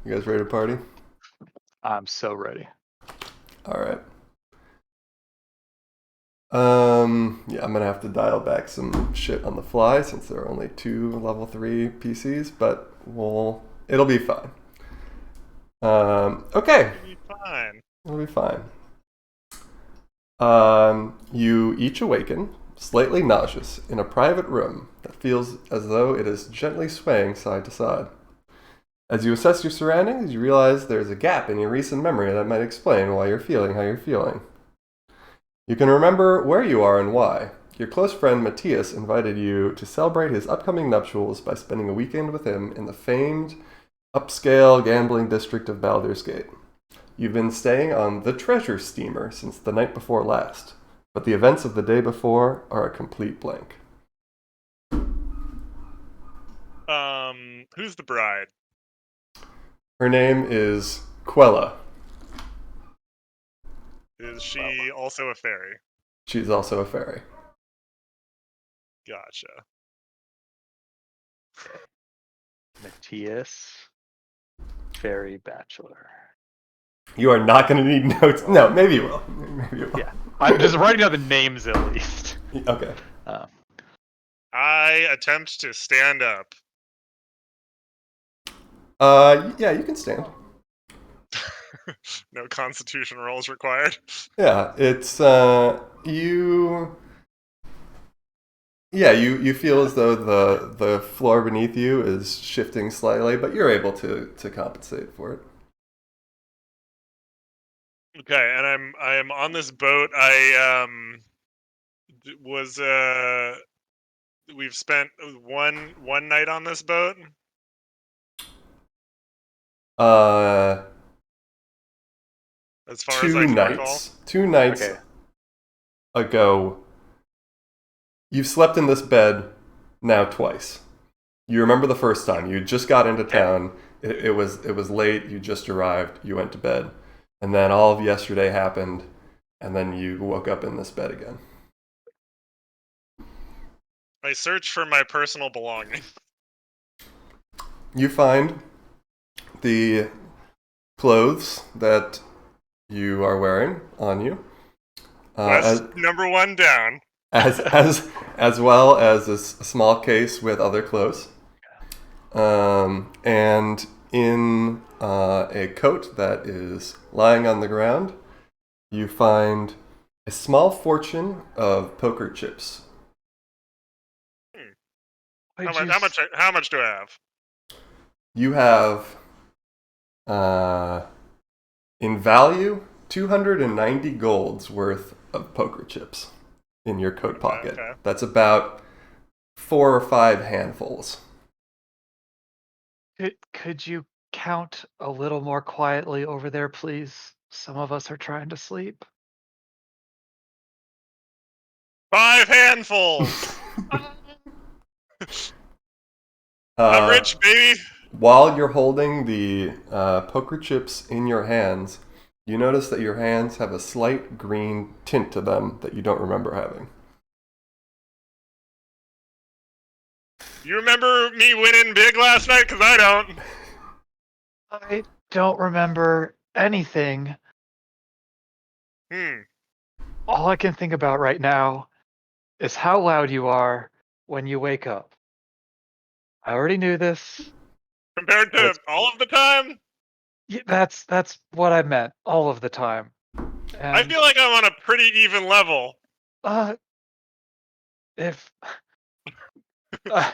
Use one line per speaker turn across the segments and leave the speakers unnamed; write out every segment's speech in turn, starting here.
You guys ready to party?
I'm so ready.
All right. Yeah, I'm gonna have to dial back some shit on the fly since there are only two level 3 PCs, but it'll be fine. Okay,
You'll be fine.
it'll be fine. You each awaken, slightly nauseous, in a private room that feels as though it is gently swaying side to side. As you assess your surroundings, you realize there's a gap in your recent memory that might explain why you're feeling how you're feeling. You can remember where you are and why. Your close friend Matthias invited you to celebrate his upcoming nuptials by spending a weekend with him in the famed upscale gambling district of Baldur's Gate. You've been staying on the treasure steamer since the night before last, but the events of the day before are a complete blank.
Who's the bride?
Her name is Quella.
Is
Well,
she also a fairy?
She's also a fairy.
Gotcha.
Matthias, fairy bachelor.
You are not going to need notes. No, maybe you will. Maybe you will.
Yeah, I'm just writing down the names at least.
Okay.
Uh,
I attempt to stand up.
Yeah, you can stand.
No constitution rolls required.
Yeah, it's you. Yeah, you feel as though the floor beneath you is shifting slightly, but you're able to compensate for it.
Okay, and I am on this boat. I was we've spent one night on this boat.
Uh,
As far as I can recall.
Two nights
okay.
ago, you've slept in this bed now twice. You remember the first time you just got into
Okay.
town. It was late. You just arrived. You went to bed, and then all of yesterday happened, and then you woke up in this bed again.
I search for my personal belongings.
You find the clothes that you are wearing on you,
Quest
as,
number one down.
as well as a small case with other clothes, and in a coat that is lying on the ground, you find a small fortune of poker chips.
How
Why'd
much?
you?
How much? How much do I have?
You have, uh, in value, 290 golds worth of poker chips in your coat
Okay.
pocket.
Okay.
That's about 4 or 5 handfuls.
Could you count a little more quietly over there, please? Some of us are trying to sleep.
5 handfuls. I'm
uh,
rich, baby.
while you're holding the poker chips in your hands, you notice that your hands have a slight green tint to them that you don't remember having.
You remember me winning big last night? Cause I don't.
I don't remember anything.
Hmm.
All I can think about right now is how loud you are when you wake up. I already knew this,
Compared
but
to all of the time,
that's what I meant all of the time.
I
And
feel like I'm on a pretty even level.
uh, if uh,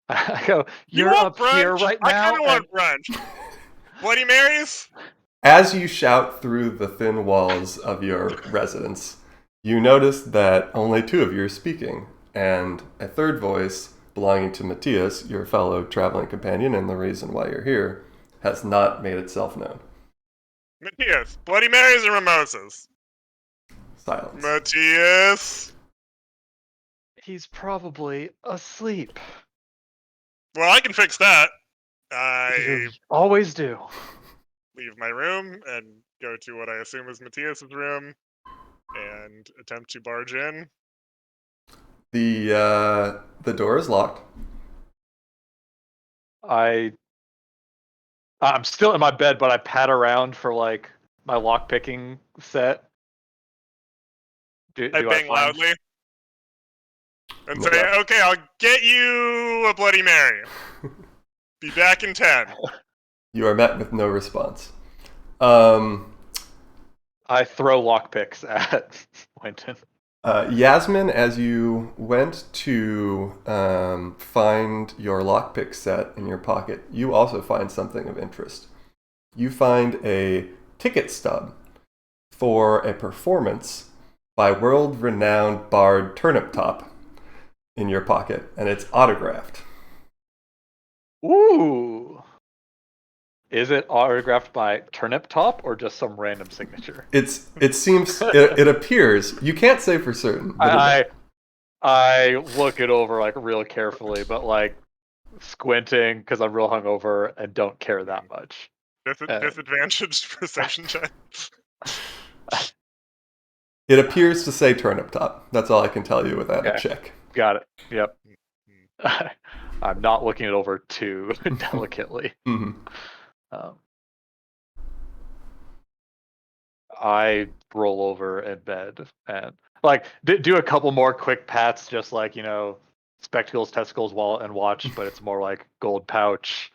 I go,
You
you're
want
up here
brunch?
right
I kind
now,
of
and
want brunch. Bloody Marys?
As you shout through the thin walls of your residence, you notice that only two of you are speaking, and a third voice, belonging to Matthias, your fellow traveling companion and the reason why you're here, has not made itself known.
Matthias. Bloody Marys or mimosas?
Silence.
Matthias.
he's probably asleep.
Well, I can fix that.
You
I
always do.
leave my room and go to what I assume is Matthias's room and attempt to barge in.
The door is locked.
I I'm still in my bed, but I pat around for like my lock picking set.
I
Do I
bang
find?
loudly and
No.
say, "Okay, I'll get you a Bloody Mary. Be back in 10."
You are met with no response. Um,
I throw lockpicks at Winton.
Yasmin, as you went to find your lockpick set in your pocket, you also find something of interest. You find a ticket stub for a performance by world-renowned bard Turnip Top in your pocket, and it's autographed.
Ooh. Is it autographed by Turnip Top or just some random signature?
It appears, you can't say for certain, but
I look it over like real carefully, but like squinting because I'm real hungover and don't care that much.
Disadvantaged perception check.
it appears to say Turnip Top. That's all I can tell you without a
Okay.
check.
Got it. Yep. I'm not looking it over too delicately.
Mm-hmm.
I roll over in bed and like do a couple more quick pats, just like spectacles, testicles, wallet, and watch. But it's more like gold pouch.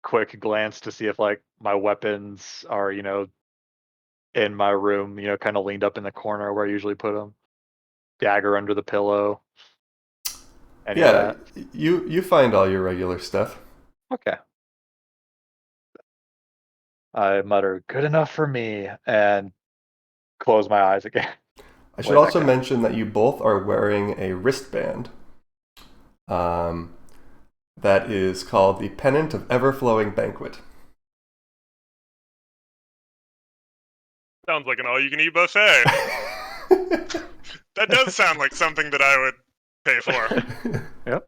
Quick glance to see if like my weapons are in my room, kind of leaned up in the corner where I usually put them. Dagger under the pillow. Any of
Yeah,
that?
you find all your regular stuff.
Okay. I mutter, "Good enough for me," and close my eyes again.
I should also mention that you both are wearing a wristband. That is called the Pennant of Ever-Flowing Banquet.
Sounds like an all-you-can-eat buffet. That does sound like something that I would pay for.
Yep.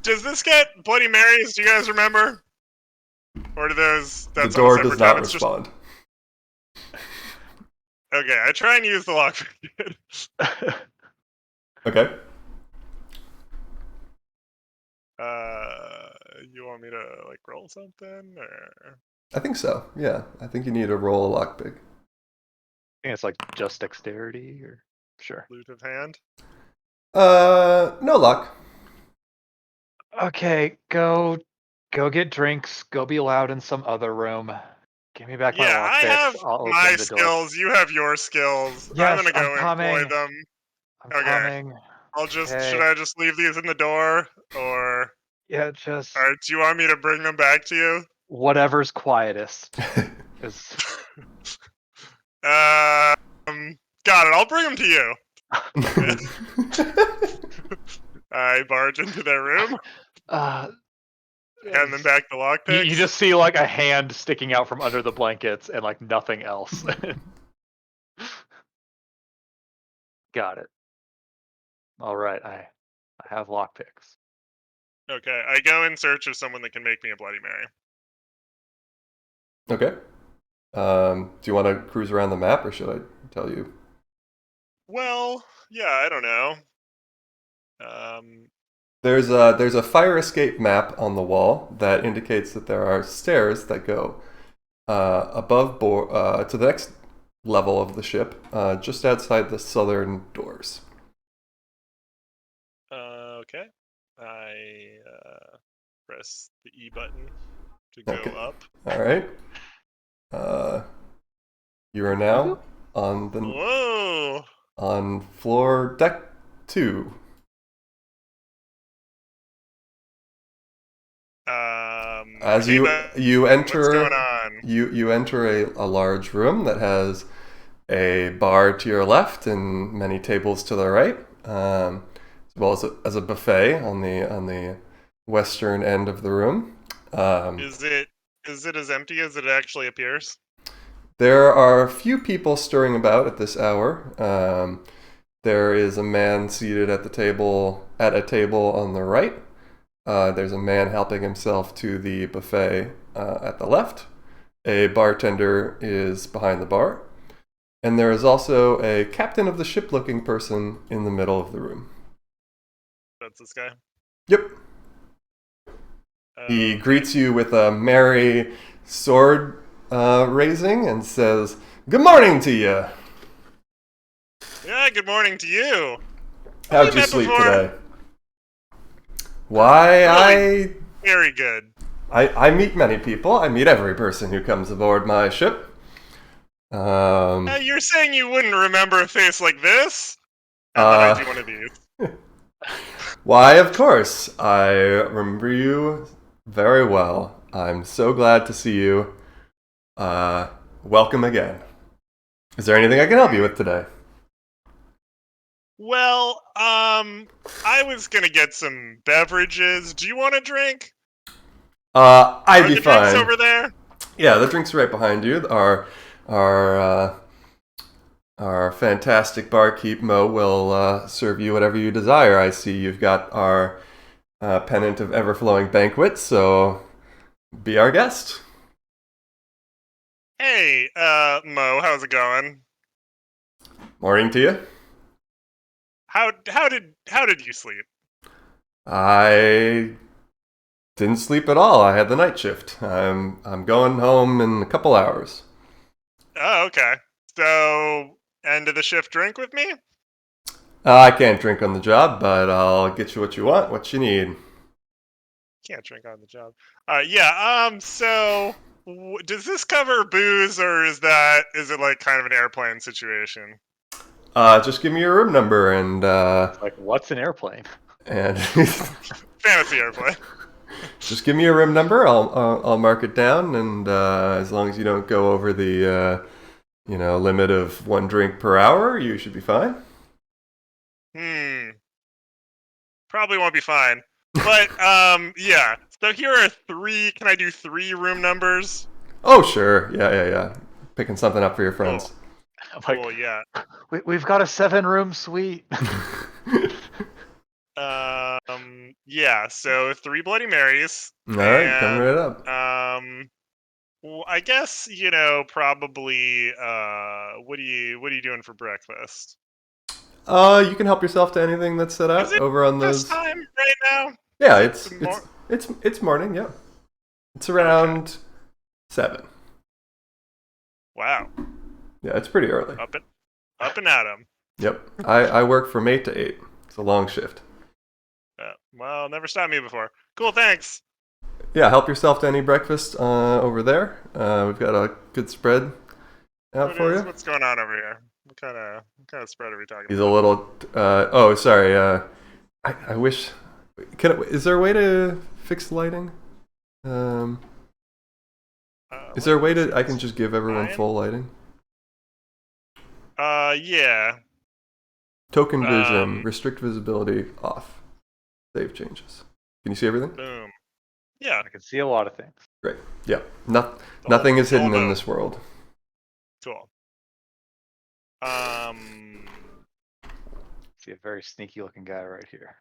Does this get Bloody Marys? Do you guys remember? Or do those?
The
That's
door
on a
does
separate
not
tab.
respond.
Okay, I try and use the lock.
Okay.
You want me to like roll something, or?
I think so. Yeah, I think you need to roll a lockpick.
I think it's like just dexterity, or sure.
Loot of hand.
No luck.
Okay, go get drinks. Go be loud in some other room. Give me back my
Yeah, I
lockpicks.
have
I'll
my
open the door.
skills. You have your skills. I'm
Yes,
gonna
I'm
go employ
coming.
them.
I'm
Okay.
coming.
Should I just leave these in the door, or
Just
do you want me to bring them back to you?
whatever's quietest.
Got it. I'll bring them to you. I barge into their room, hand them back the lockpicks.
You just see like a hand sticking out from under the blankets and like nothing else. Got it. All right, I have lockpicks.
Okay, I go in search of someone that can make me a Bloody Mary.
Okay. Do you want to cruise around the map, or should I tell you?
Well, yeah, I don't know.
There's a fire escape map on the wall that indicates that there are stairs that go above to the next level of the ship, just outside the southern doors.
Okay. I press the E button to go up.
All right. You are now
Whoa!
On floor deck 2. As you enter,
what's going on?
You enter a large room that has a bar to your left and many tables to the right, as well as a buffet on the western end of the room.
Is it as empty as it actually appears?
There are a few people stirring about at this hour. There is a man seated at a table on the right. There's a man helping himself to the buffet at the left. A bartender is behind the bar. And there is also a captain of the ship looking person in the middle of the room.
That's this guy?
Yep. He greets you with a merry sword raising and says, "Good morning to you.
Yeah, good morning to you.
How'd you
met
sleep
before?
today?" Why,
Really? Very good.
I meet many people. I meet every person who comes aboard my ship.
You're saying you wouldn't remember a face like this? And then I do one of these.
Why, of course. I remember you very well. I'm so glad to see you. Welcome again. Is there anything I can help you with today?
Well, I was gonna get some beverages. Do you want a drink?
I'd
Are
be
the drinks
fine.
over there?
Yeah, the drinks right behind you. Our fantastic barkeep Mo will serve you whatever you desire. I see you've got our pennant of ever-flowing banquet, so be our guest.
Hey, Mo, how's it going?
Morning to you.
How did you sleep?
I didn't sleep at all. I had the night shift. I'm going home in a couple hours.
Oh, okay. So, end of the shift drink with me?
I can't drink on the job, but I'll get you what you want, what you need.
Can't drink on the job. Yeah. So, does this cover booze, or is it like kind of an airplane situation?
Just give me your room number and
Like, what's an airplane?
Fantasy airplane.
just give me your room number. I'll mark it down, and as long as you don't go over the limit of one drink per hour, you should be fine.
Probably won't be fine. But yeah. So here are three. Can I do 3 room numbers?
Oh sure, yeah. Picking something up for your friends.
I'm like,
Cool. Yeah.
we've got a 7-room suite.
Yeah. So 3 Bloody Marys.
All right, coming right up.
Well, I guess probably. What are you doing for breakfast?
You can help yourself to anything that's set
Is
out
it
over on
this
those.
time right now?
Yeah,
Is it
it's morning. Yeah, it's around 7.
Wow.
Yeah, it's pretty early.
Up and at 'em.
Yep, I work from 8 to 8. It's a long shift.
Well, never stopped me before. Cool. Thanks.
Yeah, help yourself to any breakfast over there. We've got a good spread out for you.
What's going on over here? What kind of spread are we talking
He's a
about?
little. Oh, sorry. I wish. Is there a way to fix the lighting? Is there a way to? I can just give everyone full lighting.
Yeah.
Token vision, restrict visibility off. Save changes. Can you see everything?
Boom. Yeah.
I can see a lot of things.
Great. Yeah. Nothing is hidden in this world.
Cool.
See a very sneaky looking guy right here.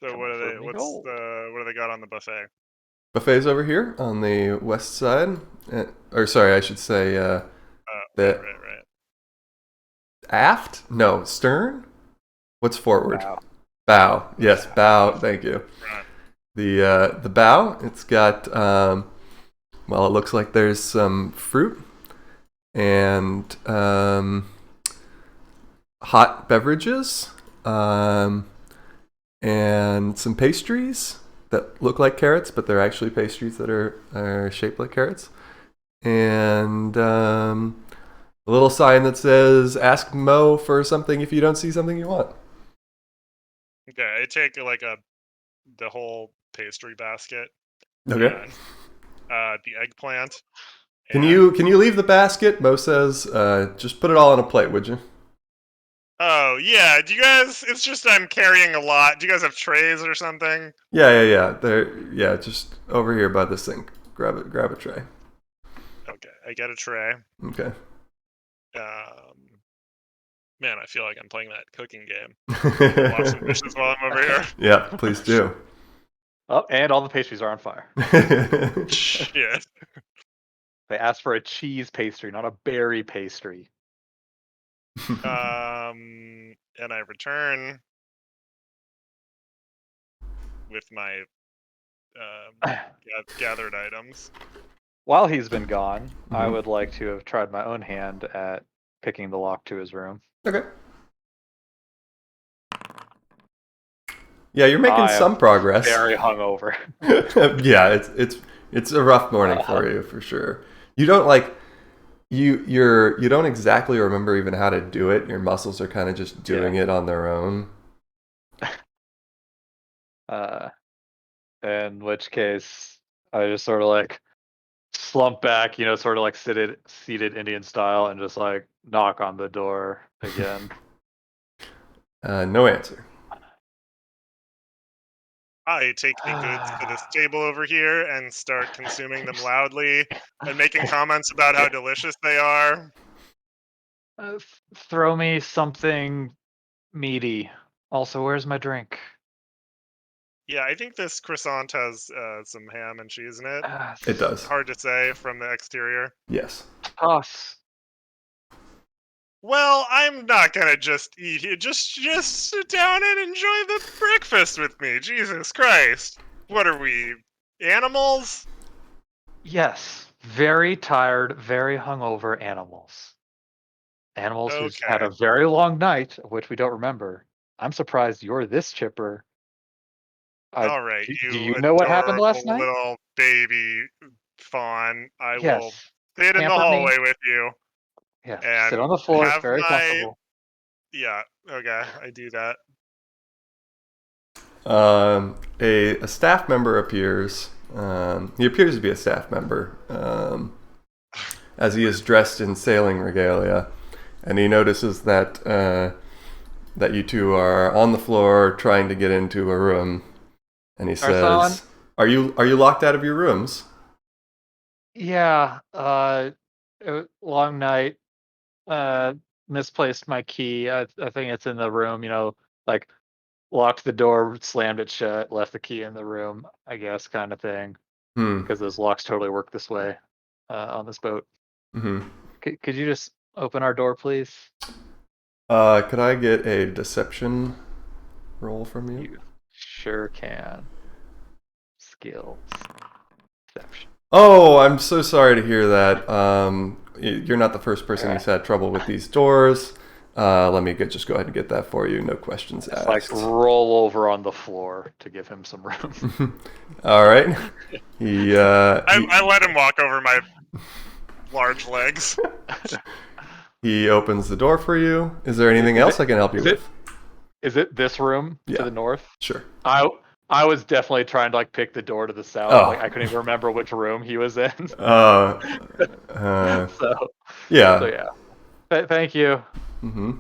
So what do they got on the buffet?
Buffet's over here on the west side. Or sorry, I should say
Right.
aft? No, stern? What's forward?
Bow.
Yes, bow. Thank you.
Right.
The bow, it's got it looks like there's some fruit and hot beverages and some pastries that look like carrots, but they're actually pastries that are shaped like carrots. And a little sign that says, "Ask Mo for something if you don't see something you want."
Okay, I take the whole pastry basket.
Okay.
And, the eggplant.
Can you leave the basket? Mo says, "Just put it all on a plate, would you?"
Oh yeah. Do you guys? It's just I'm carrying a lot. Do you guys have trays or something?
Yeah. Just over here by this thing. Grab a tray.
Okay, I get a tray.
Okay.
Man, I feel like I'm playing that cooking game. Wash some dishes while I'm over here.
Yeah, please do.
Oh, and all the pastries are on fire.
Shit.
They asked for a cheese pastry, not a berry pastry.
And I return with my gathered items.
While he's been gone, I
Mhm.
would like to have tried my own hand at picking the lock to his room.
Okay. Yeah, you're making
I am
some progress.
very hungover.
Yeah, it's a rough morning for you for sure. You don't like you don't exactly remember even how to do it. Your muscles are kind of just doing it on their own.
In which case, I just sort of like slump back, sort of like seated Indian style, and just like knock on the door again.
No answer.
I take the goods to this table over here and start consuming them loudly and making comments about how delicious they are.
Throw me something meaty. Also, where's my drink?
Yeah, I think this croissant has some ham and cheese in it.
It does.
Hard to say from the exterior.
Yes.
Toss.
Well, I'm not gonna just eat it. Just sit down and enjoy the breakfast with me. Jesus Christ! What are we, animals?
Yes, very tired, very hungover animals. Animals who's had
Okay.
a very long night, of which we don't remember. I'm surprised you're this chipper.
All right,
Do
you
you know what happened last
adorable
night?
little baby fawn. I will
Yes.
sit in the
Pamper me.
hallway with you
Yes. Sit
and
on the floor. It's
have
very
my.
comfortable.
Yeah, okay, I do that.
A staff member appears. He appears to be a staff member, as he is dressed in sailing regalia, and he notices that you two are on the floor trying to get into a room, and he
Arthon?
says, "Are you locked out of your rooms?"
Yeah. Long night. Misplaced my key. I think it's in the room. Like locked the door, slammed it shut, left the key in the room. I guess, kind of thing.
Hmm.
Because those locks totally work this way on this boat.
Hmm.
Could you just open our door, please?
Could I get a deception roll from you?
You sure can. Skills. Deception.
Oh, I'm so sorry to hear that. You're not the first person who's had trouble with these doors. Let me just go ahead and get that for you. No questions
Just
asked.
like roll over on the floor to give him some room.
All right. He
I let him walk over my large legs.
he opens the door for you. Is there anything else I can help you with?
Is it this room
Yeah.
to the north?
Sure.
I was definitely trying to like pick the door to the south.
Oh.
Like I couldn't even remember which room he was in.
Yeah.
So yeah. Thank you.
Mm-hmm.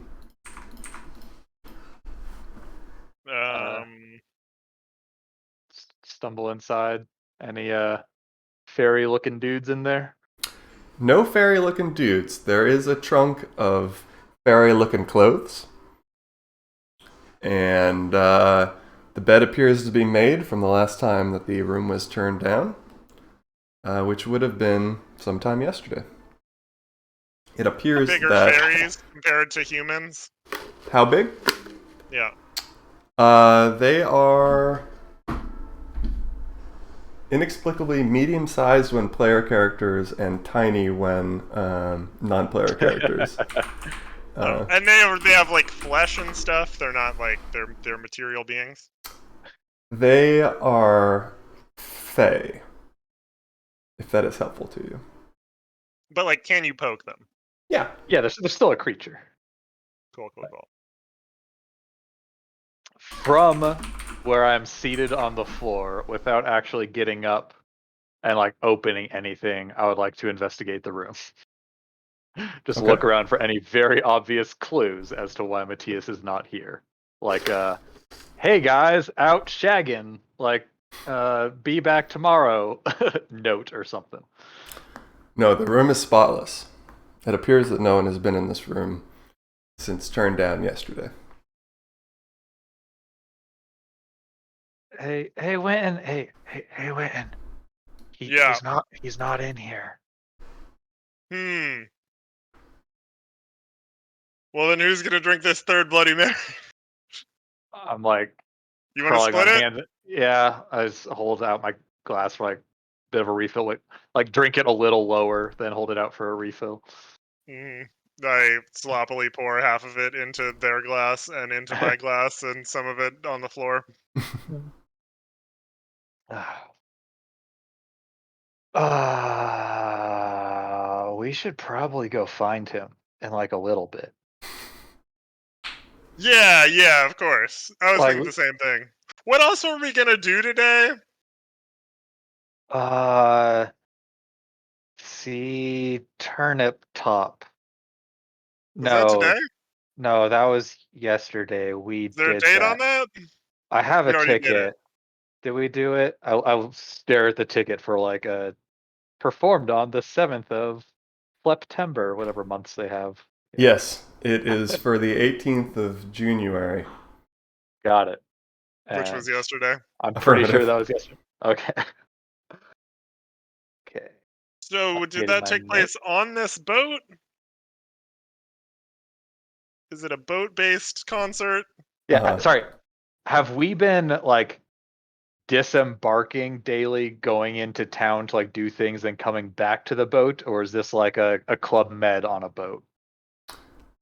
Stumble inside. Any fairy looking dudes in there?
No fairy-looking dudes. There is a trunk of fairy-looking clothes, and the bed appears to be made from the last time that the room was turned down, which would have been sometime yesterday. It appears
Bigger
that
fairies compared to humans.
how big?
Yeah.
They are inexplicably medium-sized when player characters and tiny when non-player characters.
And they have like flesh and stuff. They're not like they're material beings.
They are fae, if that is helpful to you.
But like, can you poke them?
Yeah.
Yeah, there's still a creature.
Cool.
From where I'm seated on the floor without actually getting up and like opening anything, I would like to investigate the room. Just
Okay.
look around for any very obvious clues as to why Matthias is not here. Like, hey guys, out shagging. Like, be back tomorrow. Note or something.
No, the room is spotless. It appears that no one has been in this room since turned down yesterday.
Hey, Winton. Hey, Winton.
Yeah.
He's not in here.
Well, then who's gonna drink this third Bloody Mary?
I'm like
You want to
crawling
split
on
it?
hands. Yeah, I just hold out my glass for like a bit of a refill. Like drink it a little lower, then hold it out for a refill.
I sloppily pour half of it into their glass and into my glass, and some of it on the floor.
We should probably go find him in like a little bit.
Yeah, of course. I was
Like,
thinking the same thing. What else are we gonna do today?
See Turnip Top.
Was that today?
No, that was yesterday. We
Is there a
did
date on
that.
that?
I have
We
a
already did it.
ticket. Did we do it? I'll stare at the ticket for like performed on the 7th of September, whatever months they have.
Yes, it is for the 18th of January.
Got it.
Which was
And
yesterday.
I'm pretty sure
Affirmative.
that was yesterday. Okay. Okay.
So did
Updated
that
my
take
note.
place on this boat? Is it a boat-based concert?
Yeah, sorry. Have we been like disembarking daily, going into town to like do things, then coming back to the boat, or is this like a Club Med on a boat?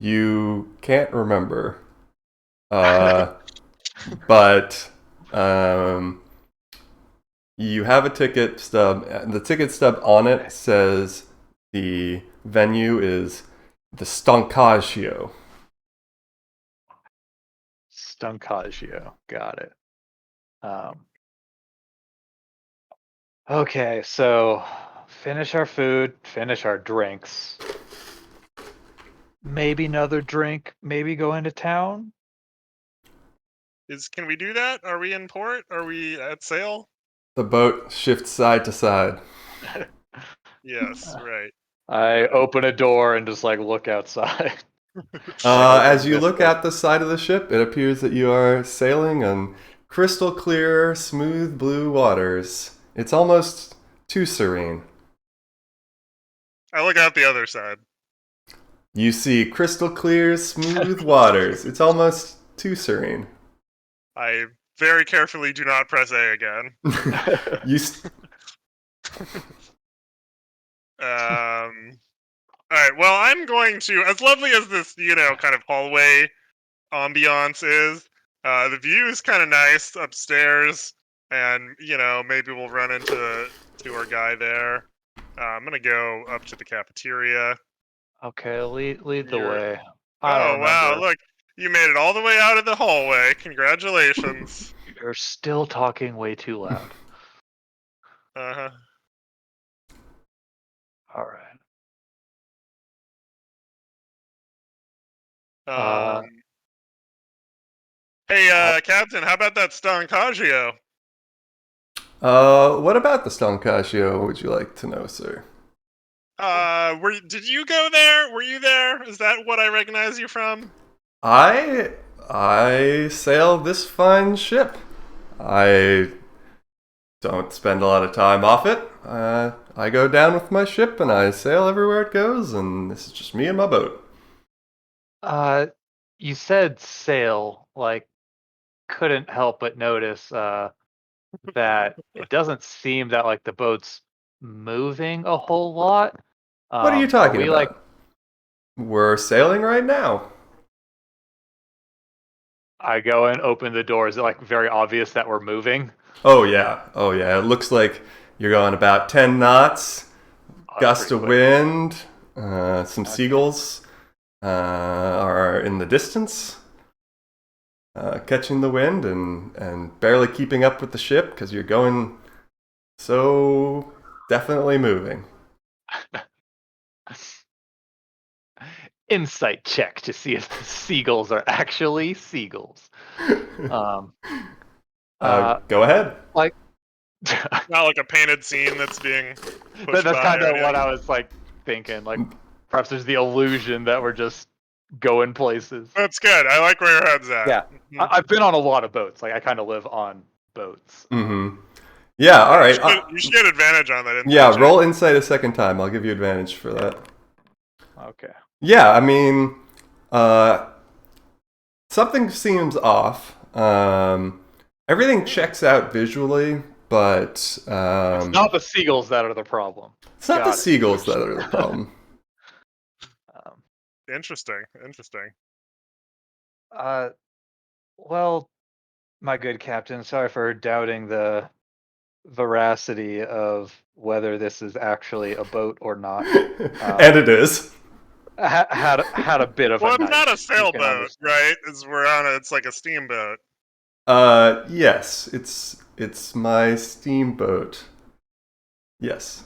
You can't remember. But you have a ticket stub. The ticket stub on it says the venue is the Stoncagio.
Stoncagio. Got it. Okay, so finish our food, finish our drinks. Maybe another drink, maybe go into town.
Can we do that? Are we in port? Are we at sail?
The boat shifts side to side.
Yes, right.
I open a door and just like look outside.
As you look out the side of the ship, it appears that you are sailing on crystal clear, smooth blue waters. It's almost too serene.
I look out the other side.
You see crystal clear, smooth waters. It's almost too serene.
I very carefully do not press A again. All right. Well, I'm going to, as lovely as this, kind of hallway ambiance is, the view is kind of nice upstairs, and maybe we'll run into our guy there. I'm gonna go up to the cafeteria.
Okay, lead the way.
Oh wow! Look, you made it all the way out of the hallway. Congratulations.
You're still talking way too loud.
Uh-huh.
All right.
Hey, Captain, how about that Stoncagio?
What about the Stoncagio would you like to know, sir?
Did you go there? Were you there? Is that what I recognize you from?
I sail this fine ship. I don't spend a lot of time off it. I go down with my ship and I sail everywhere it goes, and this is just me and my boat.
You said sail, like, couldn't help but notice that it doesn't seem that like the boat's moving a whole lot.
What are you talking about?
Like,
we're sailing right now.
I go and open the door. Is it like very obvious that we're moving?
Oh yeah. It looks like you're going about 10 knots. Gust of wind. Some seagulls are in the distance, catching the wind and barely keeping up with the ship because you're going so definitely moving.
Insight check to see if the seagulls are actually seagulls.
Go ahead.
Like,
not like a painted scene that's being pushed.
That's kind of what I was like thinking. Like, perhaps there's the illusion that we're just going places.
That's good. I like where your head's at.
Yeah, I've been on a lot of boats. Like, I kind of live on boats.
Mm-hmm. Yeah. All right.
You should get advantage on that.
Yeah. Roll insight a second time. I'll give you advantage for that.
Okay.
Yeah. I mean, something seems off. Everything checks out visually, but
It's not the seagulls that are the problem.
it's not the
Got it.
seagulls that are the problem.
Interesting.
Well, my good captain, sorry for doubting the veracity of whether this is actually a boat or not.
And it is.
Had a bit of
Well,
a
it's
night.
not a
you can
sailboat,
understand.
right? We're on it's like a steamboat.
Yes, it's my steamboat. Yes.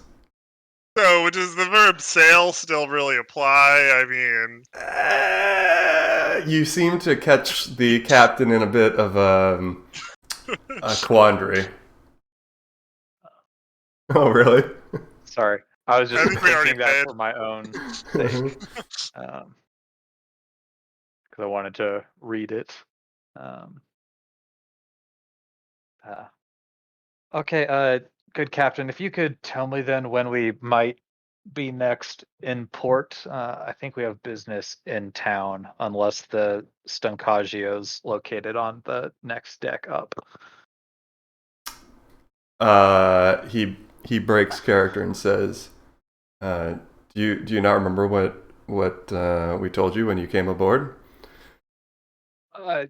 So, does the verb sail still really apply? I mean,
You seem to catch the captain in a bit of a quandary. Oh, really?
Sorry, I was
I
just
think we already
thinking that
paid.
for my own sake, because I wanted to read it. Okay, good captain. If you could tell me then when we might be next in port. I think we have business in town, unless the Stancagio's located on the next deck up.
He breaks character and says, "Do you not remember what we told you when you came aboard?"
I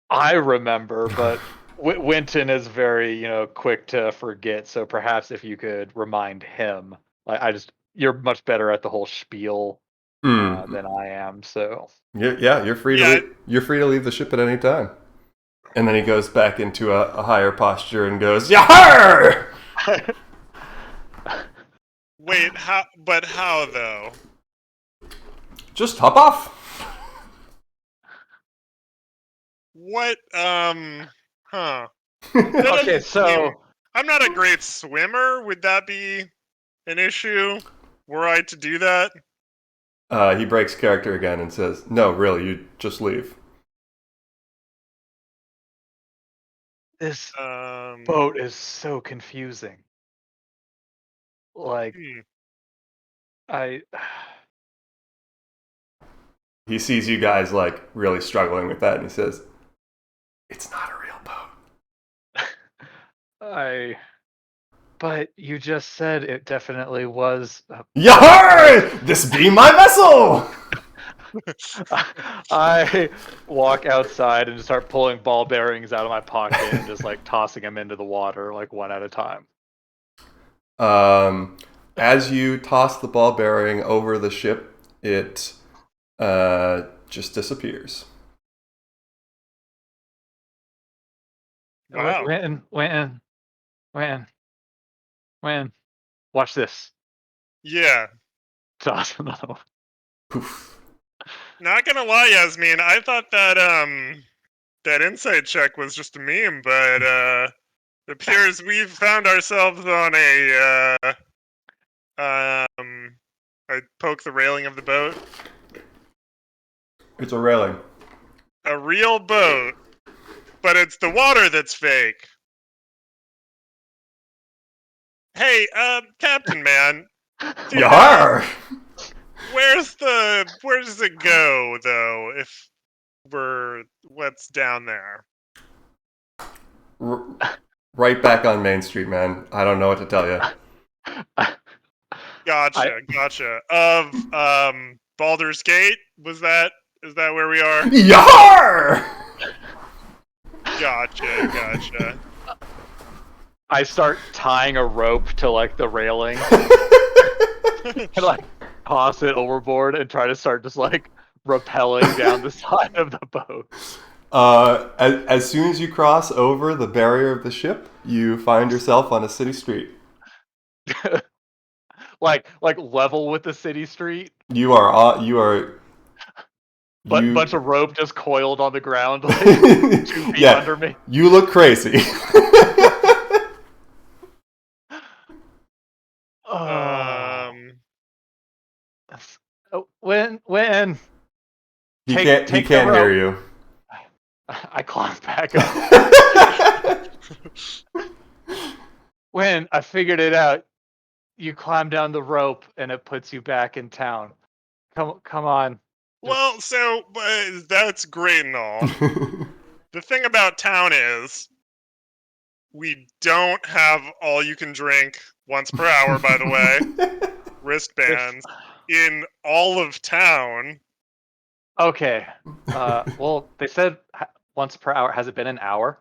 I remember, but Winton is very, quick to forget. So perhaps if you could remind him, you're much better at the whole spiel than I am. So
Yeah, you're free to leave. You're free to leave the ship at any time. And then he goes back into a higher posture and goes, "Yahar!"
wait, how? But how though?
Just hop off.
What? Huh.
okay, so
I'm not a great swimmer. Would that be an issue? Were I to do that?
He breaks character again and says, "No, really, you just leave."
this boat is so confusing. Like, I.
He sees you guys like really struggling with that, and he says, "It's not a real boat."
But you just said it definitely was.
Yahar! This be my vessel!
I walk outside and start pulling ball bearings out of my pocket and just like tossing them into the water, like one at a time.
As you toss the ball bearing over the ship, it just disappears.
Wow.
When. Watch this.
Yeah.
Toss another one.
Poof.
Not gonna lie, Yasmin. I thought that insight check was just a meme, but it appears we've found ourselves on I poke the railing of the boat.
It's a railing.
A real boat, but it's the water that's fake. Hey, Captain Man.
Yar!
Where does it go though? If what's down there?
Right back on Main Street, man. I don't know what to tell you.
Gotcha. Of Baldur's Gate? Is that where we are?
Yar!
Gotcha.
I start tying a rope to like the railing and like toss it overboard and try to start just like rappelling down the side of the boat.
As soon as you cross over the barrier of the ship, you find yourself on a city street.
like level with the city street.
You are.
Bunch of rope just coiled on the ground, like 2 feet under me.
You look crazy.
When
he can't hear you.
I climb back up. When I figured it out, you climb down the rope and it puts you back in town. Come on.
Well, so that's great and all. The thing about town is We don't have all you can drink once per hour, by the way, wristbands in all of town.
Okay. Well, they said once per hour. Has it been an hour?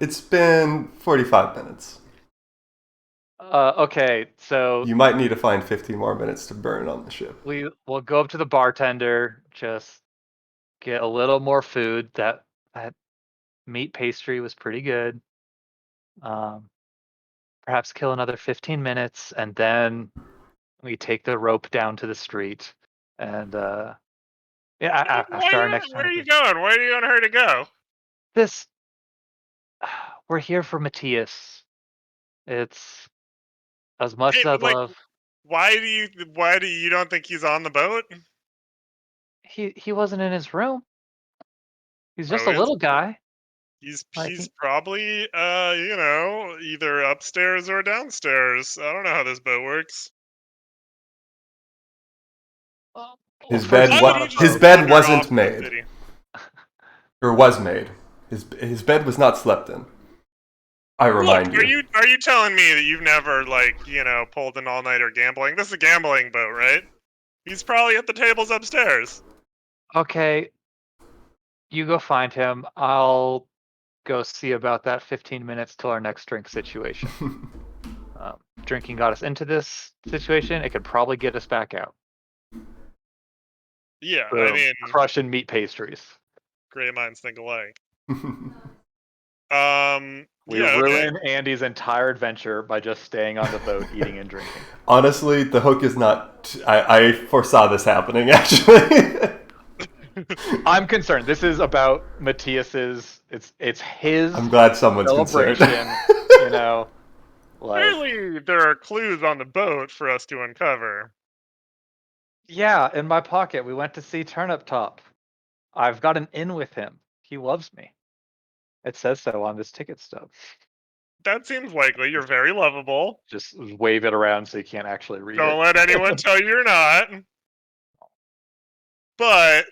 It's been 45 minutes.
Okay, so
You might need to find 15 more minutes to burn on the ship.
we'll go up to the bartender, just get a little more food. That meat pastry was pretty good. Um, Perhaps kill another 15 minutes, and then we take the rope down to the street. And yeah, after our next
Where
round
are
of
you going? Where do you want her to go?
this, we're here for Matthias. It's as much
Hey,
as
but
I'd
like,
love.
why do you don't think he's on the boat?
He wasn't in his room. He's just
Oh,
a little guy. Like
he's probably either upstairs or downstairs. I don't know how this boat works.
well,
His
first
bed
he's
Why would
on
he
a
just
his
boat.
bed
wander off
wasn't
the
made,
city?
or was made. His bed was not slept in. I
Look,
remind you.
are you telling me that you've never pulled an all nighter gambling? This is a gambling boat, right? He's probably at the tables upstairs.
Okay, you go find him. I'll go see about that 15 minutes till our next drink situation. Drinking got us into this situation. It could probably get us back out.
Yeah, I
Boom.
mean,
Crushing meat pastries.
great minds think alike.
We
Yeah, okay.
ruined Andy's entire adventure by just staying on the boat, eating and drinking.
Honestly, the hook is not. I foresaw this happening, actually.
I'm concerned. This is about Matthias's. It's his
I'm glad someone's concerned.
celebration. You know, like
Clearly, there are clues on the boat for us to uncover.
yeah. In my pocket, we went to see Turnip Top. I've got an in with him. He loves me. It says so on this ticket stub.
That seems likely. You're very lovable.
Just wave it around so you can't actually read
Don't
it.
let anyone tell you you're not. But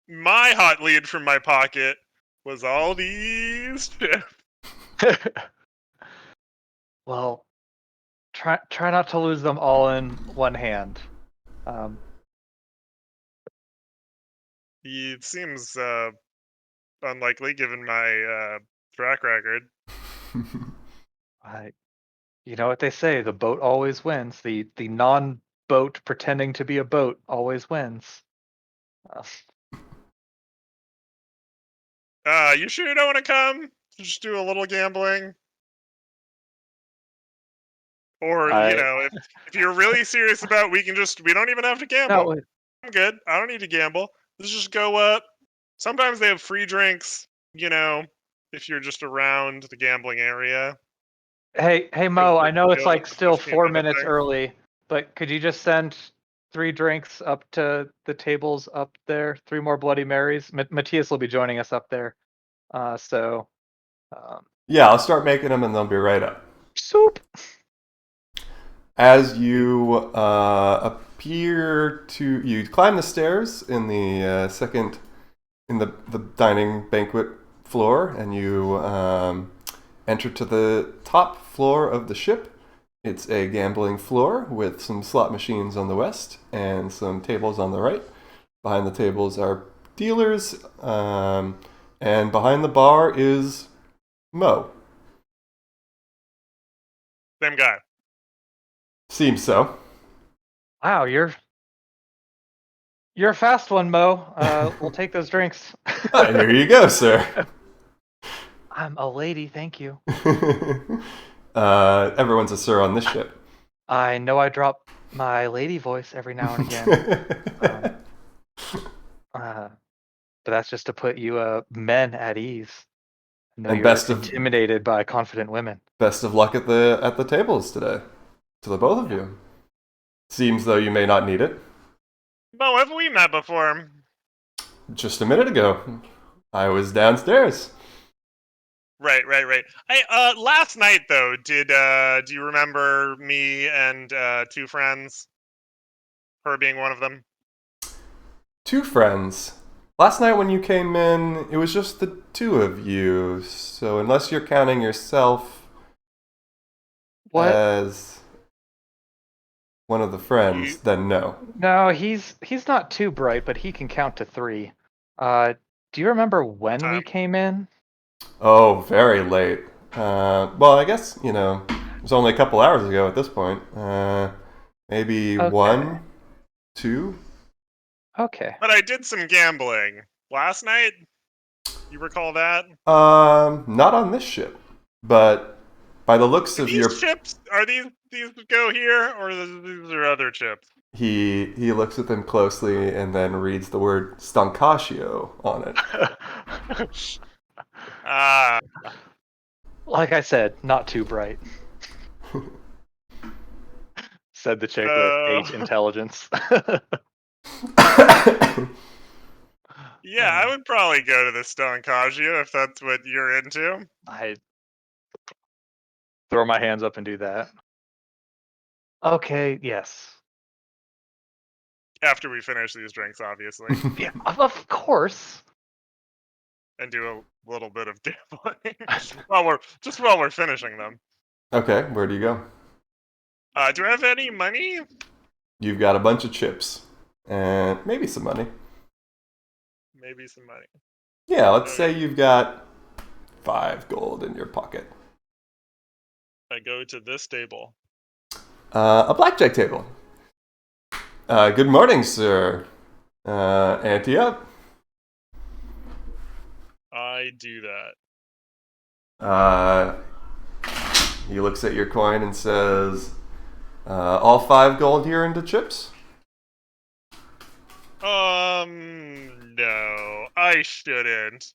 my hot lead from my pocket was all these chips.
Well, try not to lose them all in one hand.
It seems unlikely given my track record.
You know what they say, the boat always wins. The non-boat pretending to be a boat always wins.
You sure you don't want to come? Just do a little gambling? Or,
I
if you're really serious about we don't even have to gamble.
no,
I'm good. I don't need to gamble. Let's just go up. Sometimes they have free drinks, if you're just around the gambling area.
hey Mo, I know it's like still
Push me into
4 minutes
anything.
early, but could you just send 3 drinks up to the tables up there? 3 more Bloody Marys. Matthias will be joining us up there. So
Yeah, I'll start making them and they'll be right up.
soup.
As you you climb the stairs in the the dining banquet floor, and you enter to the top floor of the ship. It's a gambling floor with some slot machines on the west and some tables on the right. Behind the tables are dealers, and behind the bar is Mo.
Same guy.
Seems so.
Wow, you're a fast one, Mo. We'll take those drinks.
Here you go, sir.
I'm a lady, thank you.
Everyone's a sir on this ship.
I know I drop my lady voice every now and again. But that's just to put you men at ease. I know
And
you're intimidated by confident women.
Best of luck at the tables today, to the both of you. Seems though you may not need it.
Mo, have we met before?
Just a minute ago, I was downstairs.
Right. Hey, last night though, do you remember me and 2 friends? Her being one of them.
2 friends. Last night when you came in, it was just the two of you. So unless you're counting yourself
What?
as one of the friends,
You-
then no.
No, he's not too bright, but he can count to 3. Do you remember when we
time.
came in?
Oh, very late. Well, I guess, it was only a couple hours ago at this point. Maybe
Okay.
1, 2?
Okay.
But I did some gambling last night. You recall that?
Not on this ship. But by the looks
Are
of
these
your...
chips? Are these go here, or these are other chips?
He looks at them closely and then reads the word Stancascio on it.
Ah,
Like I said, not too bright. Said the chick with 8 intelligence.
yeah, I would probably go to the Stone Kajia if that's what you're into.
I throw my hands up and do that. Okay, yes.
After we finish these drinks, obviously,
Yeah, of course.
and do a little bit of gambling while we're finishing them.
Okay, where do you go?
Do I have any money?
You've got a bunch of chips and maybe some money.
Maybe some money.
Yeah, let's say you've got 5 gold in your pocket.
I go to this table.
A blackjack table. Good morning, sir. Ante up.
I do that.
He looks at your coin and says, all 5 gold here into chips?
No, I shouldn't.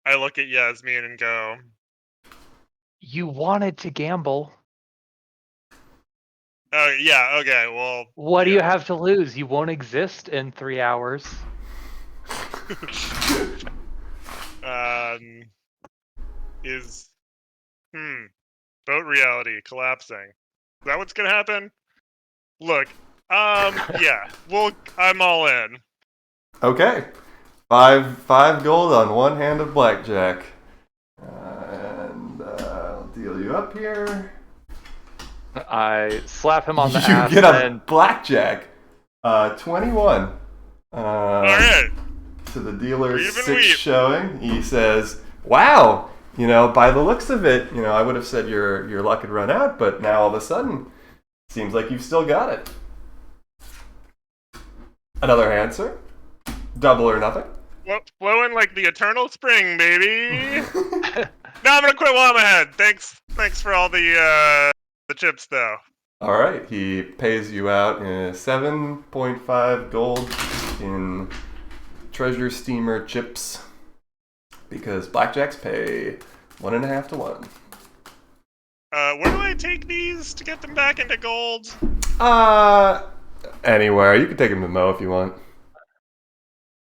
I look at Yasmin and go,
You wanted to gamble.
oh, yeah, okay, well...
What do you
yeah.
have to lose? You won't exist in 3 hours.
Is... Boat reality collapsing. Is that what's gonna happen? Look, yeah, I'm all in.
Okay. 5 gold on 1 hand of blackjack. And I'll deal you up here.
I slap him on the
You
ass
get a
and
blackjack. 21.
Alright,
To the dealer's
Even
6
wheat.
showing. He says, wow, by the looks of it, I would have said your luck had run out, but now all of a sudden, seems like you've still got it. Another hand, sir? Double or nothing?
flowing like the eternal spring, baby! No, I'm gonna quit while I'm ahead. Thanks for all the chips, though.
All right, he pays you out 7.5 gold in treasure steamer chips because blackjacks pay 1.5 to 1.
Where do I take these to get them back into gold?
Anywhere. You can take them to Mo if you want.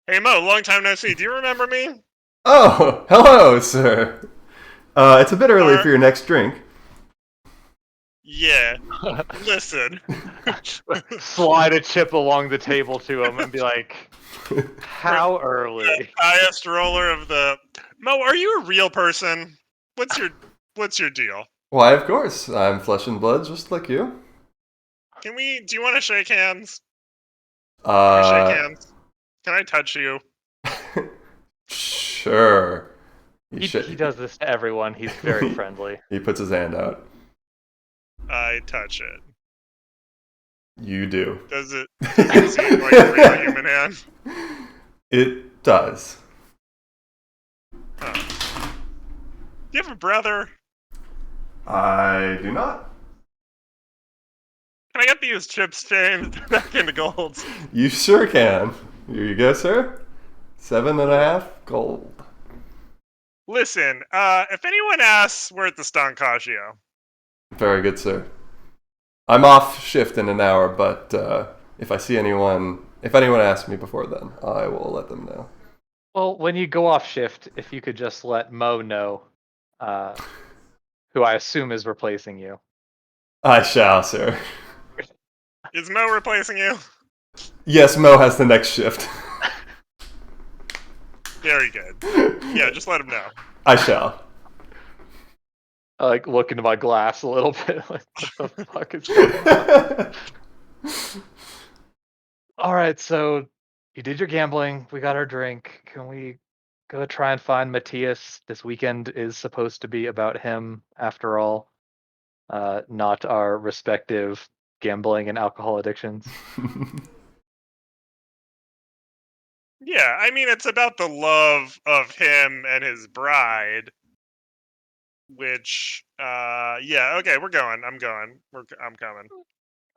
Hey Mo, long time no see. Do you remember me?
Oh, hello, sir. It's a bit early for your next drink.
Yeah. Listen.
slide a chip along the table to him and be like, how early?
Highest roller of the... Mo, are you a real person? What's your deal?
Why, of course. I'm flesh and blood, just like you.
Do you want to shake hands? Can we shake
Uh,
hands? Can I touch you?
sure.
He does this to everyone. He's very friendly.
He puts his hand out.
I touch it.
You do.
Does it seem like a real human hand?
It does.
Huh. Do you have a brother?
I do not.
Can I get these chips changed back into golds?
You sure can. Here you go, sir. 7.5 gold.
Listen, if anyone asks, we're at the Stancascio.
Very good, sir. I'm off shift in an hour, but if anyone asks me before then, I will let them know.
Well, when you go off shift, if you could just let Mo know, who I assume is replacing you.
I shall, sir.
Is Mo replacing you?
Yes, Mo has the next shift.
Very good. Yeah, just let him know.
I shall.
I like look into my glass a little bit. Like, what the fuck is going on? All right, so you did your gambling. We got our drink. Can we go try and find Matthias? This weekend is supposed to be about him, after all, not our respective gambling and alcohol addictions.
Yeah, I mean, it's about the love of him and his bride. Which, yeah, okay, we're going. I'm going. I'm coming.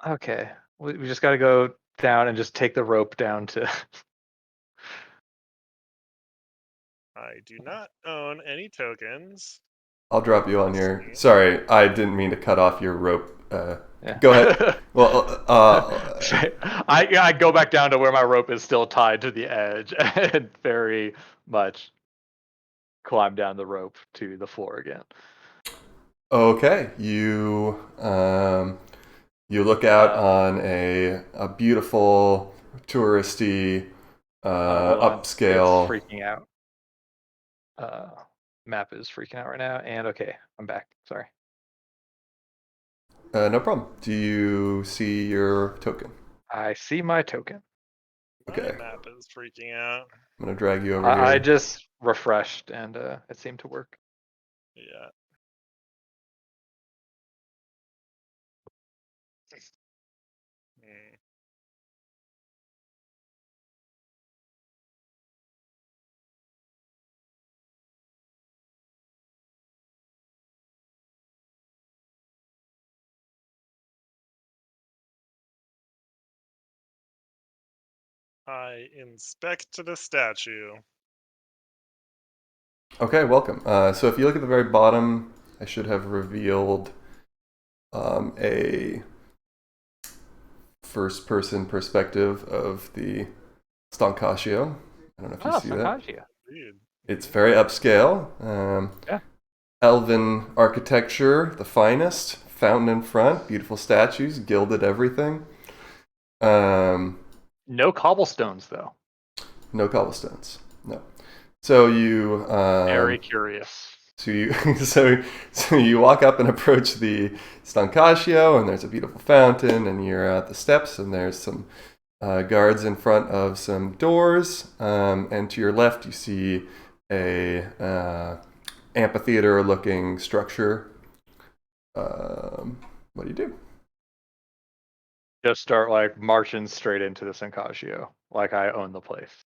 Okay, we just got to go down and just take the rope down to.
I do not own any tokens.
I'll drop you on
Let's
your.
see.
Sorry, I didn't mean to cut off your rope.
Yeah.
Go ahead. Well,
I go back down to where my rope is still tied to the edge and very much climb down the rope to the floor again.
okay. You look out on a beautiful touristy
Hold on.
upscale.
It's freaking out. Map is freaking out right now. And okay, I'm back. Sorry.
No problem. Do you see your token?
I see my token.
Okay.
My map is freaking out.
I'm gonna drag you over
I
here.
just refreshed and it seemed to work.
Yeah. Hmm. I inspect the statue.
Okay, welcome. So if you look at the very bottom, I should have revealed a first-person perspective of the Stancaccio. I don't know if you see that.
Sankajia.
Dude.
It's very upscale.
Yeah.
Elven architecture, the finest. Fountain in front, beautiful statues, gilded everything.
No cobblestones though.
No cobblestones. No. So you
Very curious.
So you so you walk up and approach the Stancaccio, and there's a beautiful fountain, and you're at the steps, and there's some guards in front of some doors, and to your left you see a amphitheater-looking structure. What do you do?
Just start like marching straight into the Sankajio, like I own the place.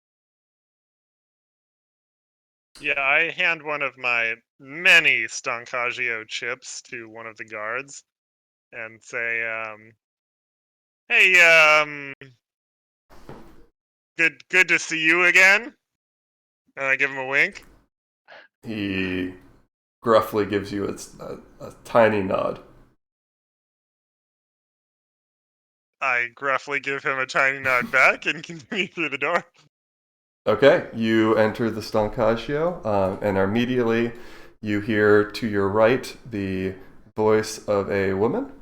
Yeah, I hand one of my many Stankaggio chips to one of the guards and say, hey, good to see you again. And I give him a wink.
He gruffly gives you a tiny nod.
I gruffly give him a tiny nod back and continue through the door.
Okay, you enter the Stancaccio, and immediately you hear to your right the voice of a woman.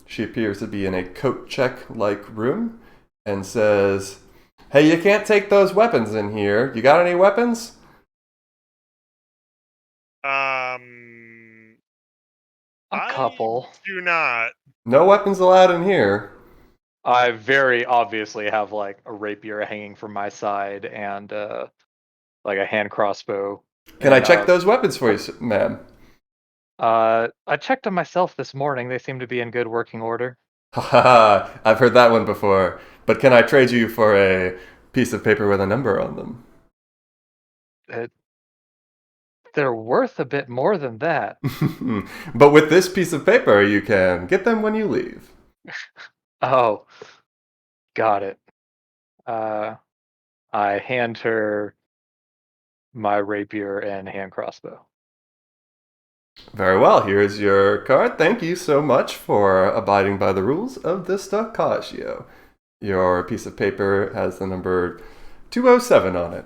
She appears to be in a coat check-like room and says, "Hey, you can't take those weapons in here. You got any weapons?"
A
I
couple.
do not.
No weapons allowed in here.
I very obviously have like a rapier hanging from my side and like a hand crossbow.
Can I
And,
check those weapons for you, ma'am?
I checked them myself this morning. They seem to be in good working order.
Haha, I've heard that one before. But can I trade you for a piece of paper with a number on them?
They're worth a bit more than that.
But with this piece of paper, you can get them when you leave.
Oh, got it. I hand her my rapier and hand crossbow.
Very well, here's your card. Thank you so much for abiding by the rules of the Stancaccio. Your piece of paper has the number 207 on it.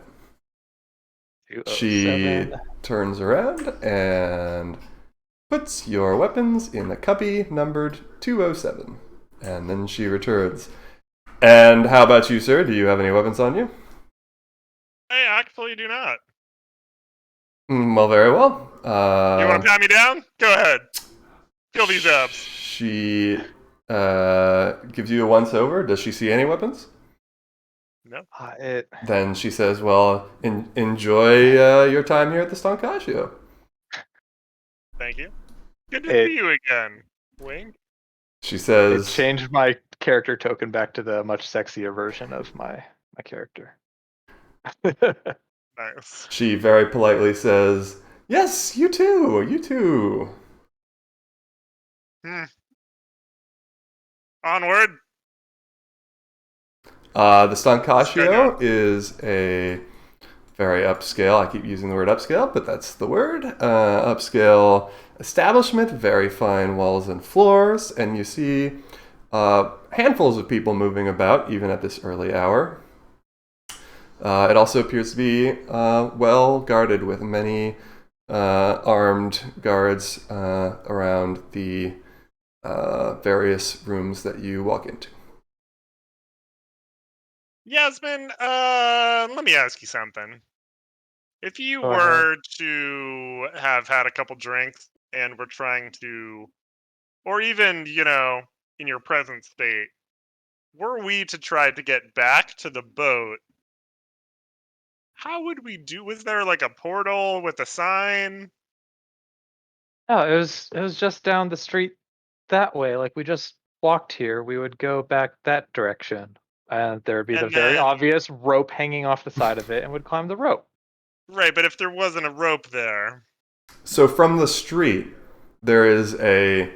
207.
She turns around and puts your weapons in the cubby numbered 207. And then she returns. And how about you, sir? Do you have any weapons on you?
I tactfully do not.
Well, very well.
You want to pat me down? Go ahead. Feel these abs.
She gives you a once over. Does she see any weapons?
No.
Then she says, well, enjoy your time here at the Stancaccio.
Thank you. Good to see you again. Wink.
She
It
says,
changed my character token back to the much sexier version of my character.
Nice.
she very politely says, yes, you too, you too.
Onward.
The Stancaccio is a very upscale, I keep using the word upscale, but that's the word, upscale establishment, very fine walls and floors, and you see handfuls of people moving about, even at this early hour. It also appears to be well guarded with many armed guards around the various rooms that you walk into.
Yasmin, let me ask you something. If you were to have had a couple drinks and were trying to, or even, in your present state, were we to try to get back to the boat, how would we do? Was there like a portal with a sign?
No, it was just down the street that way. Like we just walked here. We would go back that direction, and there would be the
And
very
then-
obvious rope hanging off the side of it, and would climb the rope.
Right, but if there wasn't a rope there.
So from the street, there is a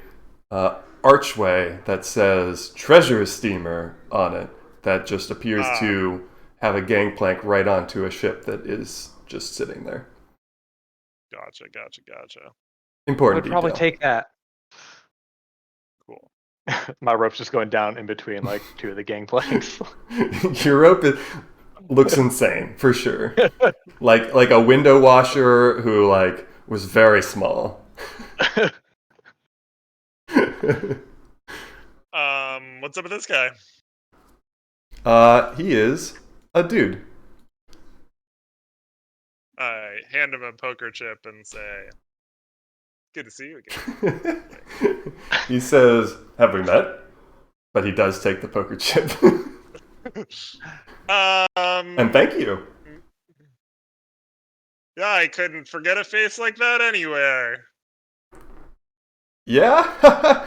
archway that says treasure steamer on it that just appears to have a gangplank right onto a ship that is just sitting there.
Gotcha.
Important
Would probably
detail.
take that.
Cool.
My rope's just going down in between like two of the gangplanks.
Your rope looks insane for sure. like a window washer who was very small.
What's up with this guy?
He is a dude.
I hand him a poker chip and say, "Good to see you again."
He says, "Have we met?" But he does take the poker chip. And thank you.
Yeah, I couldn't forget a face like that anywhere.
Yeah?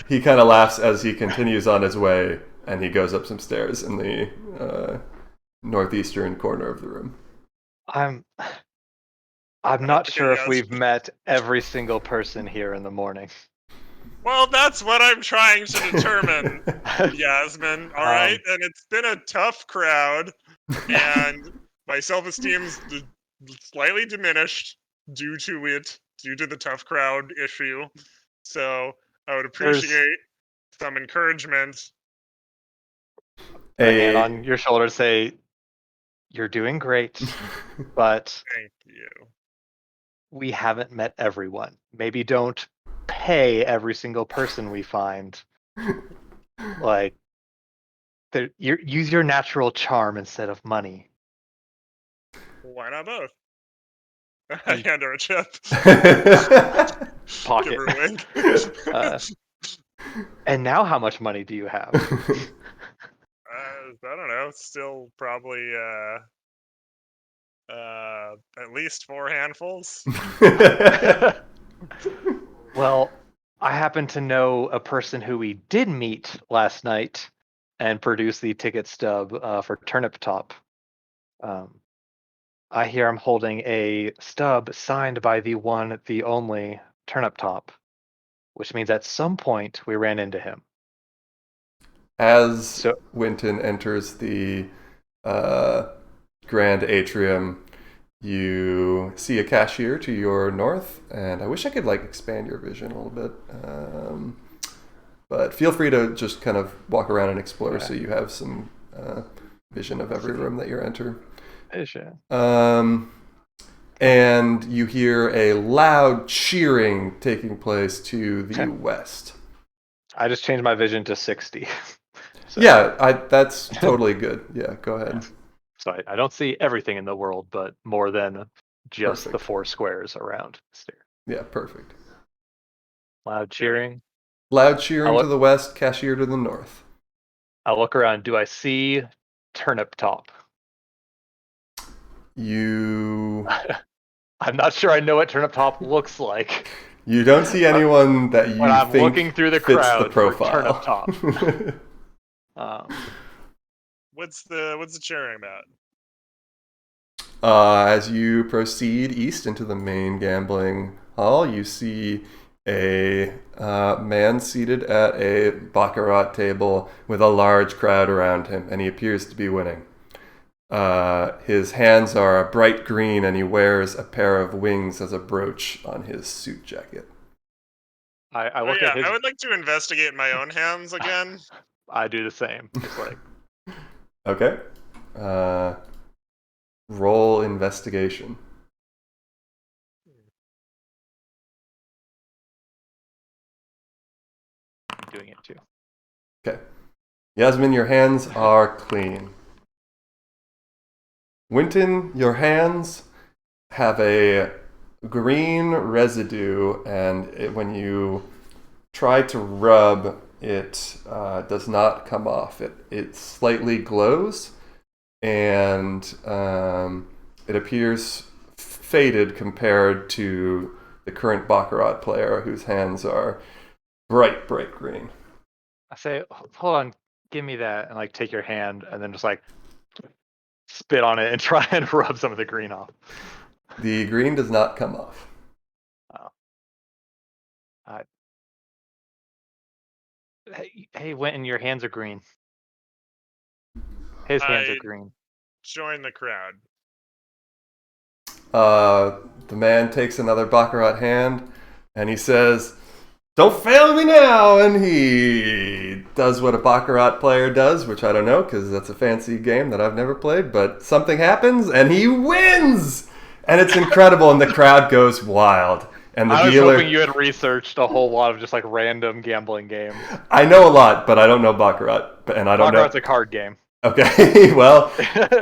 He kind of laughs as he continues on his way, and he goes up some stairs in the northeastern corner of the room.
I'm not
Okay,
sure if
yes.
we've met every single person here in the morning.
Well, that's what I'm trying to determine, Yasmin. All right, and it's been a tough crowd, and my self-esteem's slightly diminished due to the tough crowd issue. So I would appreciate some encouragement.
A hand on your shoulder, say, "You're doing great, but
Thank you.
we haven't met everyone. Maybe don't pay every single person we find. Like, use your natural charm instead of money."
Why not both? I hand her a chip.
Pocket.
Give her a wink.
And now, how much money do you have?
I don't know. Still probably at least 4 handfuls.
Well, I happen to know a person who we did meet last night and produce the ticket stub for Turnip Top. I hear I'm holding a stub signed by the one, the only Turnip Top, which means at some point we ran into him.
As Winton enters the grand atrium, you see a cashier to your north, and I wish I could expand your vision a little bit, but feel free to just kind of walk around and explore so you have some vision of every room that you enter. And you hear a loud cheering taking place to the west.
I just changed my vision to 60.
So. Yeah, that's totally good. Yeah, go ahead.
So I don't see everything in the world, but more than just the
Perfect.
4 squares around the stair.
Yeah, perfect.
Loud cheering.
Loud cheering
I'll
to the west, cashier to the north.
I look around. Do I see Turnip Top?
You
I'm not sure I know what Turnip Top looks like.
you don't see anyone that
When
you
I'm
think
looking through the
fits the
crowd for
profile.
Turnip Top.
What's the cheering about?
As you proceed east into the main gambling hall, you see a man seated at a baccarat table with a large crowd around him, and he appears to be winning. His hands are a bright green, and he wears a pair of wings as a brooch on his suit jacket.
I look at his.
I would like to investigate my own hands again.
I do the same. Just like
Okay. Roll investigation.
I'm doing it too.
Okay. Yasmin, your hands are clean. Winton, your hands have a green residue, and when you try to rub, it does not come off. It slightly glows, and it appears faded compared to the current baccarat player, whose hands are bright green.
I say, hold on, give me that, and like take your hand, and then just like spit on it and try and rub some of the green off.
The green does not come off.
Hey, Winton, your hands are green. His hands are green.
Join the crowd.
The man takes another baccarat hand, and he says, "Don't fail me now!" And he does what a baccarat player does, which I don't know, because that's a fancy game that I've never played, but something happens, and he wins! And it's incredible, and the crowd goes wild. And the
I was
dealer...
hoping you had researched a whole lot of just like random gambling games.
I know a lot, but I don't know baccarat, and I don't know...
Baccarat's a card game.
Okay, well,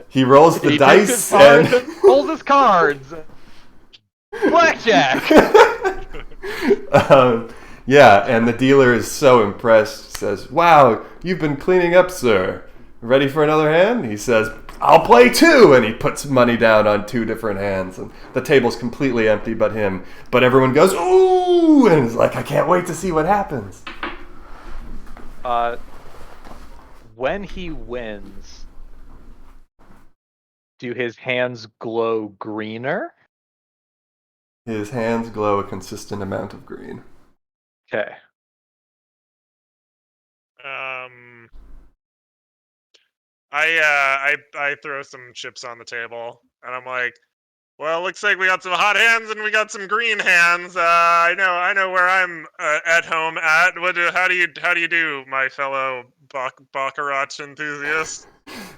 he rolls the
he
dice
takes his cards
and...
pulls his cards. Blackjack!
Yeah, and the dealer is so impressed, says, "Wow, you've been cleaning up, sir. Ready for another hand?" He says, "I'll play 2," and he puts money down on 2 different hands, and the table's completely empty but him. But everyone goes, "Ooh!" and is like, "I can't wait to see what happens."
When he wins, do his hands glow greener?
His hands glow a consistent amount of green.
Okay.
I throw some chips on the table, and I'm like, "Well, looks like we got some hot hands and we got some green hands. I know where I'm at home at. How do you do, my fellow baccarat enthusiast?"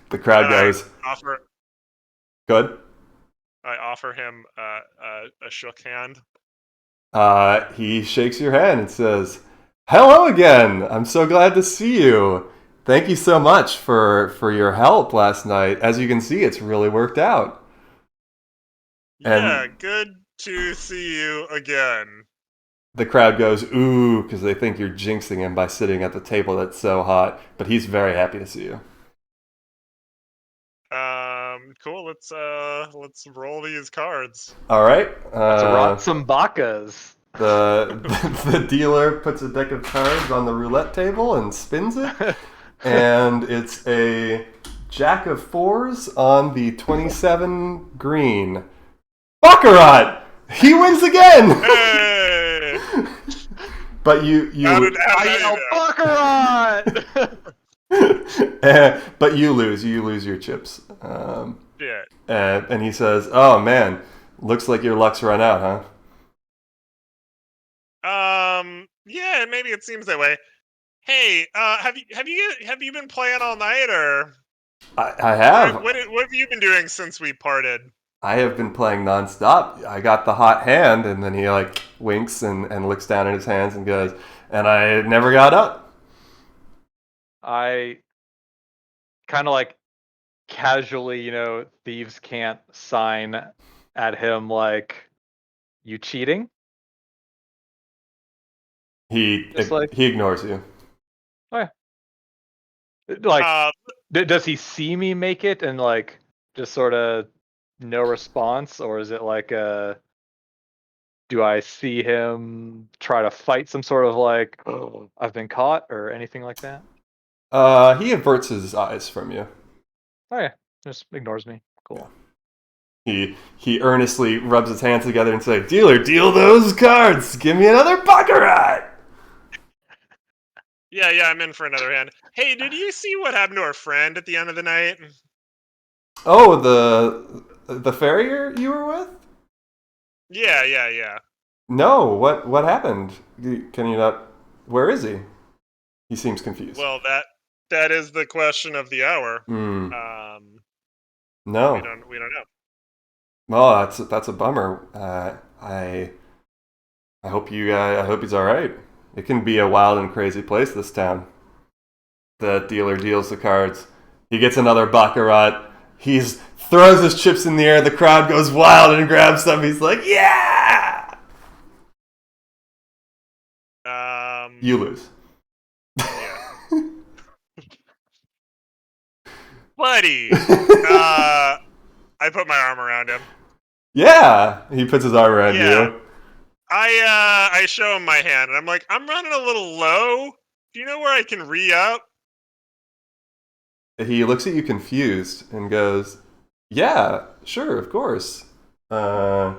The crowd
And
goes, "Good."
I offer him a shook hand.
He shakes your hand and says, "Hello again. I'm so glad to see you. Thank you so much for your help last night. As you can see, it's really worked out."
Yeah, good to see you again.
The crowd goes, "Ooh," because they think you're jinxing him by sitting at the table that's so hot. But he's very happy to see you.
Cool. Let's roll these cards.
All right.
Let's rot some baccas.
The dealer puts a deck of cards on the roulette table and spins it, and it's a jack of 4s on the 27 green. Baccarat! He wins again!
Hey!
But you
I yell baccarat!
but you lose your chips.
Yeah.
And he says, "Oh man, looks like your luck's run out, huh?"
Yeah, maybe it seems that way. Hey, have you been playing all night, or
I have.
what have you been doing since we parted?
I have been playing nonstop. I got the hot hand, and then he like winks and looks down at his hands and goes, "And I never got up."
I kind of like casually, thieves can't sign at him like, you cheating?
He
Just like,
he ignores you.
oh yeah. Like,
Uh,
does he see me make it and like just sort of no response, or is it like do I see him try to fight some sort of like, oh, I've been caught or anything like that?
He averts his eyes from you.
Oh yeah, just ignores me.
Yeah.
Cool.
He earnestly rubs his hands together and says, "Dealer, deal those cards. Give me another baccarat."
yeah, I'm in for another hand. Hey, did you see what happened to our friend at the end of the night?
Oh, the farrier you were with?
Yeah.
No. What happened? Can you not? Where is he? He seems confused.
Well, that is the question of the hour.
Hmm.
We
No.
don't know.
Well, that's a bummer. I hope I hope he's all right. It can be a wild and crazy place, this town. The dealer deals the cards. He gets another baccarat. He throws his chips in the air. The crowd goes wild and grabs some. He's like, "Yeah!" You lose.
Yeah. Buddy. I put my arm around him.
Yeah. He puts his arm around you.
I show him my hand and I'm like, I'm running a little low. Do you know where I can re-up?
He looks at you confused and goes, "Yeah, sure, of course. I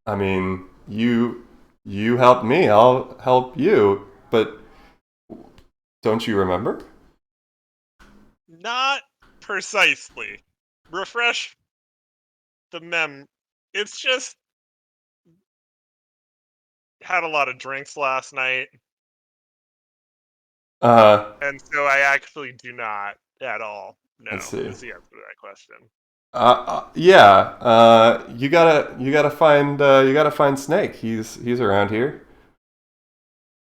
mean, you helped me. I'll help you. But don't you remember?"
Not precisely. Refresh the mem. It's just had a lot of drinks last night, and so I actually do not at all know.
I see.
Is the answer to that question.
Yeah. You gotta find Snake. He's around here.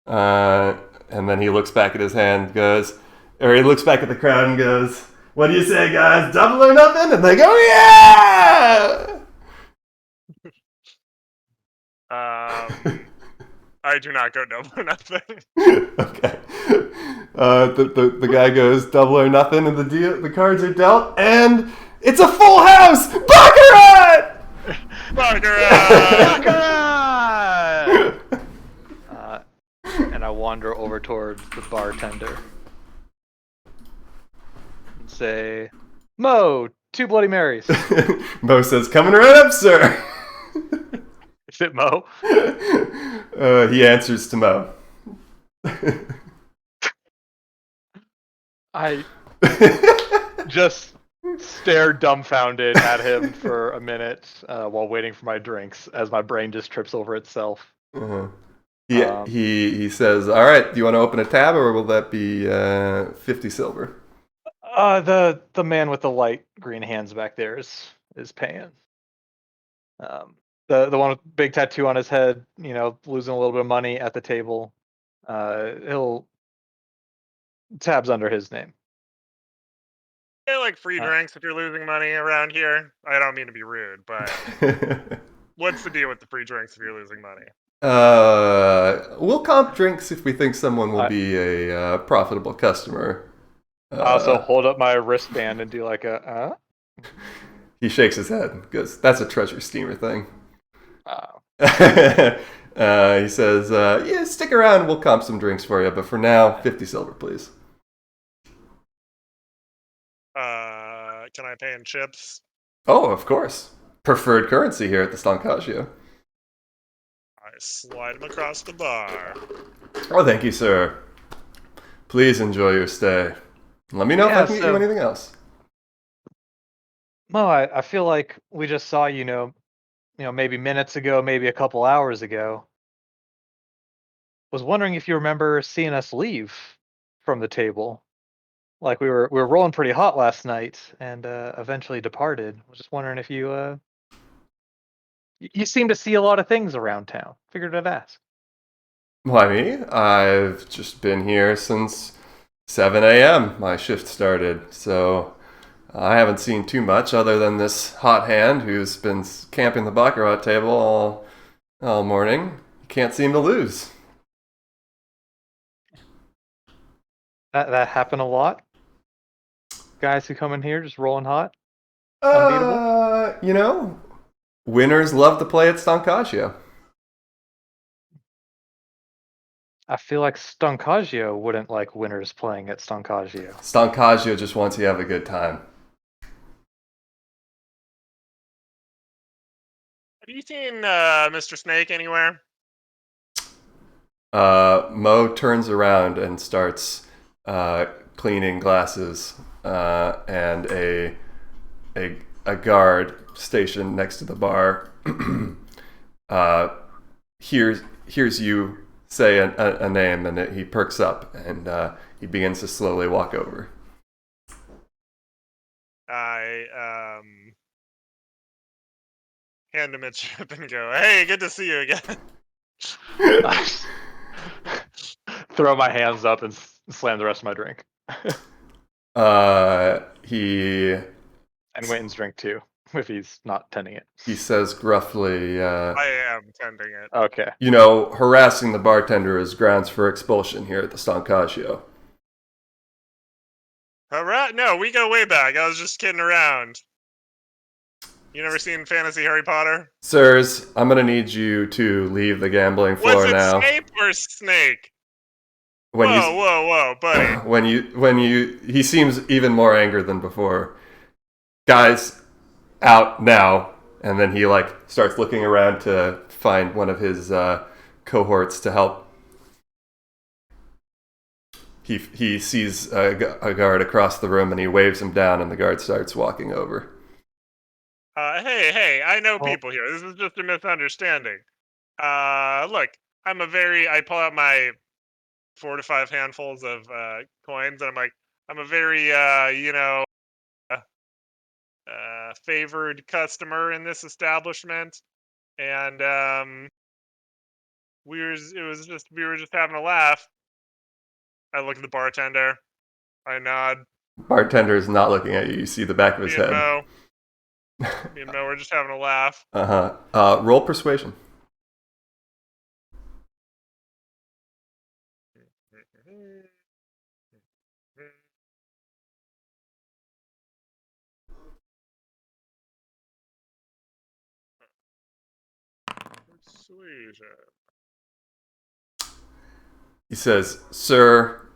And then he looks back at his hand, he looks back at the crowd and goes, "What do you say, guys? Double or nothing?" And they go, "Yeah!"
I do not go double or nothing.
Okay. The guy goes double or nothing, and the cards are dealt, and it's a full house. Baccarat!
Baccarat!
And I wander over towards the bartender and say, Mo, 2 Bloody Marys.
Mo says, "Coming right up, sir."
Is it Mo?
He answers to Mo.
I just stare dumbfounded at him for a minute while waiting for my drinks as my brain just trips over itself.
Uh-huh. He says, "All right, do you want to open a tab, or will that be 50 silver?"
The man with the light green hands back there is paying. The one with big tattoo on his head, losing a little bit of money at the table. He'll tabs under his name.
I like free drinks if you're losing money around here. I don't mean to be rude, but what's the deal with the free drinks if you're losing money?
We'll comp drinks if we think someone will be a profitable customer.
I also hold up my wristband and do like a
He shakes his head, goes, "That's a treasure steamer thing."
Oh.
He says, "Yeah, stick around, we'll comp some drinks for you, but for now, 50 silver, please."
Can I pay in chips?
Oh, of course. Preferred currency here at the Stancagio.
I slide him across the bar.
Oh, thank you, sir. Please enjoy your stay. Let me know if I can get you anything else.
Mo, I feel like we just saw maybe minutes ago, maybe a couple hours ago. Was wondering if you remember seeing us leave from the table. Like we were rolling pretty hot last night and eventually departed. Was just wondering if you seem to see a lot of things around town. Figured I'd ask.
Why me? I've just been here since 7 a.m. My shift started, so I haven't seen too much other than this hot hand who's been camping the baccarat table all morning. Can't seem to lose.
That happen a lot. Guys who come in here just rolling hot, unbeatable.
You know, winners love to play at Stancaggio.
I feel like Stancaggio wouldn't like winners playing at Stancaggio.
Stancaggio just wants you to have a good time.
Have you seen Mr. Snake anywhere?
Mo turns around and starts cleaning glasses, and a guard stationed next to the bar hears you say a name, and he perks up, and he begins to slowly walk over.
I hand him a chip and go, "Hey, good to see you again."
Throw my hands up and slam the rest of my drink.
He
And Wayne's drink too, if he's not tending it.
He says gruffly,
I am tending it.
Okay.
you know, harassing the bartender is grounds for expulsion here at the Stancaggio.
Alright, no, we go way back. I was just kidding around. You never seen Fantasy Harry Potter?
Sirs, I'm gonna need you to leave the gambling floor
Was it
now.
Snape or Snake?
When
Whoa, buddy.
he seems even more angry than before. Guys, out now. And then he starts looking around to find one of his cohorts to help. He sees a guard across the room and he waves him down, and the guard starts walking over.
Hey, I know people here. This is just a misunderstanding. Look, I pull out my 4 to 5 handfuls of coins, and I'm a very, favored customer in this establishment, and we were just having a laugh. I look at the bartender. I nod.
Bartender is not looking at you. You see the back of his head.
Me and Mo were just having a laugh.
Roll persuasion.
Sweet.
He says, "Sir,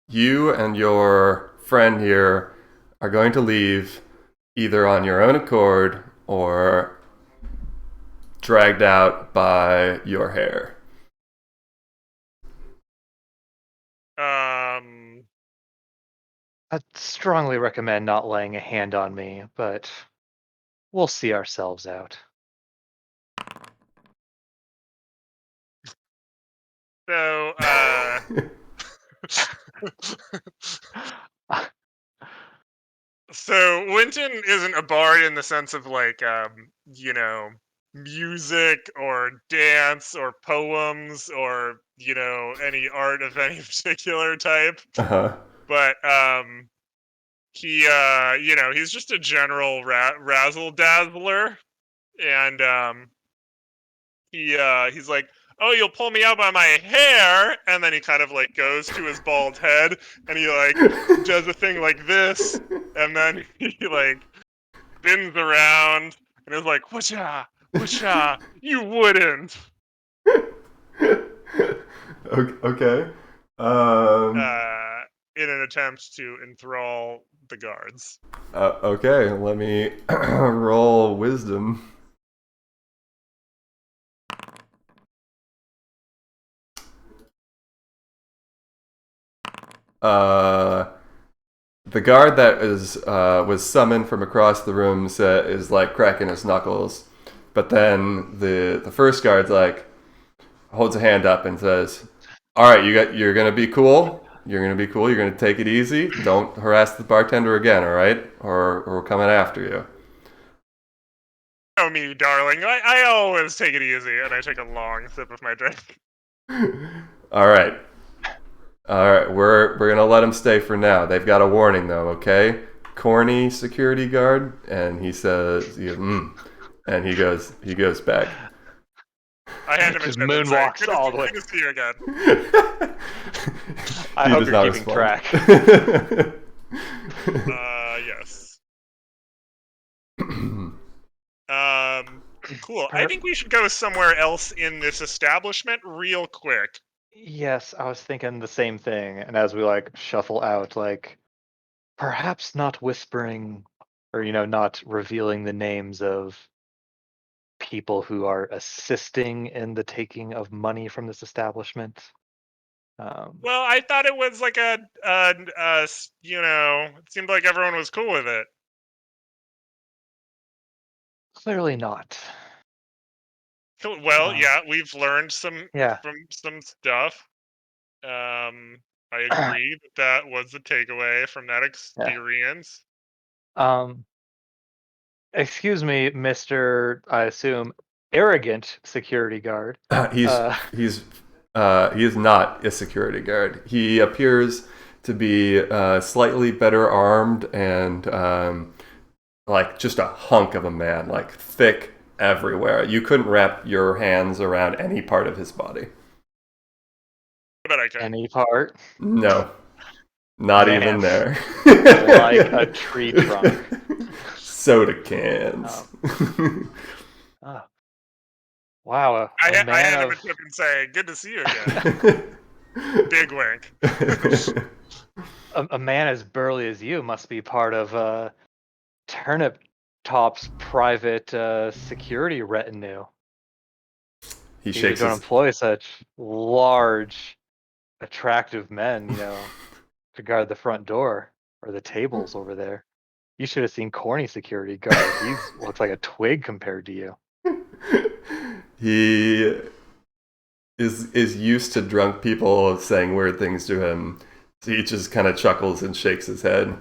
you and your friend here are going to leave either on your own accord or dragged out by your hair."
I'd strongly recommend not laying a hand on me, but we'll see ourselves out.
So, so Winton isn't a bard in the sense of music or dance or poems or, any art of any particular type. But, he's just a general razzle-dazzler. And, he's like, "Oh, you'll pull me out by my hair," and then he kind of goes to his bald head and he does a thing like this, and then he spins around and is like, "Whatcha, you wouldn't."
Okay.
In an attempt to enthrall the guards.
Okay, let me roll wisdom. The guard that was summoned from across the room is cracking his knuckles, but then the first guard's holds a hand up and says, "All right, you're gonna be cool. You're gonna be cool. You're gonna take it easy. Don't harass the bartender again, all right? Or we're coming after you."
"Oh, me, darling. I always take it easy," and I take a long sip of my drink.
All right, we're gonna let them stay for now. They've got a warning though, okay? corny security guard, and he says, and he goes back.
I hand him a
Just
tip and say,
moonwalks
good to,
all the way.
good to see you again.
I
He
hope
does
you're
not
keeping
respond.
track.
Yes. Cool. I think we should go somewhere else in this establishment real quick.
Yes, I was thinking the same thing. And as we like shuffle out, like perhaps not whispering or not revealing the names of people who are assisting in the taking of money from this establishment.
Well, I thought it was like it seemed like everyone was cool with it.
Clearly not.
Cool. Well, yeah, we've learned
Yeah.
from some stuff. I agree that was the takeaway from that experience.
Excuse me, Mr. I assume arrogant security guard.
He is not a security guard. He appears to be slightly better armed and like just a hunk of a man, like thick everywhere. You couldn't wrap your hands around any part of his body.
But I can.
Any part.
No, not
Man.
even there.
Like a tree trunk.
Soda cans.
Wow,
I
man
hand him
of
a tip and say, "Good to see you again." Big wink.
a man as burly as you must be part of Turnip Top's private security retinue.
He
You
shakes
don't
his.
employ such large, attractive men, to guard the front door or the tables over there. You should have seen corny security guard. He looks like a twig compared to you.
He is used to drunk people saying weird things to him. So he just kind of chuckles and shakes his head.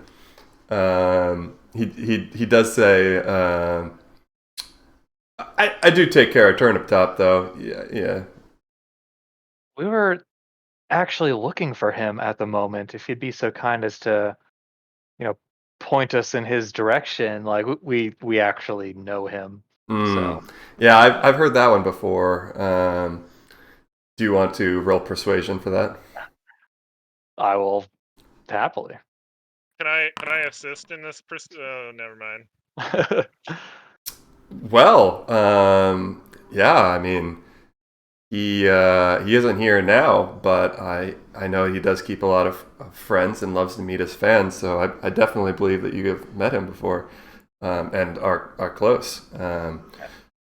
He does say, I do take care of Turnip Top though. Yeah.
We were actually looking for him at the moment. If you'd be so kind as to, point us in his direction, like we actually know him. So
yeah, I've heard that one before. Do you want to roll persuasion for that?
I will happily.
Can I assist in this? Oh, never mind.
Well, yeah. I mean, he isn't here now, but I know he does keep a lot of friends and loves to meet his fans. So I definitely believe that you have met him before, and are close.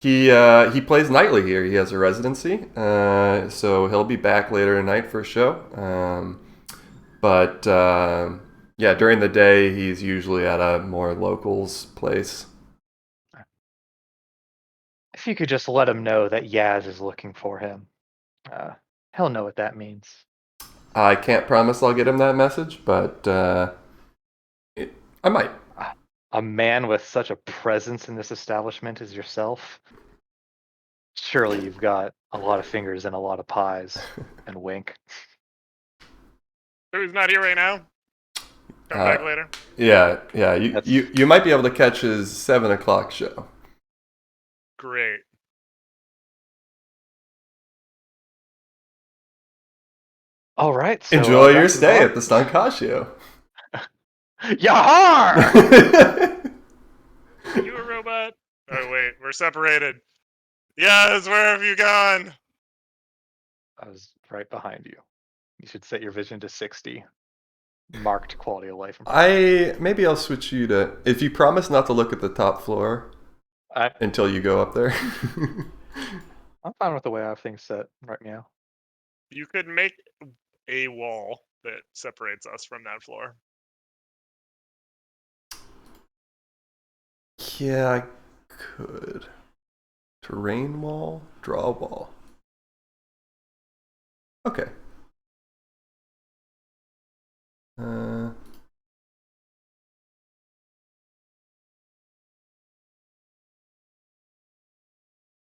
He plays nightly here. He has a residency, so he'll be back later tonight for a show. But yeah, during the day he's usually at a more locals place.
If you could just let him know that Yaz is looking for him, he'll know what that means.
I can't promise I'll get him that message, but I might.
A man with such a presence in this establishment as yourself, surely you've got a lot of fingers and a lot of pies. And wink.
So he's not here right now. Come back later.
Yeah. You might be able to catch his 7:00 show.
Great.
All right. So,
Enjoy your stay at the Stancasio.
Yahar!
Are you a robot? Oh wait, we're separated. Yes, where have you gone?
I was right behind you. You should set your vision to 60. Marked quality of life.
Maybe I'll switch you to, if you promise not to look at the top floor until you go up there.
I'm fine with the way I have things set right now.
You could make a wall that separates us from that floor.
Yeah, I could. Terrain wall, draw wall. Okay.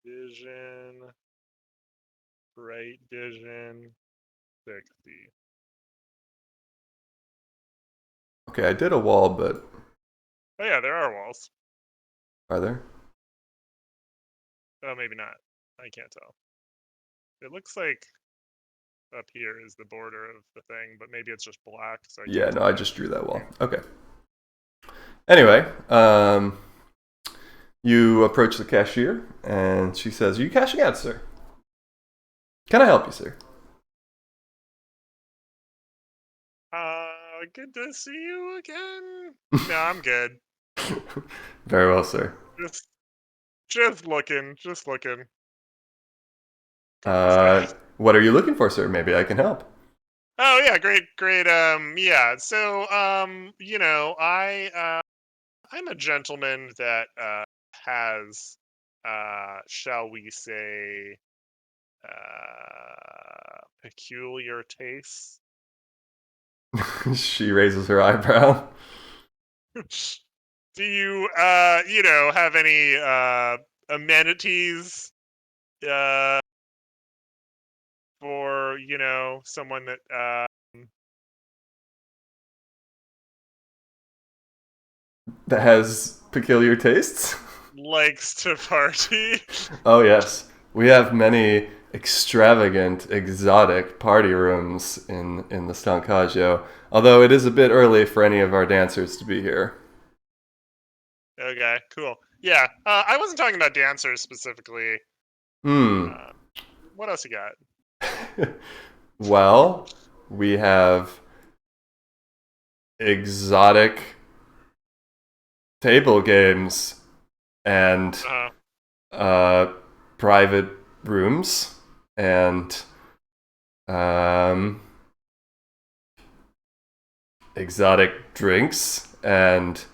Vision, bright vision, 60.
Okay, I did a wall, but
Oh yeah, there are walls.
Are there?
Oh, maybe not. I can't tell. It looks like up here is the border of the thing, but maybe it's just black, so I
Yeah,
can't
no,
tell.
I just drew that wall. Okay. Anyway, you approach the cashier, and she says, "Are you cashing out, sir? Can I help you, sir?"
Good to see you again. No, I'm good.
Very well, sir.
Just, just looking, just looking. These guys.
What are you looking for, sir? Maybe I can help.
Oh yeah, great. Yeah. So, I'm a gentleman that has, shall we say, peculiar tastes.
She raises her eyebrow.
Do you, have any amenities uh, for someone that
That has peculiar tastes?
likes to party?
Oh, yes. We have many extravagant, exotic party rooms in the Stancaggio, although it is a bit early for any of our dancers to be here.
Okay, cool. Yeah, I wasn't talking about dancers specifically.
Hmm.
What else you got?
Well, we have exotic table games and
Uh,
uh, private rooms and um, exotic drinks and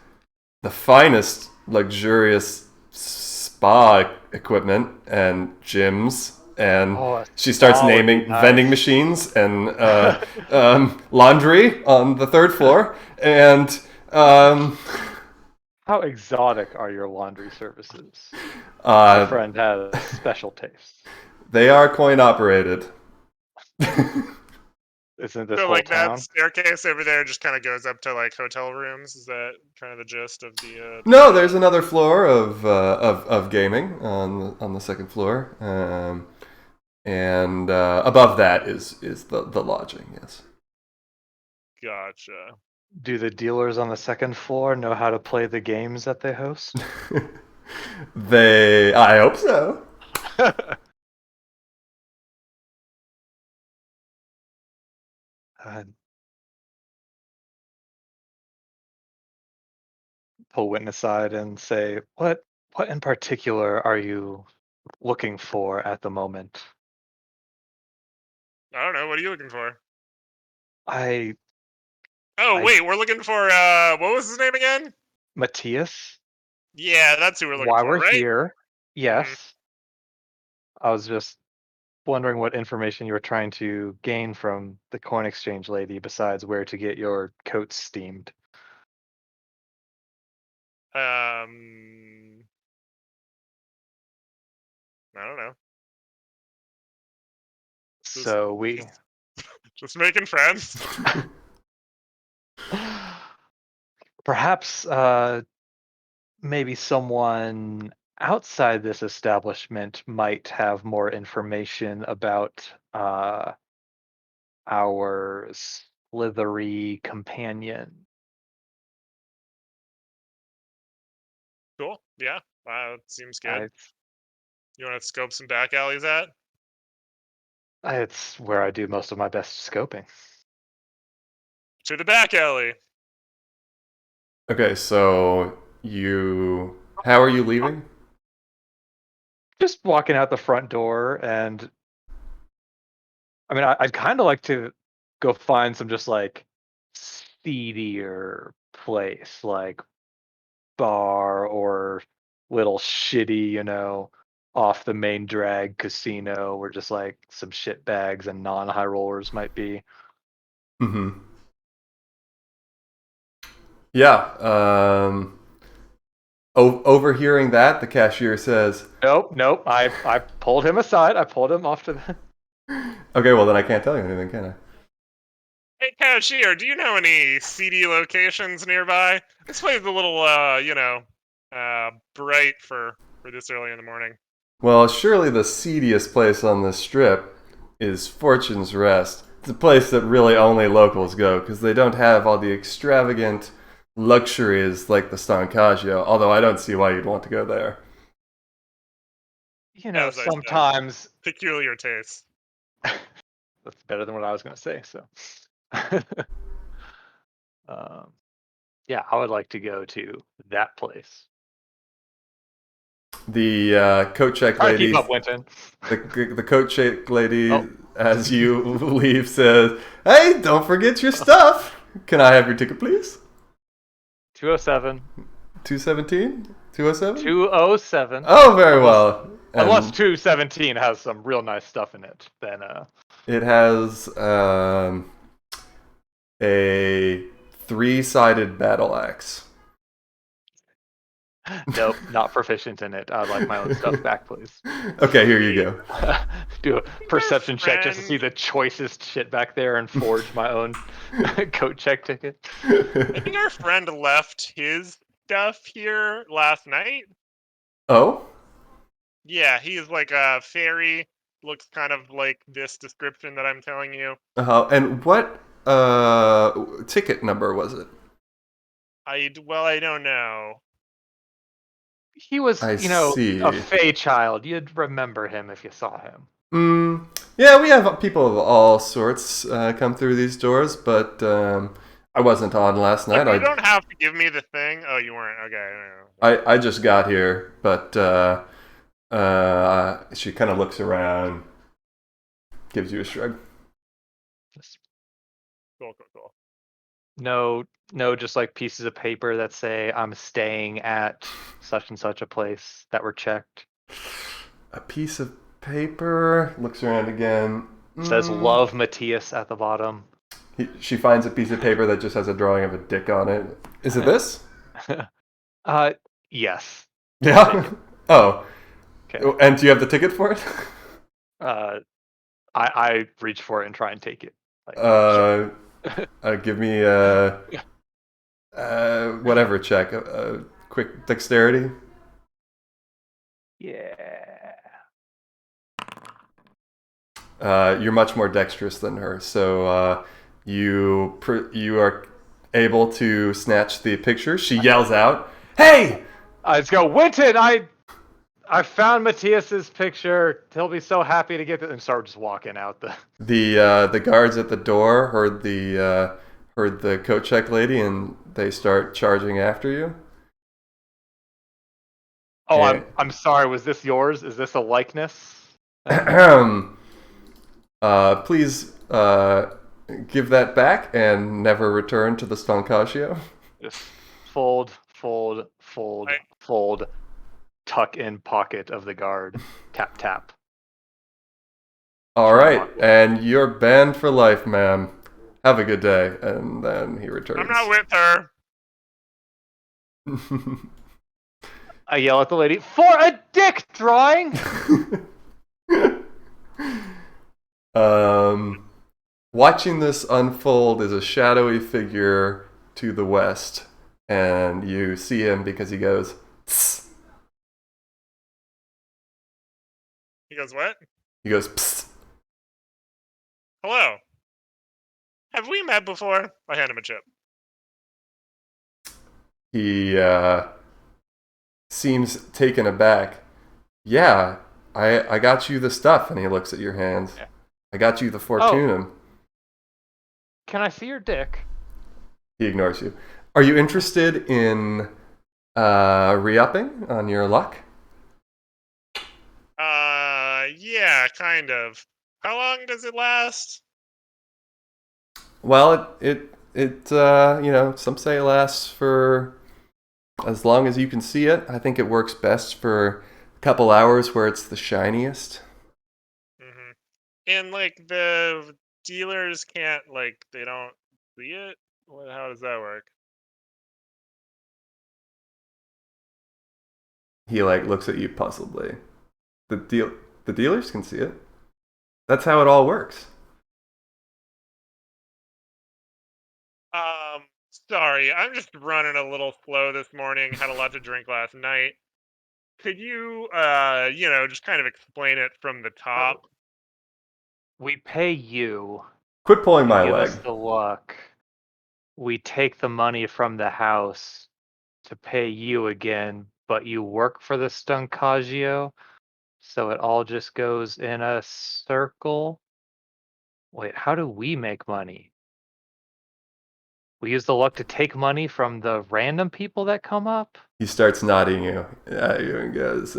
the finest luxurious spa equipment and gyms. And
Oh,
she starts
spa would be
naming vending
nice.
machines and laundry on the third floor. And
How exotic are your laundry services? My
uh,
friend has special tastes.
they are coin operated.
Isn't this
so
whole
like that
town?
staircase over there just kind of goes up to like hotel rooms. Is that kind of the gist of the
No,
deal?
there's another floor of gaming on the second floor, and above that is the lodging. Yes.
Gotcha.
Do the dealers on the second floor know how to play the games that they host?
I hope so.
uh, Pull Witten aside and say, what in particular are you looking for at the moment?
I don't know. What are you looking for?
I
Oh
I
wait, we're looking for what was his name again?
Matthias,
Yeah, that's who we're looking
why
for,
we're
right?
here.
Hmm.
Yes. I was just wondering what information you were trying to gain from the coin exchange lady besides where to get your coats steamed.
Um, I don't know. Just,
So we
just making friends.
perhaps maybe someone outside this establishment might have more information about our slithery companion.
Cool. Yeah. Seems good.
I,
You want to scope some back alleys at?
it's where I do most of my best scoping.
To the back alley.
Okay, so how are you leaving?
Just walking out the front door, and I mean, I'd kind of like to go find some just like seedier place, like bar or little shitty, off the main drag casino where just like some shit bags and non-high rollers might be.
Mm-hmm. Yeah. Overhearing that, the cashier says,
Nope. I pulled him aside. I pulled him off to the.
"Okay, well then I can't tell you anything, can I?"
Hey, cashier, do you know any seedy locations nearby? This place is a little, bright for this early in the morning.
Well, surely the seediest place on this strip is Fortune's Rest. It's a place that really only locals go because they don't have all the extravagant luxuries like the Stancaggio, although I don't see why you'd want to go there.
As I said,
Sometimes
peculiar taste.
that's better than what I was going to say. So, yeah, I would like to go to that place.
The coat check
Try to
lady,
keep up, Winton.
the coat check lady,
Oh.
as you leave, says, "Hey, don't forget your stuff. Can I have your ticket, please?"
207.
217? 207?
207.
Oh, very well.
Unless
And
217 has some real nice stuff in it, then
it has a 3-sided battle axe.
nope, not proficient in it. I'd like my own stuff back, please.
Okay, here you go.
Do a perception check just to see the choicest shit back there and forge my own coat check ticket.
I think our friend left his stuff here last night.
Oh?
Yeah, he is like a fairy. Looks kind of like this description that I'm telling you.
And what ticket number was it?
I don't know.
He was,
I see.
a Fey child. You'd remember him if you saw him.
Yeah, we have people of all sorts come through these doors, but I wasn't on last night.
Look, you don't have to give me the thing. Oh, you weren't. Okay.
I just got here, but she kind of looks around, gives you a shrug.
Cool.
No, just like pieces of paper that say I'm staying at such and such a place that were checked.
A piece of paper, looks around again.
Says Love Matthias at the bottom.
She finds a piece of paper that just has a drawing of a dick on it. Is it this?
Yes.
Yeah? Oh.
Okay.
And do you have the ticket for it?
I reach for it and try and take it.
Sure. Give me whatever check. Quick dexterity.
Yeah.
You're much more dexterous than her, so you are able to snatch the picture. She yells out, "Hey!"
Let's go, Winton! I found Matthias's picture. He'll be so happy to get it, and start just walking out
The guards at the door heard the coat check lady, and they start charging after you.
Oh,
And-
I'm sorry. Was this yours? Is this a likeness?
Please give that back and never return to the Stancaggio.
Just fold, tuck in pocket of the guard, tap tap.
All right, and you're banned for life, ma'am. Have a good day. And then he returns.
I'm not with her.
I yell at the lady, for a dick drawing!
Watching this unfold is a shadowy figure to the west, and you see him because he goes, "Psst."
He goes, what?
He goes, "Psst."
Hello. Have we met before? I hand him a chip.
He seems taken aback. Yeah, I got you the stuff, and he looks at your hands.
Yeah.
I got you the Fortunum.
Can I see your dick?
He ignores you. Are you interested in re-upping on your luck?
Yeah, kind of. How long does it last?
Well, it some say it lasts for as long as you can see it. I think it works best for a couple hours where it's the shiniest.
Mm-hmm. And, like, the dealers can't, like, they don't see it? How does that work?
He looks at you puzzledly. The dealers can see it. That's how it all works.
Sorry, I'm just running a little slow this morning. Had a lot to drink last night. Could you, just kind of explain it from the top?
We pay you.
Quit pulling
You
my
give
leg.
us the luck. We take the money from the house to pay you again, but you work for the Stuncagio, so it all just goes in a circle. Wait, how do we make money? We use the luck to take money from the random people that come up?
He starts nodding at you and goes,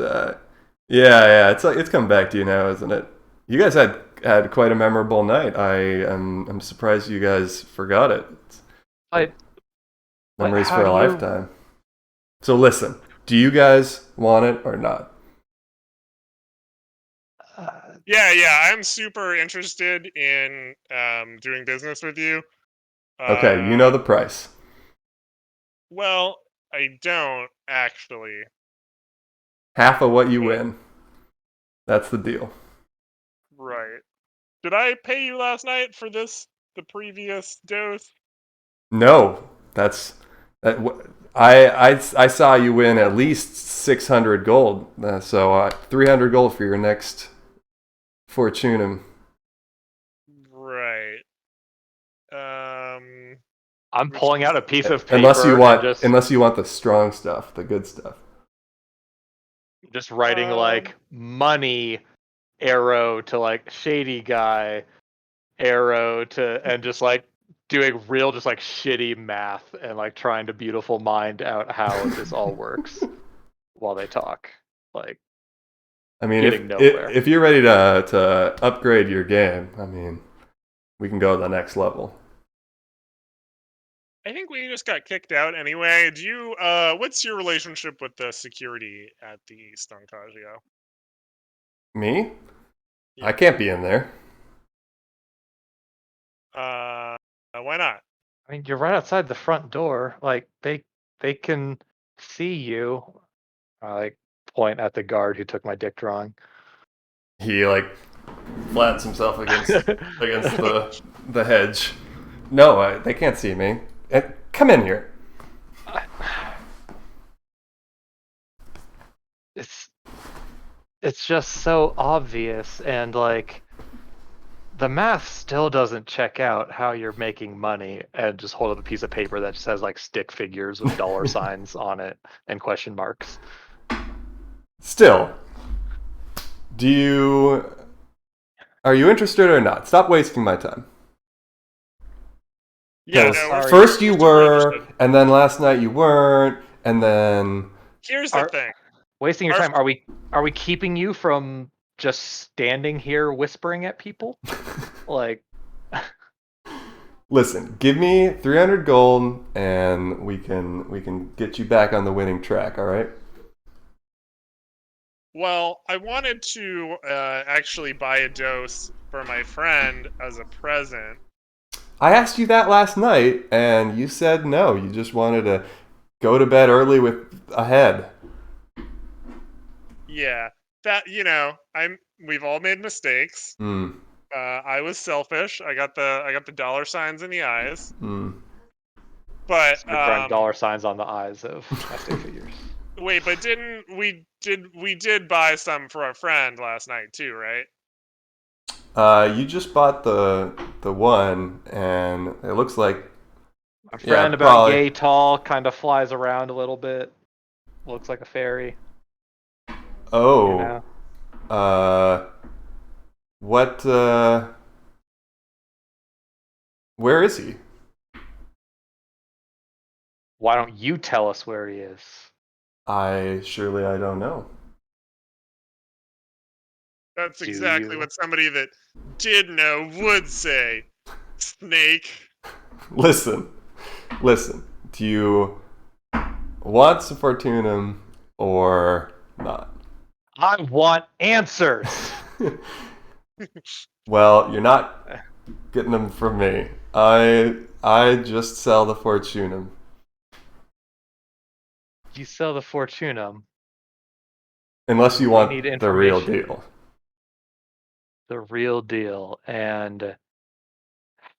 yeah, it's come back to you now, isn't it? You guys had quite a memorable night. I'm surprised you guys forgot it.
But
Memories
how
for a
do you...
lifetime. So listen, do you guys want it or not?
Yeah, I'm super interested in doing business with you.
Okay, you know the price.
Well, I don't actually.
Half of what you
But-
win. That's the deal.
Right. Did I pay you last night for the previous dose?
No, that's that. I saw you win at least 600 gold. So 300 gold for your next Fortunum.
Right. Um.
I'm
Which
pulling
is-
out a piece of paper
Unless you want,
and just
the strong stuff, the good stuff.
writing like money arrow to like shady guy arrow to, and just like doing real just like shitty math and like trying to beautiful mind out how this all works while they talk. Like,
I mean,
getting nowhere.
if you're ready to upgrade your game, I mean, we can go to the next level.
I think we just got kicked out anyway. Do you? What's your relationship with the security at the Stuncagio?
Me?
Yeah.
I can't be in there.
Why not?
I mean, you're right outside the front door. Like they can see you. I like point at the guard who took my dick drawing.
He like flats himself against the hedge. No, they can't see me. Come in here.
It's just so obvious, and like the math still doesn't check out how you're making money, and just hold up a piece of paper that just has like stick figures with dollar signs on it and question marks.
Still, are you interested or not? Stop wasting my time.
Yeah,
Because
no,
sorry.
first you
super
were,
interested.
and then last night you weren't, and then
Here's the
Are-
thing.
Wasting your
Our-
time. Are we keeping you from just standing here whispering at people? Like,
listen, give me 300 gold, and we can get you back on the winning track. All right.
Well, I wanted to actually buy a dose for my friend as a present.
I asked you that last night, and you said no. You just wanted to go to bed early with a head.
Yeah, that we've all made mistakes.
Hmm.
I was selfish. I got the dollar signs in the eyes.
Hmm.
But
start drawing dollar signs on the eyes of my stick figures.
wait, but didn't we did buy some for our friend last night too, right?
You just bought the one, and it looks like
My friend, about
probably.
yay tall, kind of flies around a little bit. Looks like a fairy.
Oh.
You know?
What? Where is he?
Why don't you tell us where he is?
I don't know.
That's
Do
exactly
you?
what somebody that did know would say. Snake.
Listen. Do you want some Fortunum or not?
I want answers.
Well, you're not getting them from me. I just sell the Fortunum.
You sell the Fortunum.
Unless you
We
want
need
the real
information.
deal.
The real deal. And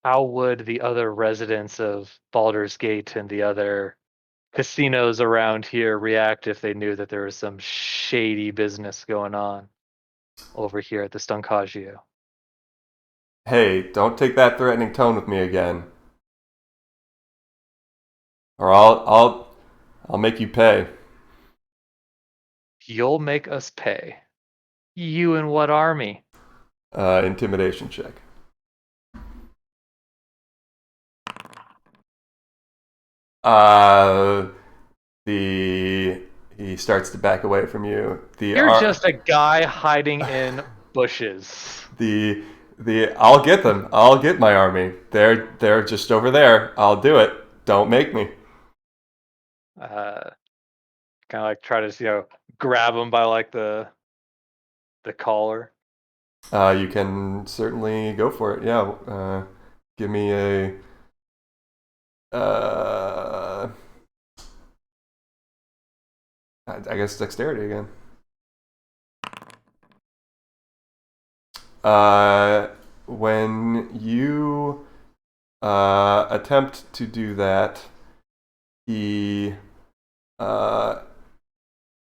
How would the other residents of Baldur's Gate and the other casinos around here react if they knew that there was some shady business going on over here at the Stunkagio?
Hey, don't take that threatening tone with me again, or I'll make you pay.
You'll make us pay. You and what army?
Intimidation check. He starts to back away from you.
You're just a guy hiding in bushes.
The I'll get them. I'll get my army. They're just over there. I'll do it. Don't make me.
Kind of like try to grab him by like the collar.
You can certainly go for it. Yeah. Give me a. I guess dexterity again. When you attempt to do that, he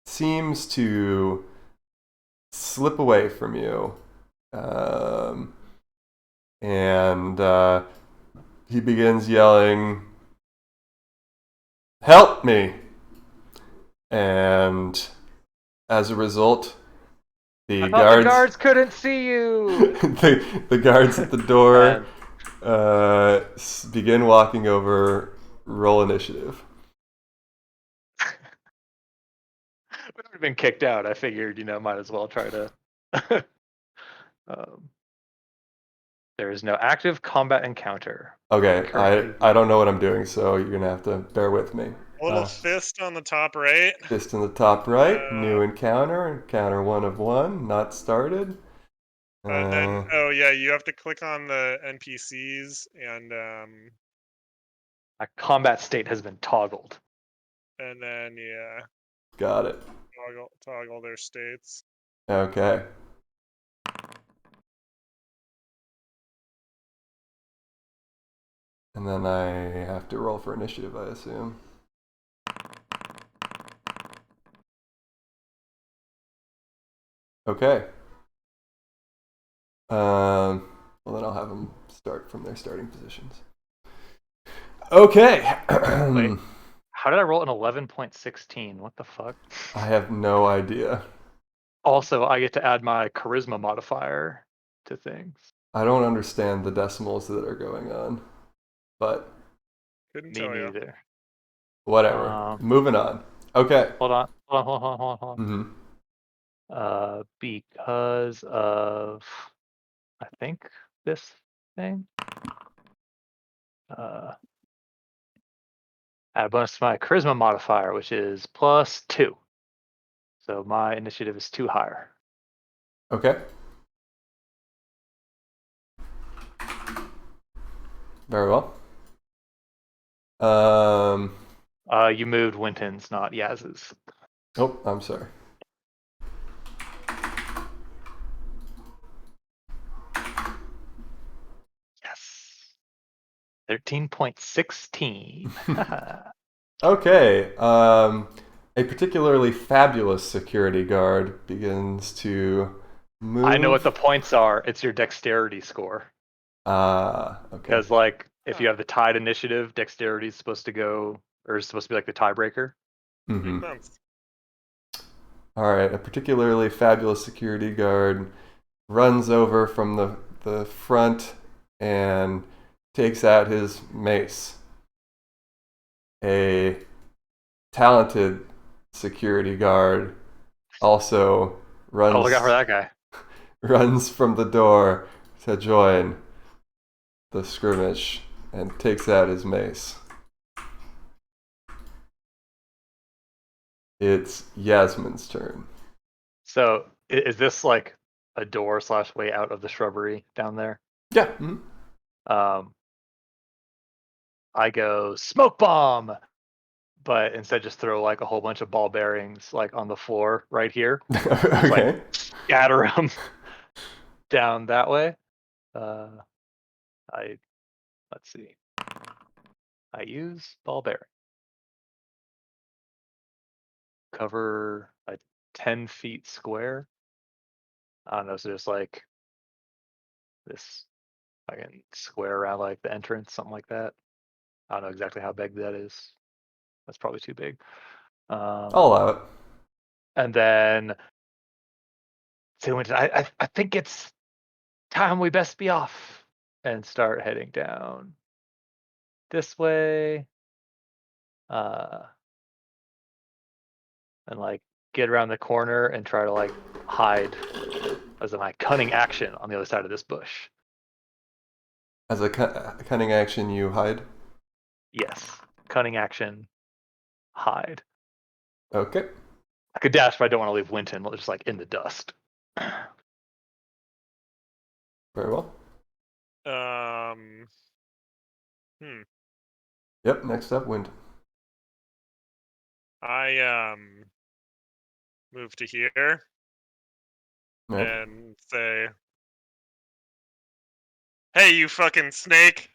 seems to slip away from you, and he begins yelling, "Help me!" And as a result, the
guards couldn't see you.
the guards at the door begin walking over. Roll initiative.
We've already been kicked out. I figured, might as well try to. There is no active combat encounter.
Okay, I don't know what I'm doing, so you're gonna have to bear with me.
A little fist on the top right.
Fist in the top right. New encounter 1 of 1. Not started.
Then you have to click on the NPCs and
a combat state has been toggled.
And then
got it.
Toggle their states.
Okay. And then I have to roll for initiative, I assume. Okay. Well, then I'll have them start from their starting positions. Okay.
Wait, how did I roll an 11.16? What the fuck?
I have no idea.
Also, I get to add my charisma modifier to things.
I don't understand the decimals that are going on, but
couldn't tell you.
Neither.
Whatever. Moving on. Okay.
Hold on. Mm-hmm. Because of, I think, this thing. Add a bonus to my charisma modifier, which is +2. So my initiative is 2 higher.
Okay. Very well.
You moved Winton's, not Yaz's.
Oh, I'm sorry.
Yes. 13.16.
Okay. A particularly fabulous security guard begins to move.
I know what the points are. It's your dexterity score.
Okay.
Because, if you have the tied initiative, dexterity is supposed to go, or is supposed to be like the tiebreaker.
Mm-hmm. All right. A particularly fabulous security guard runs over from the front and takes out his mace. A talented security guard also runs.
Oh, look out for that guy.
Runs from the door to join the skirmish and takes out his mace. It's Yasmin's turn.
So, is this like a door / way out of the shrubbery down there?
Yeah. Mm-hmm.
I go smoke bomb, but instead just throw a whole bunch of ball bearings on the floor right here.
Okay.
Scatter them down that way. I Let's see. I use ball bearing. Cover a 10 feet square. I don't know, so just like this fucking square around like the entrance, something like that. I don't know exactly how big that is. That's probably too big.
I'll allow it.
And then so I think it's time we best be off and start heading down this way. And like get around the corner and try to like hide as my cunning action on the other side of this bush.
As a cunning action, you hide.
Yes, cunning action, hide.
Okay.
I could dash, but I don't want to leave Winton just like in the dust.
Very well. Yep. Next up, Wind.
I move to here
Right.
and say, "Hey, you fucking snake!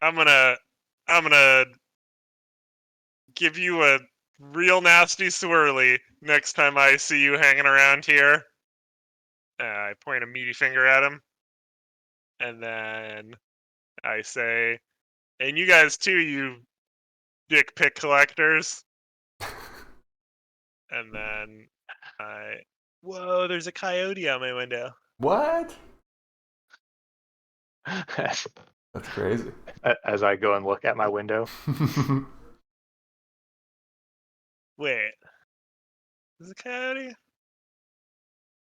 I'm gonna give you a real nasty swirly next time I see you hanging around here." I point a meaty finger at him, and then I say, "And you guys too, you dick pic collectors." And then whoa, there's a coyote out my window.
What?
as,
That's crazy.
as I go and look at my window.
Wait, is a coyote?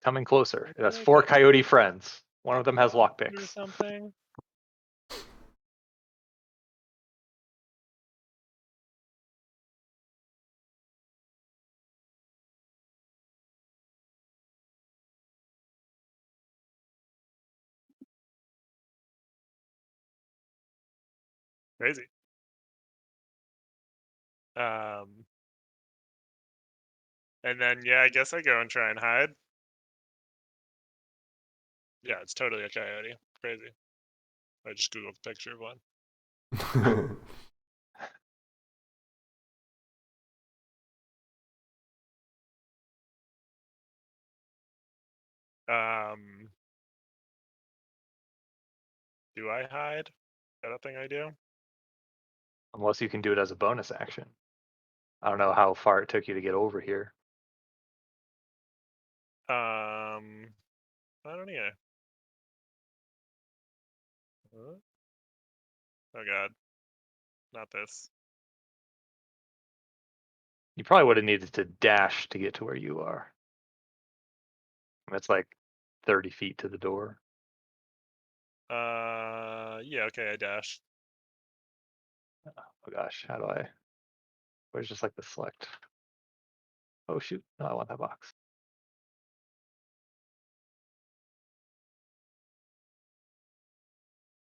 Coming closer. It has 4 coyote friends. One of them has
Or
lockpicks.
something? Crazy. And then yeah, I guess I go and try and hide. Yeah, it's totally a coyote. Crazy. I just googled a picture of one. Um, do I hide? Is that a thing I do?
Unless you can do it as a bonus action. I don't know how far it took you to get over here.
I don't either. Huh? Oh god, not this.
You probably would have needed to dash to get to where you are. That's like 30 feet to the door.
Yeah, okay, I dash.
Oh gosh, how do I? Where's just like the select? Oh shoot, no, I want that box.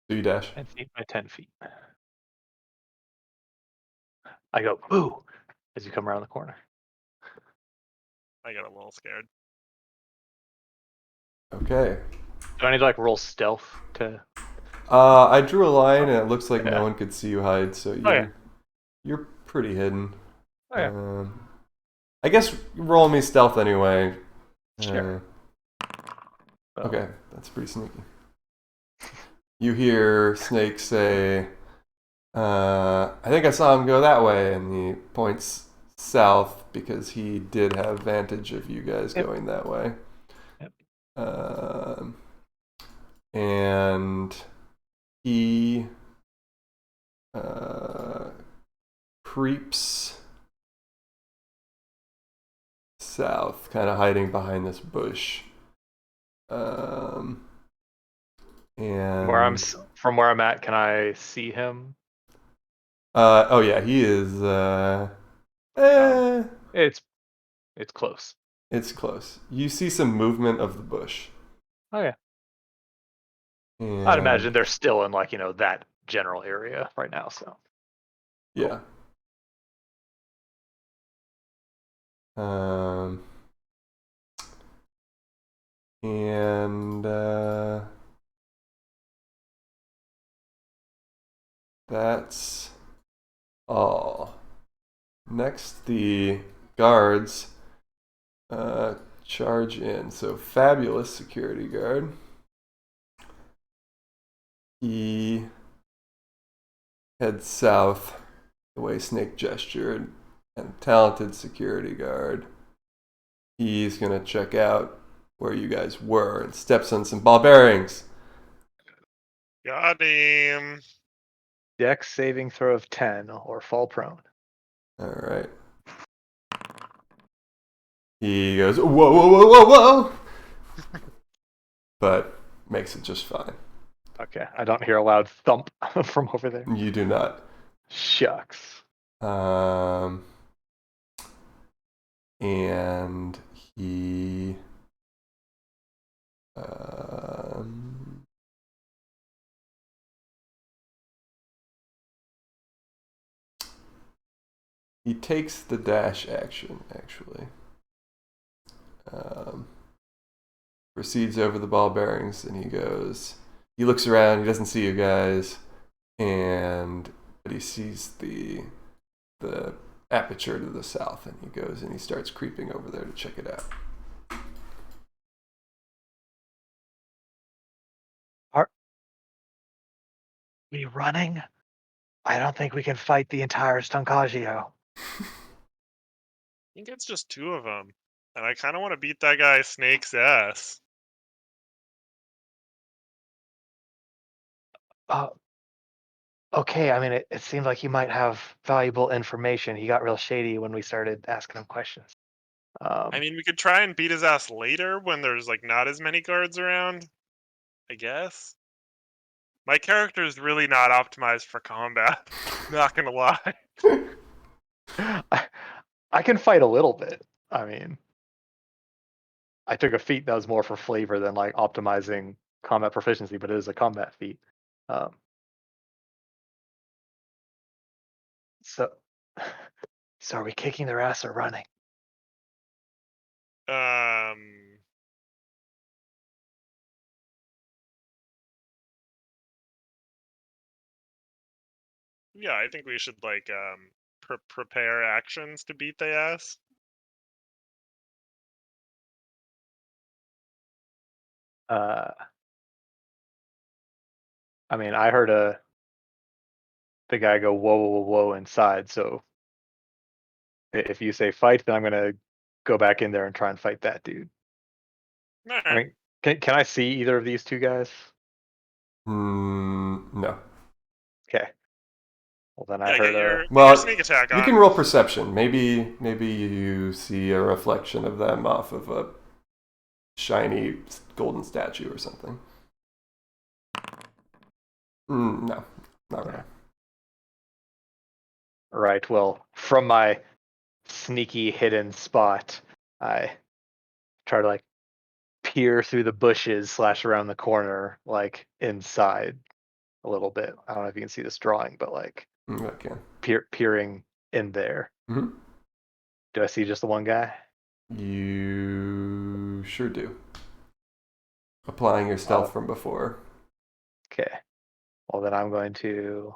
So you dash.
10 feet by 10 feet. I go, boo, as you come around the corner.
I got a little scared.
Okay.
Do I need to like roll stealth to?
I drew a line, and it looks like
Yeah.
no one could see you hide, so you're pretty hidden.
Okay.
I guess roll me stealth anyway.
Sure.
Okay, that's pretty sneaky. You hear Snake say, I think I saw him go that way, and he points south because he did have vantage of you guys going that way.
Yep.
And he creeps south, kind of hiding behind this bush. And
From where I'm at, can I see him?
oh yeah, he is.
It's close.
It's close. You see some movement of the bush.
Okay.
And,
I'd imagine they're still in like that general area right now. So
yeah. And That's all. Next, the guards charge in. So, Fabulous security guard. He heads south the way Snake gestured. And Talented security guard, he's going to check out where you guys were and steps on some ball bearings.
Got him.
Dex saving throw of 10 or fall prone.
All right. He goes, whoa, whoa, whoa, whoa, whoa! But makes it just fine.
Okay, I don't hear a loud thump from over there.
You do not.
Shucks.
And he he takes the dash action, actually. Proceeds over the ball bearings, and he looks around, he doesn't see you guys, but he sees the aperture to the south, and he goes and he starts creeping over there to check it out.
Are we running? I don't think we can fight the entire Stunkaggio.
I think it's just 2 of them. And I kind of want to beat that guy Snake's ass.
Okay, I mean, it seemed like he might have valuable information. He got real shady when we started asking him questions.
I mean, we could try and beat his ass later when there's like not as many guards around. I guess. My character is really not optimized for combat. Not gonna lie.
I can fight a little bit. I mean, I took a feat that was more for flavor than like optimizing combat proficiency, but it is a combat feat. So are we kicking their ass or running?
Yeah, I think we should like prepare actions to beat the ass.
I mean, I heard the guy go whoa whoa whoa inside. So if you say fight, then I'm gonna go back in there and try and fight that dude.
All
I
right.
mean, can I see either of these two guys?
No.
Okay. Well, then I
Yeah,
heard
get your
Well,
sneak attack on.
you can roll perception. Maybe you see a reflection of them off of a shiny golden statue or something. No, not really.
Right. Well, from my sneaky hidden spot, I try to like peer through the bushes / around the corner, like inside a little bit. I don't know if you can see this drawing, but like
I can.
peering in there.
Mm-hmm.
Do I see just the one guy?
You sure do. Applying your stealth from before.
Okay. Well, then I'm going to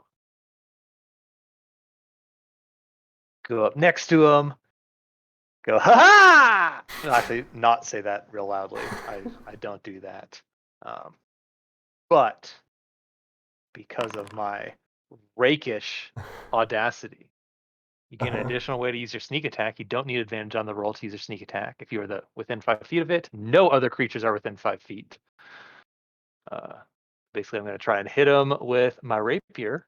go up next to him. Go, ha ha! No, actually, not say that real loudly. I don't do that. But because of my rakish audacity, you get an additional way to use your sneak attack. You don't need advantage on the roll to use your sneak attack. If you are within 5 feet of it, no other creatures are within 5 feet. Basically, I'm going to try and hit him with my rapier.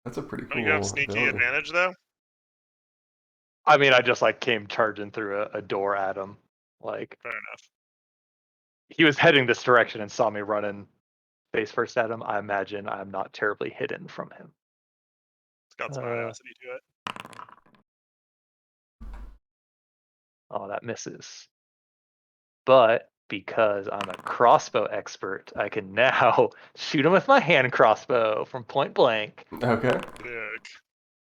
That's a pretty cool
Don't you have sneaky
ability.
advantage though?
I mean, I just like came charging through a door at him. Like,
Fair enough.
he was heading this direction and saw me running face first at him. I imagine I'm not terribly hidden from him.
It's got some audacity to it.
Oh, that misses. But because I'm a crossbow expert, I can now shoot him with my hand crossbow from point blank.
Okay.
Dick.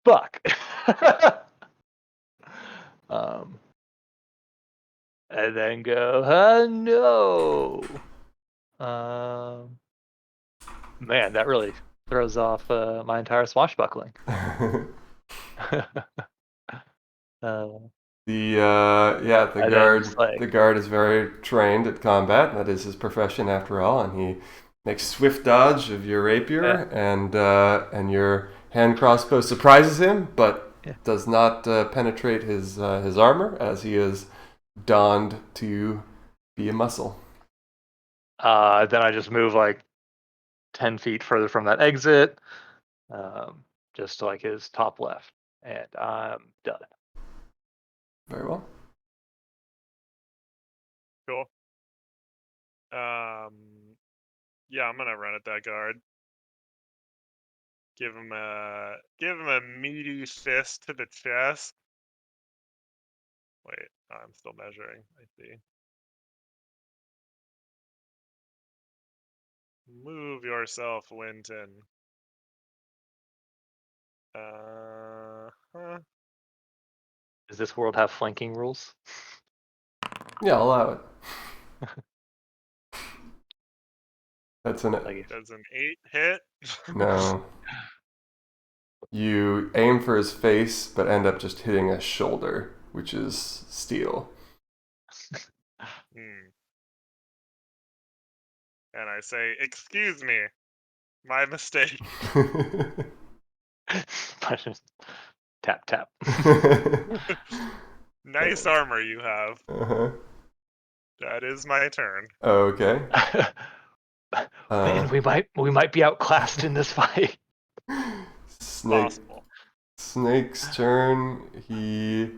Fuck. And then go, no. Man, that really throws off my entire swashbuckling.
The guard is very trained at combat. That is his profession after all, and he makes swift dodge of your rapier, and your hand crossbow surprises him, but does not penetrate his armor, as he is donned to be a muscle.
Then I just move like 10 feet further from that exit, just to like his top left, and I'm done.
Very well.
Cool. Yeah, I'm gonna run at that guard. Give him a meaty fist to the chest. Wait, I'm still measuring. I see. Move yourself, Winton.
Does this world have flanking rules?
Yeah, I'll allow it. That's an...
Does an 8 hit?
No. You aim for his face, but end up just hitting a shoulder, which is steel.
And I say, "Excuse me, my mistake."
Tap, tap.
Nice armor you have.
Uh-huh.
That is my turn.
Okay.
Man, we might be outclassed in this fight.
Possible.
Snake's turn. He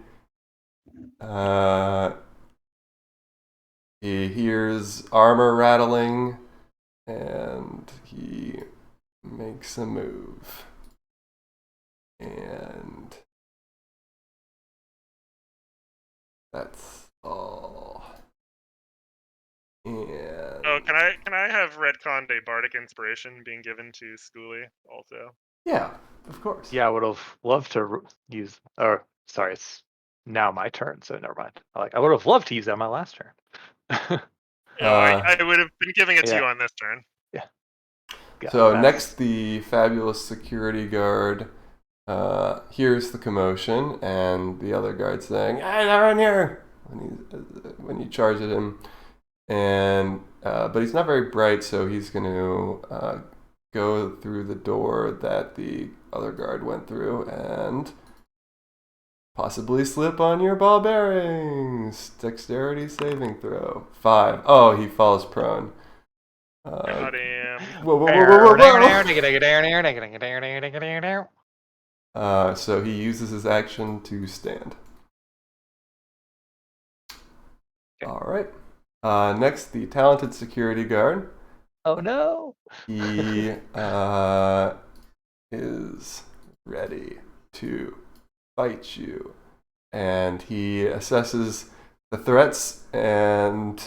hears armor rattling, and he makes a move. And that's all. And
can I have Redcon Day Bardic Inspiration being given to Schoolie also?
Yeah, of course.
Yeah, I would have loved to use. Or sorry, it's now my turn, so never mind. I would have loved to use that on my last turn.
I would have been giving it to you on this turn.
Yeah.
So next, the fabulous security guard hears the commotion and the other guard saying, "Hey, they're in here!" when you charge at him, and but he's not very bright, so he's going to go through the door that the other guard went through and possibly slip on your ball bearings. Dexterity saving throw. 5. Oh, he falls prone.
Goddamn.
Whoa. So he uses his action to stand. Okay. All right. Next, the talented security guard.
Oh no!
He is ready to fight you, and he assesses the threats and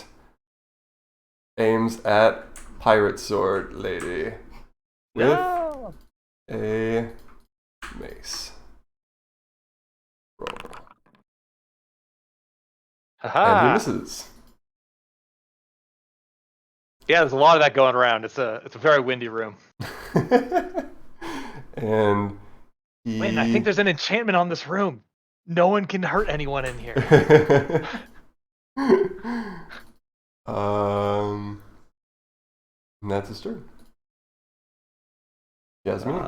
aims at Pirate Sword Lady with a mace. Roll. And he misses.
Yeah, there's a lot of that going around. It's a very windy room.
And he...
Wait, I think there's an enchantment on this room. No one can hurt anyone in here.
And that's his turn. Yasmin.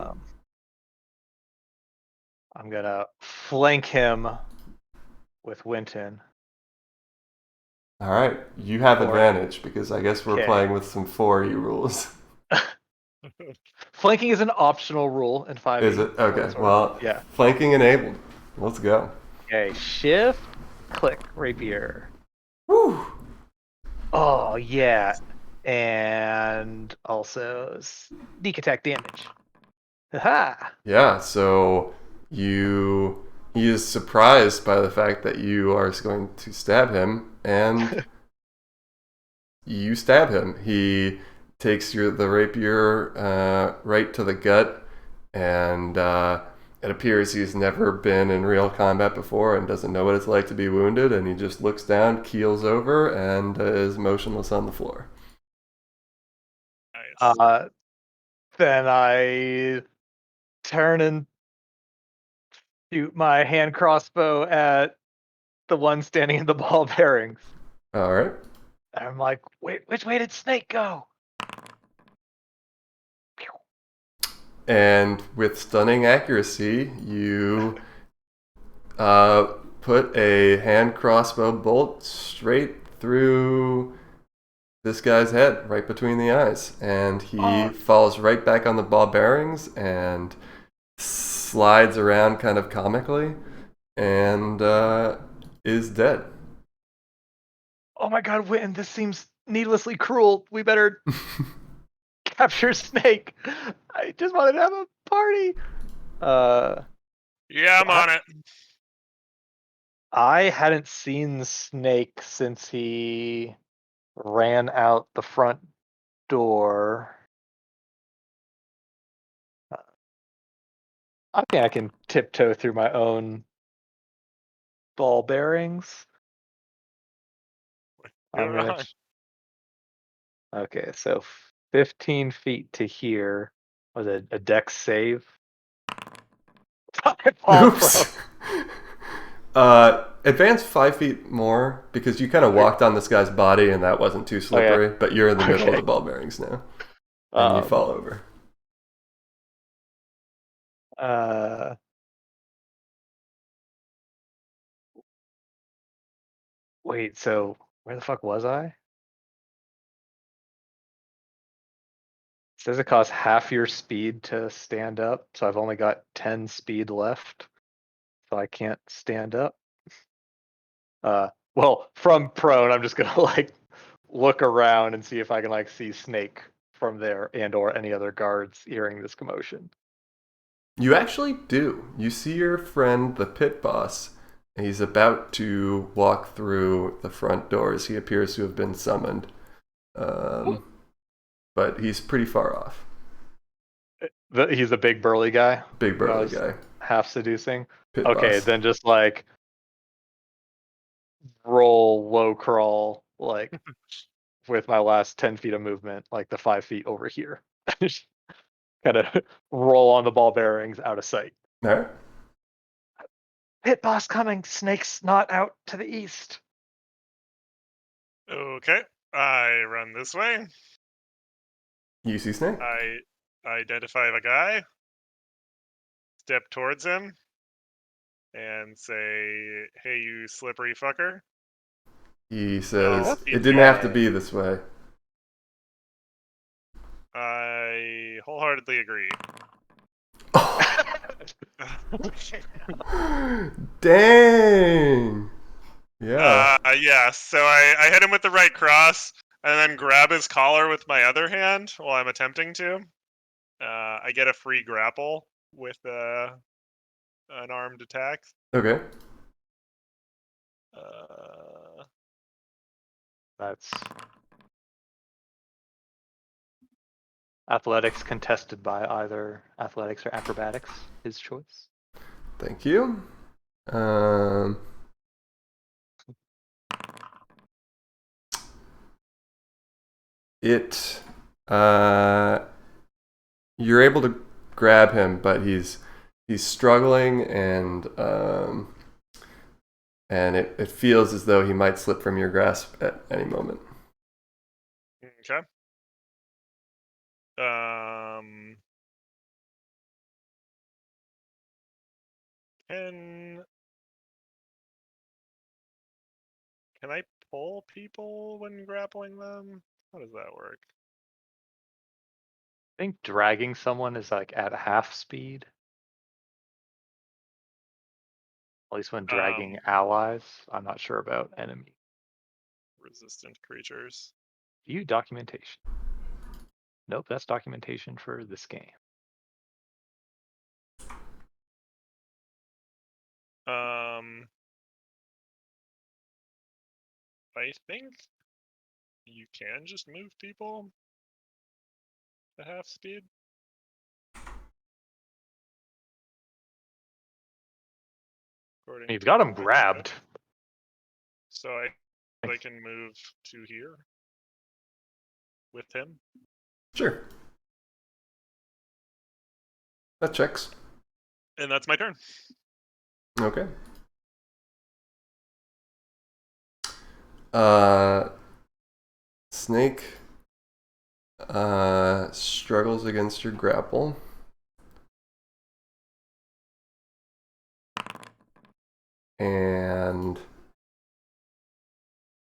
I'm gonna flank him with Winton.
All right, you have advantage because I guess we're playing with some 4E rules.
Flanking is an optional rule in 5e.
Is it? Okay, well, yeah. Flanking enabled. Let's go.
Okay, shift, click, rapier.
Woo!
Oh, yeah. And also sneak attack damage. Haha!
Yeah, so he is surprised by the fact that you are going to stab him, and you stab him. He takes the rapier right to the gut, and it appears he's never been in real combat before and doesn't know what it's like to be wounded, and he just looks down, keels over, and is motionless on the floor.
Nice.
Then I turn and shoot my hand crossbow at the one standing in the ball bearings.
All right.
And I'm like, wait, which way did Snake go?
And with stunning accuracy, you put a hand crossbow bolt straight through this guy's head, right between the eyes. And he falls right back on the ball bearings and slides around kind of comically and is dead.
Oh my god, Witten, this seems needlessly cruel. We better capture Snake. I just wanted to have a party.
Yeah, I'm on it.
I hadn't seen Snake since he ran out the front door. I think I can tiptoe through my own ball bearings. I'm
Going
gonna.
on.
Okay, so 15 feet to here was a dex save. I fall
Oops.
from.
Advance 5 feet more because you kind of walked on this guy's body and that wasn't too slippery, but you're in the middle of the ball bearings now. And you fall over.
Wait, so where the fuck was I? It says it costs half your speed to stand up, so I've only got 10 speed left, so I can't stand up. Well, from prone, I'm just gonna like look around and see if I can like see Snake from there and or any other guards hearing this commotion.
You actually do. You see your friend, the pit boss, and he's about to walk through the front doors. He appears to have been summoned. But he's pretty far off.
He's a big burly guy.
Big burly guy.
Half seducing.
Pit
Okay,
boss.
then just like roll low crawl like with my last 10 feet of movement, like the 5 feet over here. Kind of roll on the ball bearings out of sight.
All right.
Pit boss coming. Snake's not out to the east.
Okay, I run this way.
You see Snake?
I identify the guy, step towards him, and say, "Hey, you slippery fucker."
He says,
He's
it didn't have to be this way.
I wholeheartedly agree.
Dang! Yeah.
Yeah, so I hit him with the right cross, and then grab his collar with my other hand while I'm attempting to. I get a free grapple with an armed attack.
Okay.
That's athletics contested by either athletics or acrobatics, his choice.
Thank you. You're able to grab him, but he's struggling and it feels as though he might slip from your grasp at any moment.
Okay. Can I pull people when grappling them? How does that work?
I think dragging someone is like at half speed. At least when dragging allies. I'm not sure about enemy.
Resistant creatures.
View documentation. Nope, that's documentation for this game.
I think you can just move people to half speed.
You've got him grabbed.
So I can move to here with him.
Sure. That checks.
And that's my turn.
Okay. Snake struggles against your grapple. And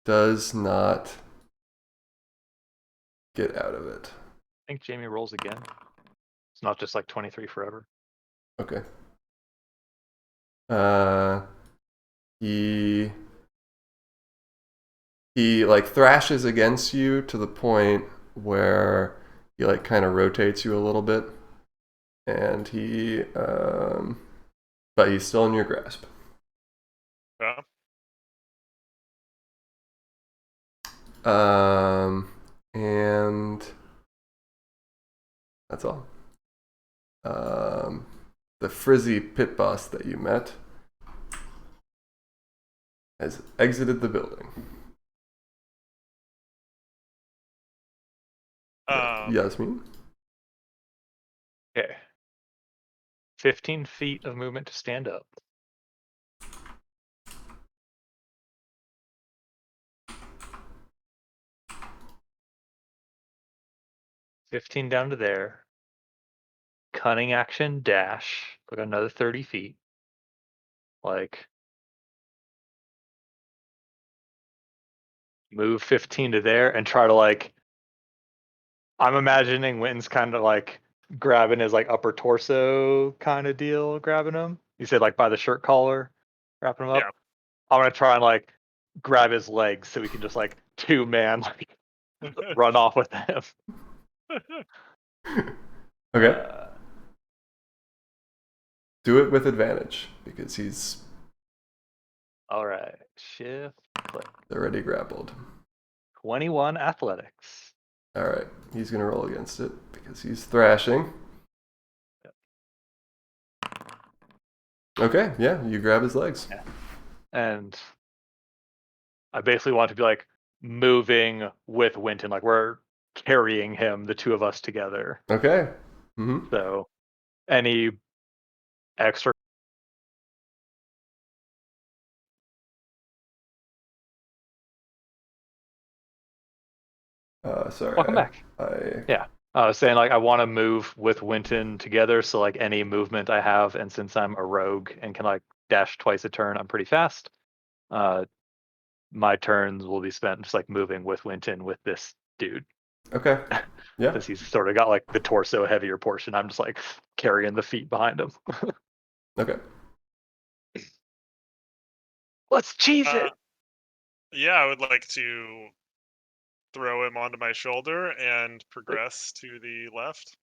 does not get out of it.
I think Jamie rolls again. It's not just like 23 forever.
Okay. He like thrashes against you to the point where he like kind of rotates you a little bit, and he but he's still in your grasp.
Yeah.
And that's all. The frizzy pit boss that you met has exited the building. Yasmin?
Okay. 15 feet of movement to stand up. $15 down to there. Cunning action dash. Put another 30 feet. Like move 15 to there and try to like. I'm imagining Winton's kind of like grabbing his like upper torso kind of deal, grabbing him. You said like by the shirt collar, wrapping him up.
Yeah.
I'm gonna try and like grab his legs so we can just like 2-man like run off with him.
Okay. Do it with advantage because he's
All right. Shift click.
already grappled.
21 athletics.
All right. He's going to roll against it because he's thrashing. Okay. Yeah. You grab his legs.
Yeah. And I basically want to be like moving with Winton. Like we're carrying him, the two of us together.
Okay. Mm-hmm.
So any extra.
Sorry.
Welcome back. Yeah. I was saying like I want to move with Winton together, so like any movement I have, and since I'm a rogue and can like dash twice a turn, I'm pretty fast. My turns will be spent just like moving with Winton with this dude.
Okay. Yeah.
Because he's sort of got like the torso heavier portion. I'm just like carrying the feet behind him.
Okay.
Let's cheese it.
Yeah, I would like to throw him onto my shoulder and progress to the left.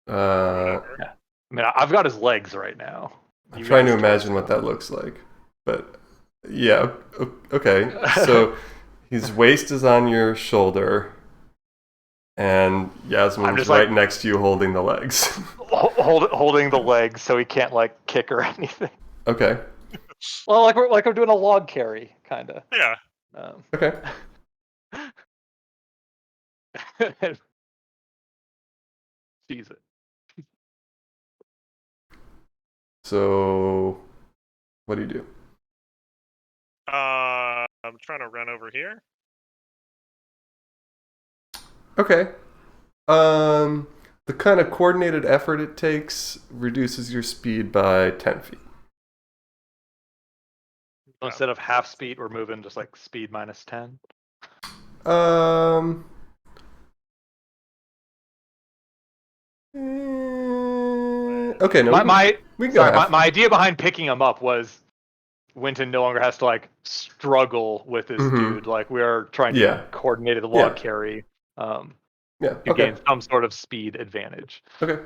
Yeah.
I mean, I've got his legs right now.
I'm trying to imagine what that looks like. But yeah, okay. So his waist is on your shoulder, and Yasmin's right next to you holding the legs.
Holding the legs so he can't like kick or anything.
Okay.
Well, like we're doing a log carry, kind of.
Yeah.
Okay.
Cheese it.
So, what do you do?
I'm trying to run over here.
Okay. The kind of coordinated effort it takes reduces your speed by 10 feet.
Instead of half speed, we're moving just like speed minus 10.
Okay, no.
My idea behind picking him up was Winton no longer has to like struggle with this dude. Like we are trying to coordinate a log carry. To gain some sort of speed advantage.
Okay.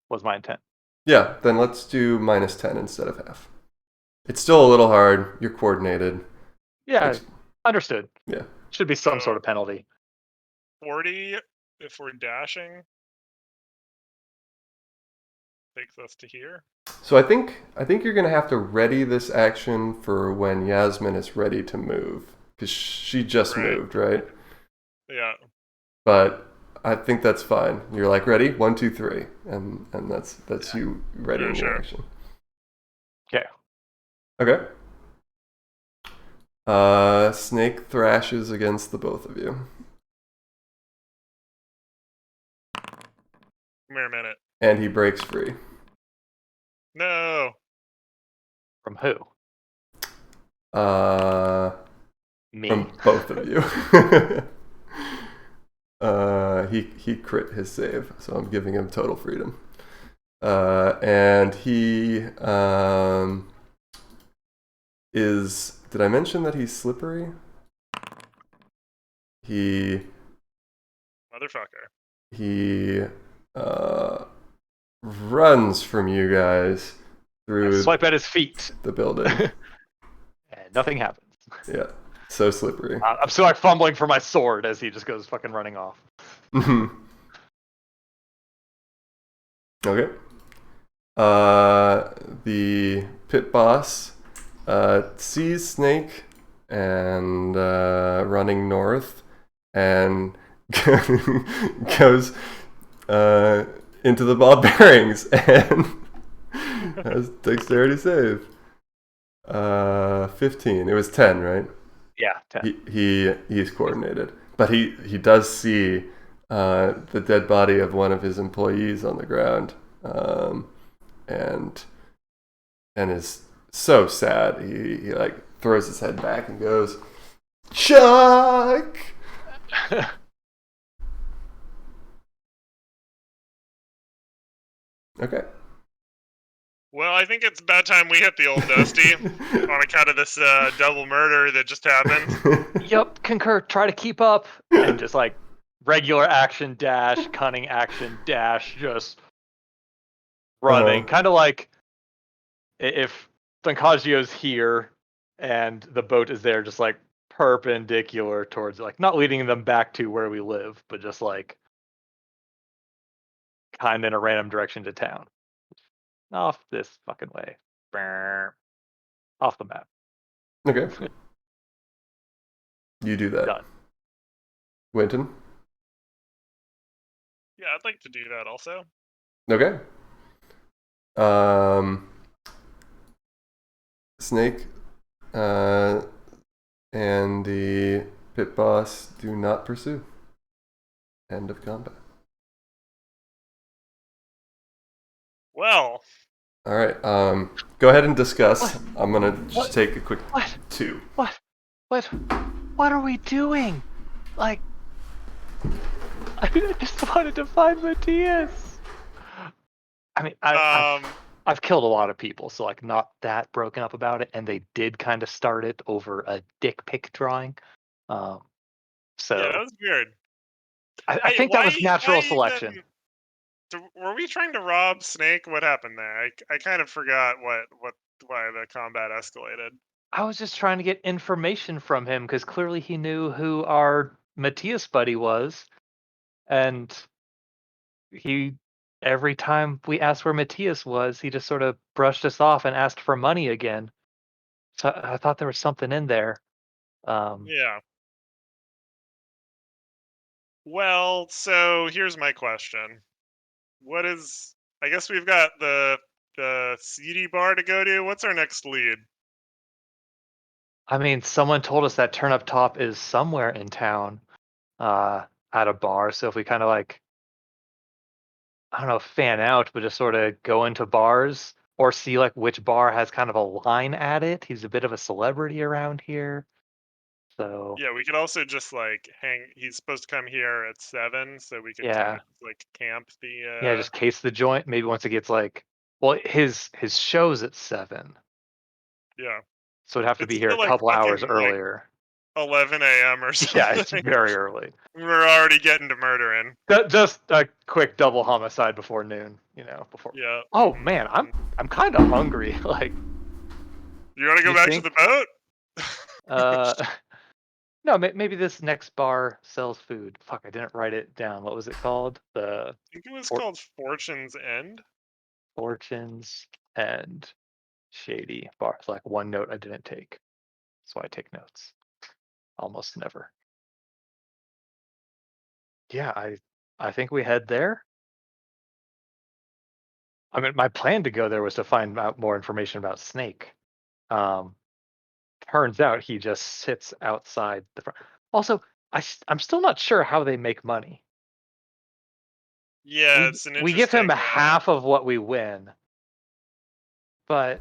Was my intent.
Yeah, then let's do minus 10 instead of half. It's still a little hard. You're coordinated.
Yeah, understood.
Yeah.
Should be some sort of penalty.
40 if we're dashing. Takes us to here.
So I think you're going to have to ready this action for when Yasmin is ready to move. Because she just moved, right?
Yeah.
But I think that's fine. You're like, ready? 1, 2, 3, and that's you readying your
Sure.
action.
Okay.
Okay. Snake thrashes against the both of you,
Come here a minute.
and he breaks free.
No.
From who?
From
Me.
both of you. He crit his save, so I'm giving him total freedom. And he is. Did I mention that he's slippery? He
Motherfucker.
runs from you guys
I
through
swipe at his feet,
the building.
and nothing happens.
Yeah, so slippery.
I'm still like fumbling for my sword as he just goes fucking running off.
Okay. The pit boss sees Snake and running north and goes into the ball bearings and has dexterity save. 15. It was 10, right?
Yeah, 10.
He's coordinated, but he does see the dead body of one of his employees on the ground, and is so sad. He like throws his head back and goes, "Chuck!" Okay.
Well, I think it's about time we hit the old Dusty on account of this double murder that just happened.
Yep, concur. Try to keep up, and just like regular action dash, cunning action dash, just running. Kind of like if Stancagio's here and the boat is there, just like perpendicular towards, like not leading them back to where we live, but just like kind of in a random direction to town. Off this fucking way. Brr. Off the map.
Okay. You do that.
Done.
Winton?
Yeah, I'd like to do that also.
Okay. Snake and the pit boss do not pursue. End of combat.
Well,
All right. Go ahead and discuss.
What?
I'm gonna just
What?
take a quick
What?
2.
What are we doing? Like, I just wanted to find Matthias. I mean, I've killed a lot of people, so like not that broken up about it. And they did kind of start it over a dick pic drawing.
yeah,
So
that was weird.
I think that was natural
why
selection.
even were we trying to rob Snake? What happened there? I kind of forgot why the combat escalated.
I was just trying to get information from him because clearly he knew who our Matthias buddy was, and he every time we asked where Matthias was, he just sort of brushed us off and asked for money again. So I thought there was something in there.
Yeah. Well, so here's my question. What is I guess we've got the CD bar to go to. What's our next lead?
I mean, someone told us that Turn Up Top is somewhere in town, at a bar. So if we kind of like, I don't know, fan out, but just sort of go into bars or see like which bar has kind of a line at it. He's a bit of a celebrity around here. So
Yeah, we could also just like hang. He's supposed to come here at 7, so we could kind
yeah,
of like camp the.
yeah, just case the joint. Maybe once it gets like, well, his show's at 7,
Yeah,
so it'd have to
it's
be here a
still like
couple hours
fucking like
earlier.
11 a.m. or
Yeah, it's
something.
very early.
We're already getting to murdering.
Just a quick double homicide before noon. Before.
Yeah.
Oh man, I'm kind of hungry. Like,
You want to go
you
back to
think?
the boat?
Uh, no, maybe this next bar sells food. Fuck, I didn't write it down. What was it called? The
I think it was
For-
called Fortune's End.
Fortunes and Shady Bar. It's like one note I didn't take. That's why I take notes. Almost never. Yeah, I think we head there. I mean, my plan to go there was to find out more information about Snake. Um, Turns out he just sits outside the front. Also, I'm still not sure how they make money.
Yeah, it's an
We give him
interesting.
half of what we win, but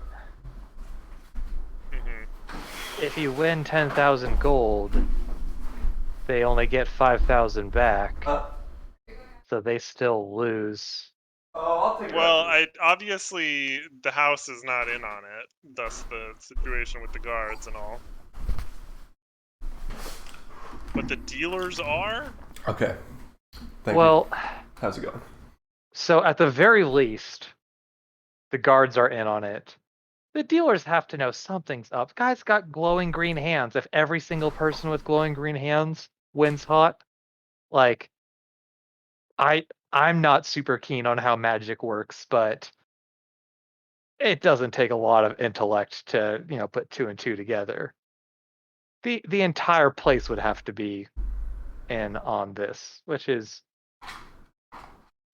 Mhm.
if you win 10,000 gold, they only get 5,000 back, so they still lose.
Oh, I'll take
Well, obviously the house is not in on it. Thus the situation with the guards and all. But the dealers are.
Okay. Thank
Well,
you. How's it going?
so at the very least, the guards are in on it. The dealers have to know something's up. Guy's got glowing green hands. If every single person with glowing green hands wins hot, like I'm not super keen on how magic works, but it doesn't take a lot of intellect to, put two and two together. The entire place would have to be in on this, which is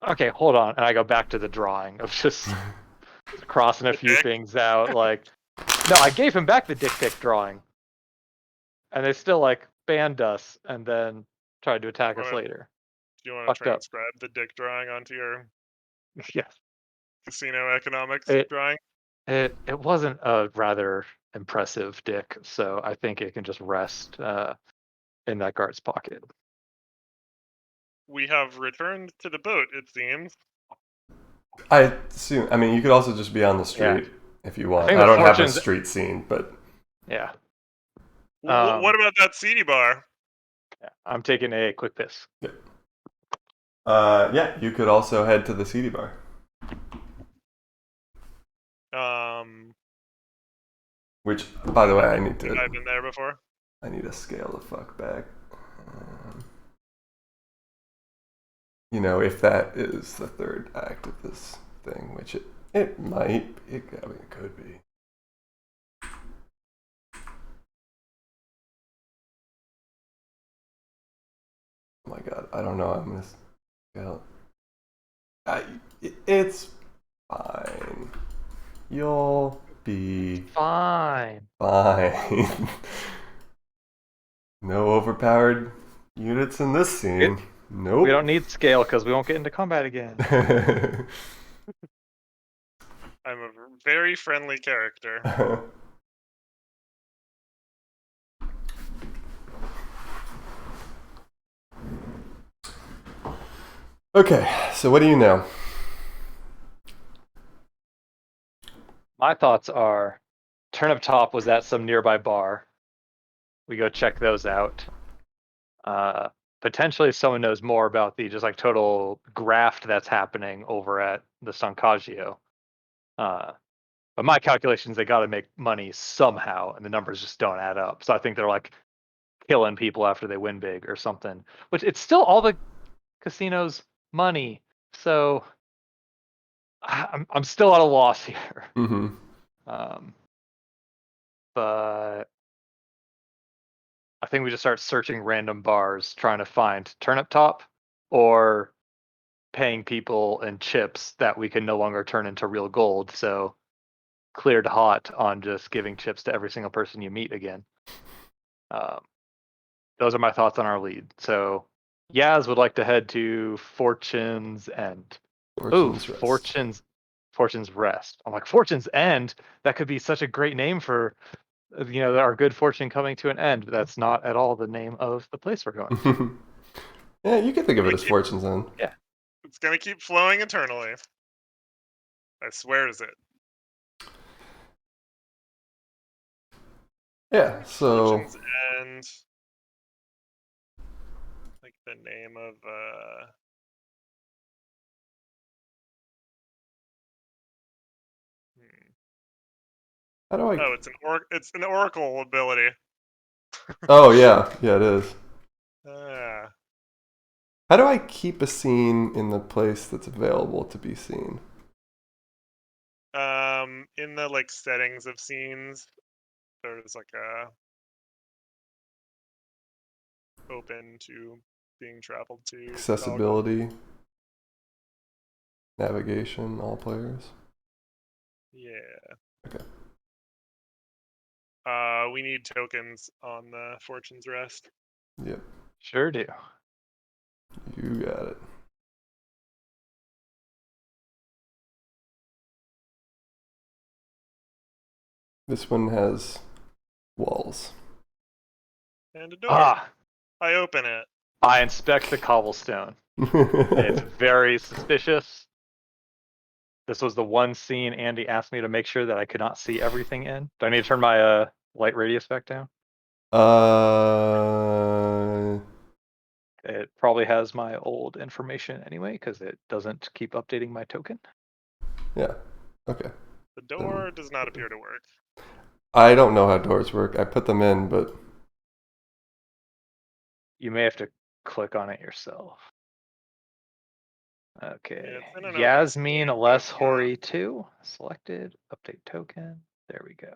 okay, hold on. And I go back to the drawing of just crossing a few
dick?
things out. Like, no, I gave him back the dick pic drawing. And they still banned us and then tried to attack us later.
Do you want to
Fucked up.
transcribe the dick drawing onto your
Yes.
casino economics
It
drawing?
it wasn't a rather impressive dick, so I think it can just rest in that guard's pocket.
We have returned to the boat, it seems.
I assume. I mean, you could also just be on the street if you want.
think
I
the
don't have a
fortunes-
street scene, but
Yeah.
What about that seedy bar?
Yeah. I'm taking a quick piss.
yeah, you could also head to the CD bar. Which, by the way, I need to.
I've been there before.
I need to scale the fuck back. If that is the third act of this thing, which it might. It could be. Oh my god, I don't know. I'm gonna scale. It's fine. You'll be
Fine.
fine. No overpowered units in this scene. Nope.
We don't need scale because we won't get into combat again.
I'm a very friendly character.
Okay, so what do you know?
My thoughts are Turnip Top was at some nearby bar. We go check those out. Potentially someone knows more about the just total graft that's happening over at the Sankaggio. But my calculations, they got to make money somehow, and the numbers just don't add up. So I think they're killing people after they win big or something. Which it's still all the casinos' money. So I'm still at a loss here.
Mm-hmm.
But I think we just start searching random bars, trying to find Turnip Top or paying people in chips that we can no longer turn into real gold. So cleared hot on just giving chips to every single person you meet again. Those are my thoughts on our lead. So Yaz would like to head to Fortune's End. Fortune's Rest. I'm like, Fortune's End? That could be such a great name for our good fortune coming to an end. That's not at all the name of the place we're going.
Yeah, you can think of it as Fortune's End.
Yeah.
It's gonna keep flowing eternally. I swear is it.
Yeah, so
Fortune's End. Like the name of
how do I?
Oh, it's an oracle ability.
Oh yeah, it is.
Ah.
How do I keep a scene in the place that's available to be seen?
In the settings of scenes, there's a open to being traveled to.
Accessibility, navigation, all players.
Yeah.
Okay.
We need tokens on the Fortune's Rest.
Yep.
Sure do.
You got it. This one has walls.
And a door.
Ah,
I open it.
I inspect the cobblestone. It's very suspicious. This was the one scene Andy asked me to make sure that I could not see everything in. Do I need to turn my light radius back down? It probably has my old information anyway, because it doesn't keep updating my token.
Yeah. Okay.
The door does not appear to work.
I don't know how doors work. I put them in, but
You may have to click on it yourself. Okay.
Yeah, it's in an open
Yasmin
space,
less
it's not-
Hori 2. Selected. Update token. There we go.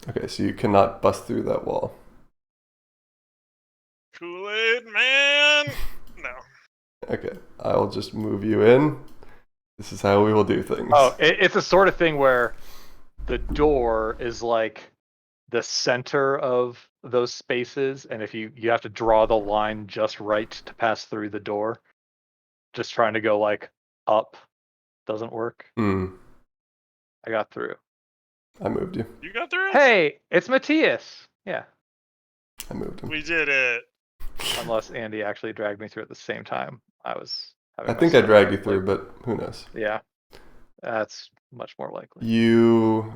okay, so you cannot bust through that wall.
Kool-Aid man. No.
Okay, I'll just move you in. This is how we will do things.
Oh, it's a sort of thing where the door is like the center of those spaces, and if you have to draw the line just right to pass through the door. Just trying to go like up doesn't work. I got through.
I moved you.
You got through it?
Hey, it's Matthias. Yeah.
I moved him.
We did it.
Unless Andy actually dragged me through at the same time. I was having
I
my
think I
stuff
dragged you
up,
through,
like-
but who knows?
Yeah. That's much more likely.
You,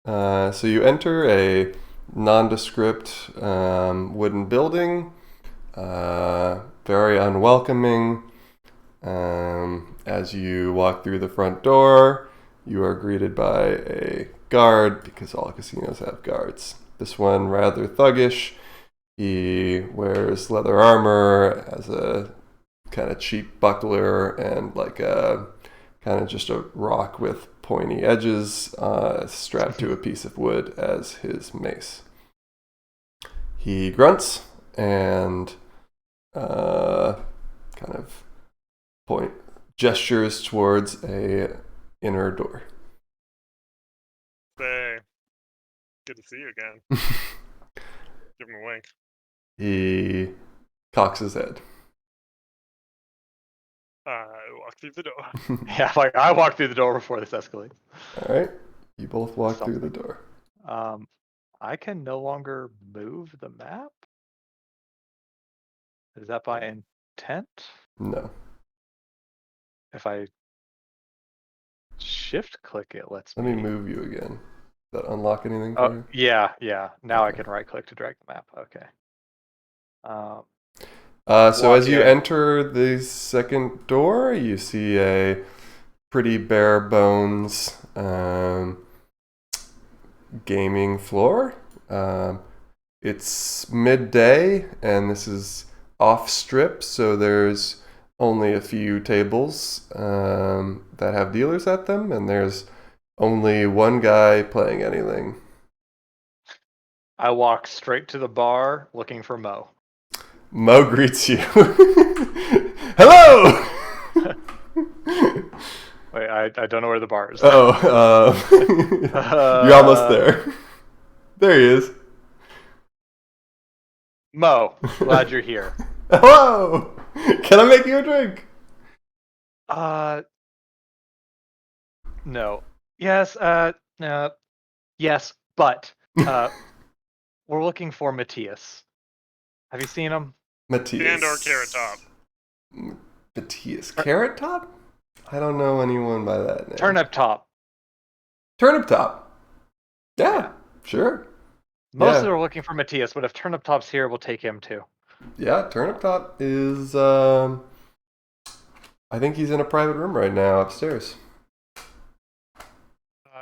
so you enter a nondescript wooden building, very unwelcoming. As you walk through the front door, you are greeted by a guard, because all casinos have guards. This one rather thuggish. He wears leather armor, has a kind of cheap buckler, and like a kind of just a rock with pointy edges strapped to a piece of wood as his mace. He grunts and kind of gestures towards a inner door.
Say, good to see you again. Give him a wink.
He cocks his head.
I walk through the door.
Yeah, like I walked through the door before this escalates.
All right, you both walk through the door.
I can no longer move the map. Is that by intent?
No.
If I shift click it, lets
Let me move you again. Does that unlock anything for
Oh,
you?
yeah. Now I
Okay.
can right click to drag the map. Okay.
So
walk
as you
in.
enter the second door, you see a pretty bare bones gaming floor. It's midday, and this is off strip, so there's only a few tables that have dealers at them, and there's only one guy playing anything.
I walk straight to the bar looking for Mo.
Mo greets you. Hello!
Wait, I don't know where the bar is.
Oh, you're almost there. There he is.
Mo, glad you're here.
Hello! Can I make you a drink?
No. Yes, no. Yes, but we're looking for Matthias. Have you seen him?
Matthias.
And or Carrot Top.
Matthias. Carrot Top? I don't know anyone by that name.
Turnip Top.
Turnip Top. Yeah, sure.
Most
Yeah.
of them are looking for Matthias, but if Turnip Top's here, we'll take him too.
Yeah, Turnip Top is, I think he's in a private room right now upstairs.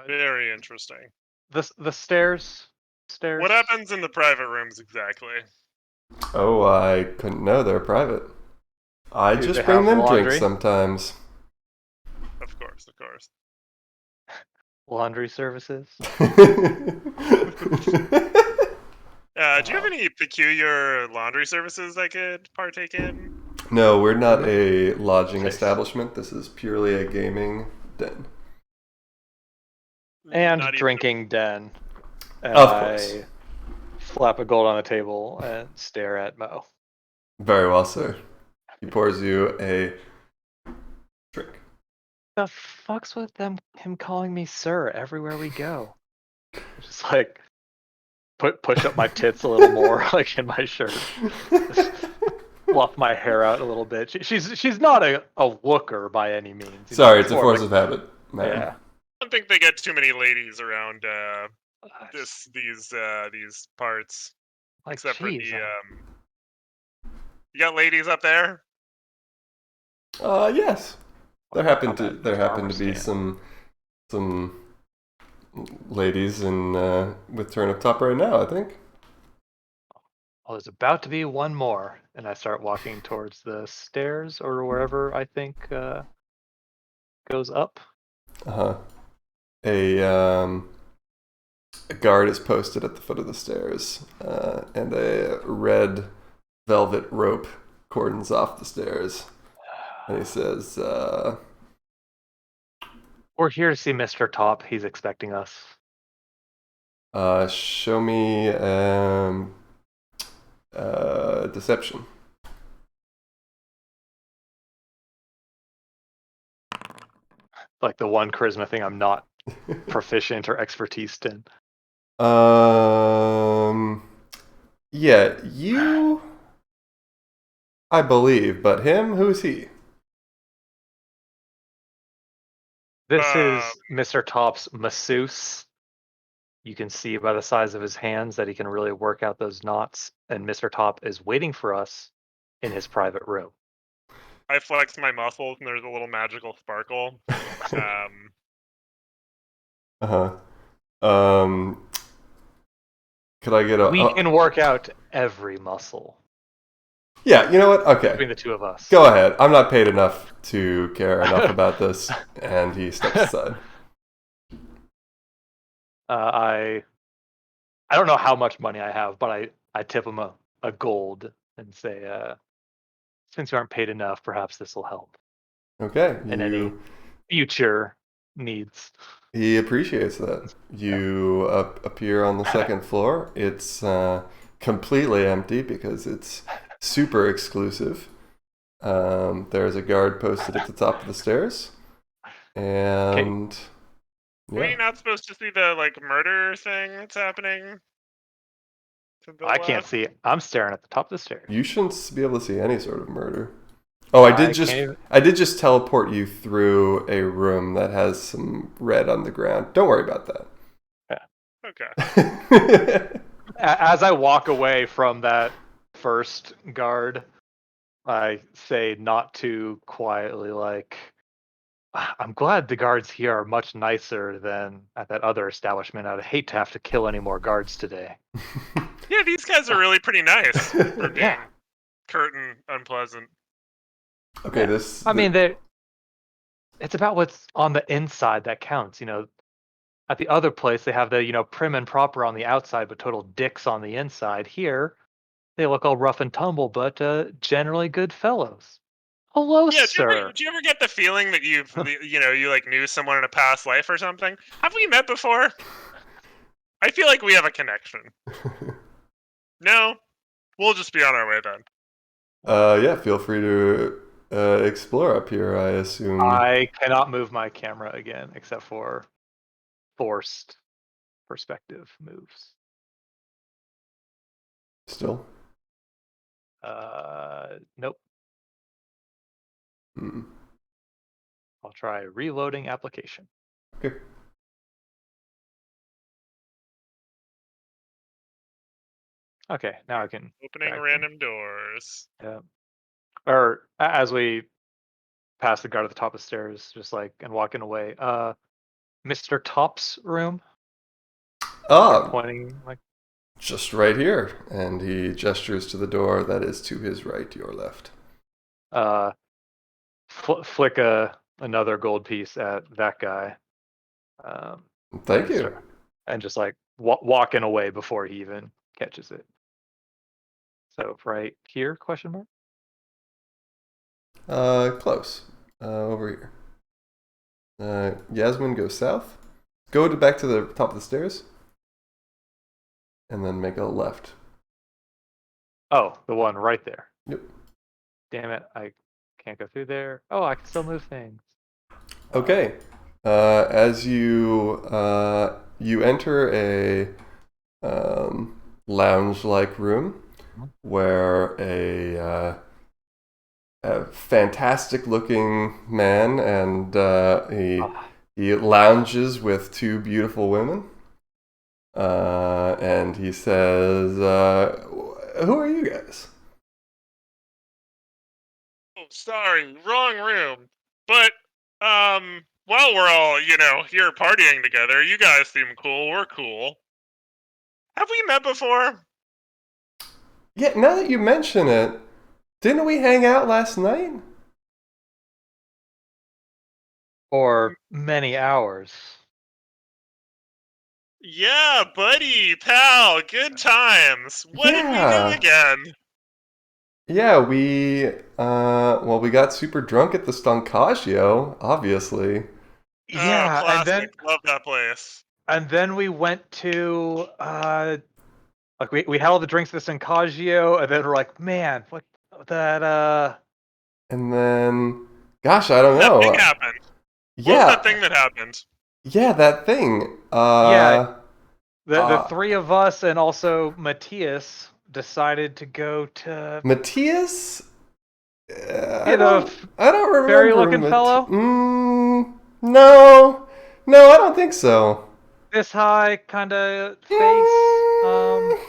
Very interesting.
The stairs.
What happens in the private rooms exactly?
Oh, I couldn't know they're private. I
Do
just
they
bring
have
them
laundry?
drinks sometimes.
Of course.
Laundry services.
Do you have any peculiar laundry services I could partake in?
No, we're not a lodging
Nice.
establishment. This is purely a gaming den.
And
Not even-
drinking den. And
Of course.
I flap a gold on the table and stare at Mo.
Very well, sir. He pours you a drink.
The fuck's with him calling me sir everywhere we go? Just like push up my tits a little more, like in my shirt. Fluff my hair out a little bit. She's not a looker by any means. You know,
Sorry, it's a
more
force
like-
of habit, man.
Yeah.
I don't think they get too many ladies around these parts.
Like,
Except for
geez,
the you got ladies up there?
Yes. There happen to
Not bad.
be some ladies in with Turnip Top right now, I think.
Oh, there's about to be one more, and I start walking towards the stairs or wherever I think goes up.
Uh-huh. A guard is posted at the foot of the stairs, and a red velvet rope cordons off the stairs. And he says,
We're here to see Mr. Top. He's expecting us.
show me deception.
Like the one charisma thing I'm not proficient or expertise in.
Yeah, you, I believe, but him, who's he?
This is Mr. Top's masseuse. You can see by the size of his hands that he can really work out those knots, and Mr. Top is waiting for us in his private room.
I flex my muscles and there's a little magical sparkle.
Uh-huh. Could I get a...
We can work out every muscle
Yeah, you know what? Okay.
between the two of us.
Go ahead. I'm not paid enough to care enough about this. And he steps aside.
I don't know how much money I have, but I tip him a gold and say, since you aren't paid enough, perhaps this will help.
Okay.
And any future needs.
He appreciates that. You appear on the second floor. It's completely empty because it's super exclusive. There's a guard posted at the top of the stairs. And...
Were you not supposed to see the murder thing that's happening?
I can't see. I'm staring at the top of the stairs.
You shouldn't be able to see any sort of murder. Oh, I did just teleport you through a room that has some red on the ground. Don't worry about that.
Okay.
As I walk away from that first guard, I say not too quietly, like, I'm glad the guards here are much nicer than at that other establishment. I'd hate to have to kill any more guards today.
Yeah, these guys are really pretty nice for being curt and unpleasant.
Okay,
it's about what's on the inside that counts. You know, at the other place they have the prim and proper on the outside, but total dicks on the inside. Here, they look all rough and tumble, but generally good fellows. Hello, sir.
Do you ever get the feeling that you knew someone in a past life or something? Have we met before? I feel like we have a connection. No? We'll just be on our way then.
Yeah, feel free to explore up here, I assume.
I cannot move my camera again, except for forced perspective moves.
Still?
Nope. I'll try reloading application.
Okay.
Okay, now I can
Opening random doors.
Yeah. Or as we pass the guard at the top of the stairs, just and walking away. Mr. Top's room. Pointing
just right here, and he gestures to the door that is to his right, your left.
Flick another gold piece at that guy.
Thank you.
And just walking away before he even catches it. So right here, question mark?
Close. Over here. Yasmin goes south. Go back to the top of the stairs. And then make a left.
Oh, the one right there.
Yep.
Damn it, I can't go through there. Oh, I can still move things.
Okay. As you enter a lounge-like room where a fantastic-looking man and he lounges with two beautiful women, and he says, "Who are you guys?"
Oh, sorry, wrong room. But while we're all here partying together, you guys seem cool. We're cool. Have we met before?
Yeah. Now that you mention it, didn't we hang out last night?
For many hours.
Yeah, buddy, pal, good times. What did we
Yeah.
do again?
Yeah, we got super drunk at the Stancaggio, obviously.
Yeah,
Oh, classic. Love that place.
and then we went to like we had all the drinks at the Stancaggio, and then we're like, man, what that
And then, gosh, I don't
That
know.
thing happened. What was
Yeah,
that thing that happened?
yeah, that thing.
Yeah. the
uh,
three of us and also Matthias decided to go to
Matthias.
You know,
I don't remember.
fairy-looking fellow?
No, I don't think so.
this high kind of face.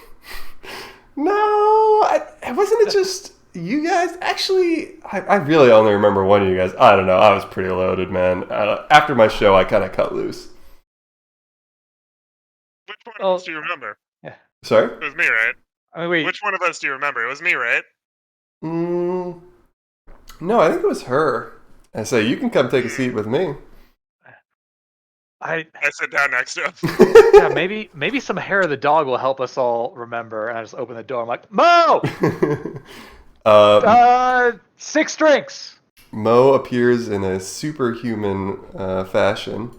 No, wasn't it just you guys? Actually, I really only remember one of you guys. I don't know. I was pretty loaded, man. After my show, I kind of cut loose.
Which one of us do you remember?
Yeah.
Sorry?
It was me, right?
I mean, wait.
Which one of us do you remember? It was me, right?
No, I think it was her. I say, you can come take a seat with me.
I
sit down next to him.
Yeah, maybe some hair of the dog will help us all remember. And I just open the door. I'm like, Mo! 6 drinks.
Mo appears in a superhuman fashion,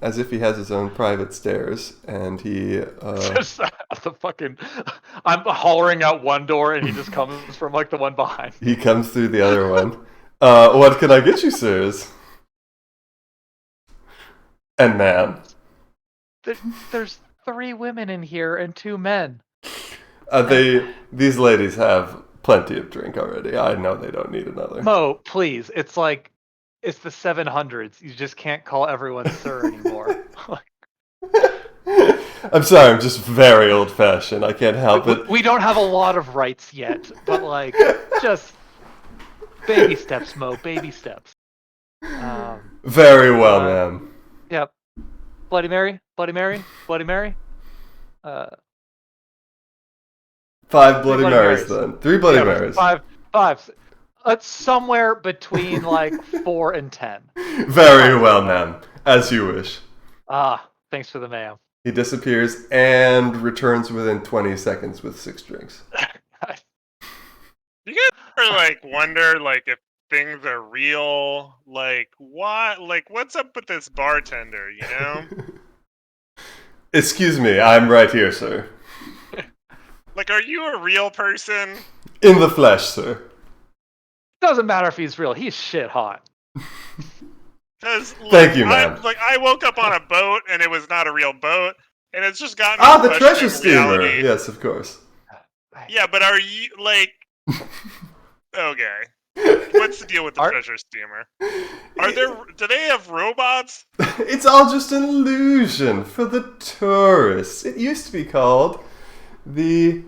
as if he has his own private stairs, and he
Just the fucking. I'm hollering out one door, and he just comes from like the one behind.
he comes through the other one. What can I get you, sirs? And man.
There's 3 women in here and 2 men.
These ladies have plenty of drink already. I know they don't need another.
Mo, please. It's like it's the 700s. You just can't call everyone sir anymore.
I'm sorry, I'm just very old-fashioned. I can't help it.
We don't have a lot of rights yet, but like just baby steps, Mo. Baby steps.
Very well, ma'am.
Yep. Bloody Mary, Bloody Mary, Bloody Mary.
5 Bloody Marys, then. 3 Bloody Marys.
5. Somewhere between like 4 and 10.
Very well, ma'am. As you wish.
Thanks for the ma'am.
He disappears and returns within 20 seconds with 6 drinks.
You guys ever like wonder like if things are real? Like what? Like what's up with this bartender? You know?
Excuse me, I'm right here, sir.
Like, are you a real person?
In the flesh, sir.
Doesn't matter if he's real. He's shit hot.
Thank you, ma'am.
I woke up on a boat and it was not a real boat, and it's just got me.
The treasure steamer.
Reality.
Yes, of course.
Yeah, but are you like? Okay. What's the deal with the treasure steamer? Do they have robots?
It's all just an illusion for the tourists. It used to be called the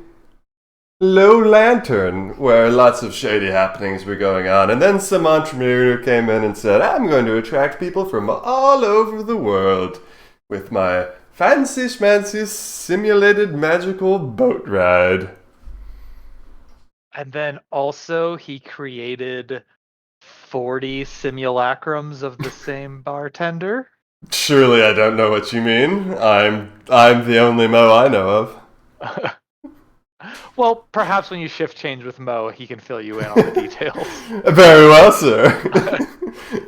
Low Lantern, where lots of shady happenings were going on. And then some entrepreneur came in and said, I'm going to attract people from all over the world with my fancy schmancy simulated magical boat ride.
And then also he created 40 simulacrums of the same bartender.
Surely I don't know what you mean. I'm the only Mo I know of.
Well, perhaps when you shift change with Mo, he can fill you in on the details.
Very well, sir.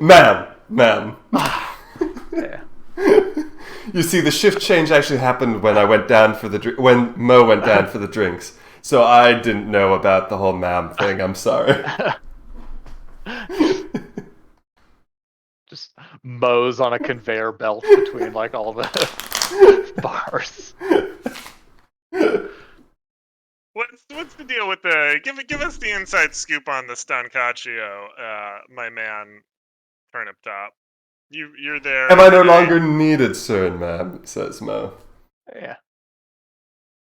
Ma'am.
Yeah.
You see, the shift change actually happened when I went down for the when Mo went down for the drinks. So I didn't know about the whole ma'am thing. I'm sorry.
Just Mo's on a conveyor belt between like all the bars.
What's the deal with the give us the inside scoop on the Stancaccio, my man Turnip Top. You're there.
Am I no
today.
longer needed, sir and ma'am? Says Mo.
Yeah.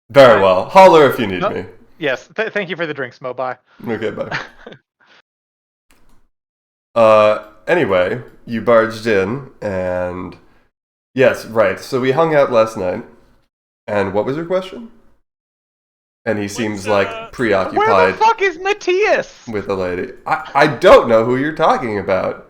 Very well. Holler if you need me.
Yes. Thank you for the drinks, Mo. Bye.
Okay, bye. Anyway, you barged in, and yes, right. So we hung out last night, and what was your question? And he seems like preoccupied.
Where the fuck is Matthias?
With a lady. I don't know who you're talking about.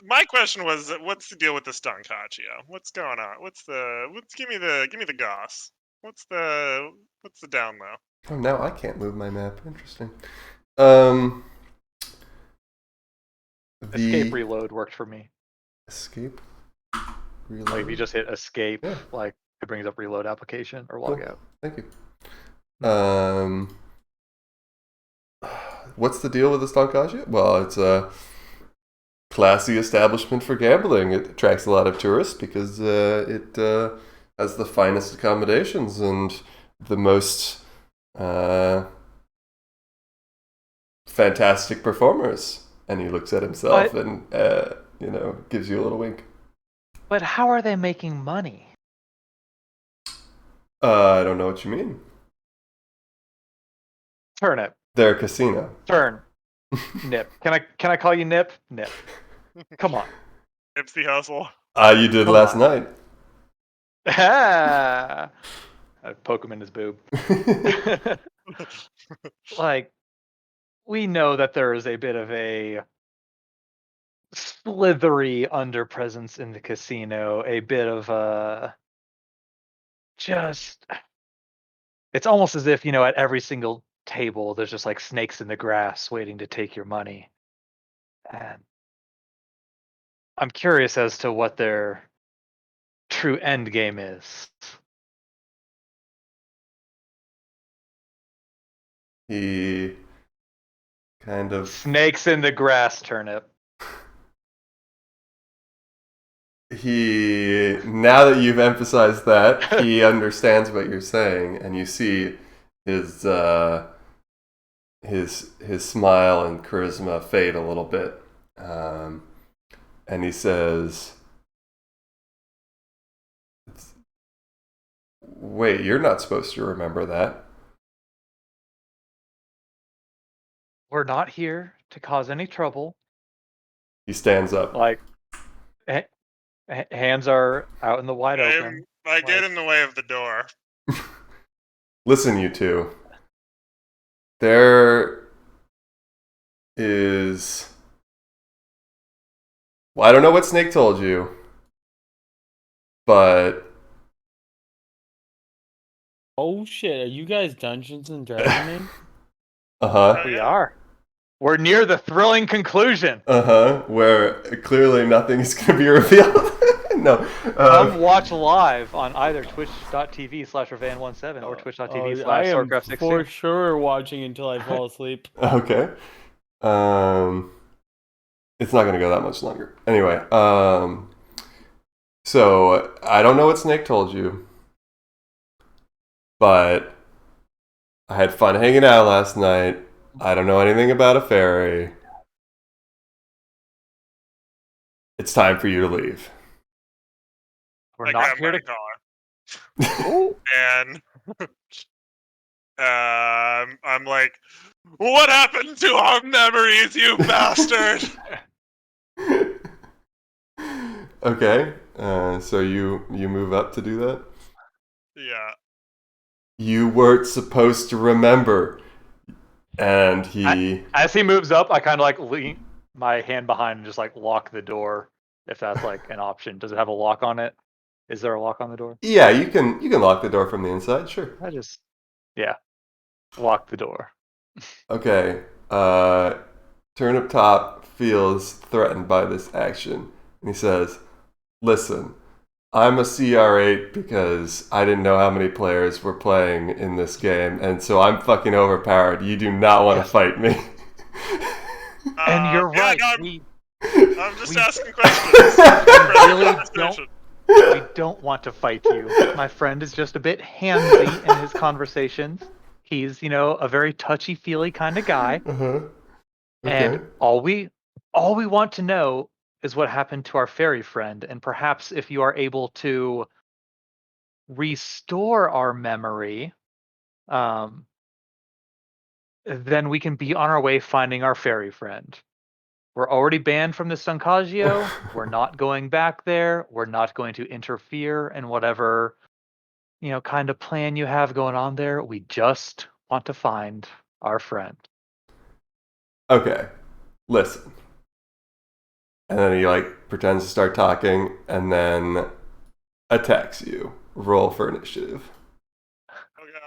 My question was, what's the deal with the Stancaccio? What's going on? Give me the goss. What's the down low?
Oh, now I can't move my map. Interesting.
Escape reload worked for me.
Escape reload.
Like if you just hit escape, like it brings up reload application or log out.
Thank you. What's the deal with the Stancaccio? Well, it's a classy establishment for gambling. It attracts a lot of tourists because it has the finest accommodations and the most fantastic performers. And he looks at himself and gives you a little wink.
But how are they making money?
I don't know what you mean.
Turnip.
They're a casino.
Turn. Nip. Can I call you Nip? Nip. Come on.
Nip's the hustle.
You did last night.
I poke him in his boob. Like, we know that there is a bit of a slithery underpresence in the casino, a bit of a just. It's almost as if, at every single table, there's just like snakes in the grass waiting to take your money. And I'm curious as to what their true end game is.
He kind of...
Snakes in the grass, Turnip.
Now that you've emphasized that, he understands what you're saying, and you see his smile and charisma fade a little bit. And he says, "Wait, you're not supposed to remember that."
We're not here to cause any trouble.
He stands up.
Like, hands are out in the wide open.
I get in the way of the door.
Listen, you two. There is... Well, I don't know what Snake told you, but...
Oh shit, are you guys Dungeons and Dragons?
Uh-huh.
We are. We're near the thrilling conclusion.
Uh-huh. Where clearly nothing is going to be revealed. No.
Come watch live on either twitch.tv/Ravan17 or
I am
twitch.tv/Starcraft16.
for sure watching until I fall asleep.
Okay. It's not going to go that much longer. Anyway, so I don't know what Snake told you, but I had fun hanging out last night. I don't know anything about a fairy. It's time for you to leave.
We're not here to
collar. And I'm like, what happened to our memories, you bastard?
Okay, so you move up to do that?
Yeah.
You weren't supposed to remember. And he...
As he moves up, I kind of like lean. my hand behind and just like lock the door if that's like an option. Does it have a lock on it? Is there a lock on the door?
Yeah, you can lock the door from the inside, sure.
Yeah, lock the door.
Okay. Turnip Top feels threatened by this action, and he says, "Listen, I'm a CR8 because I didn't know how many players were playing in this game, and so I'm fucking overpowered. You do not want to fight me."
And you're
yeah,
right.
no, I'm just asking questions.
We don't want to fight you. My friend is just a bit handsy in his conversations. He's, a very touchy-feely kind of guy.
Uh-huh.
And
Okay.
all we want to know is what happened to our fairy friend, and perhaps if you are able to restore our memory, then we can be on our way finding our fairy friend. We're already banned from the Suncagio. We're not going back there. We're not going to interfere in whatever, kind of plan you have going on there. We just want to find our friend.
Okay. Listen. And then he pretends to start talking and then attacks you. Roll for initiative.
Oh, God.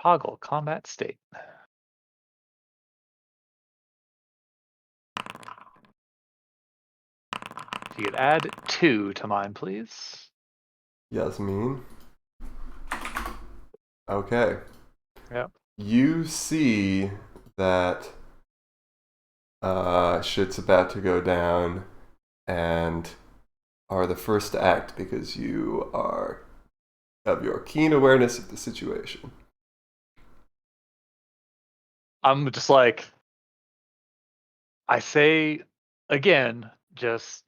Toggle combat state. If you could add 2 to mine, please.
Yasmin. Okay.
Yep.
You see that shit's about to go down and are the first to act because you have your keen awareness of the situation.
I'm just I say again, just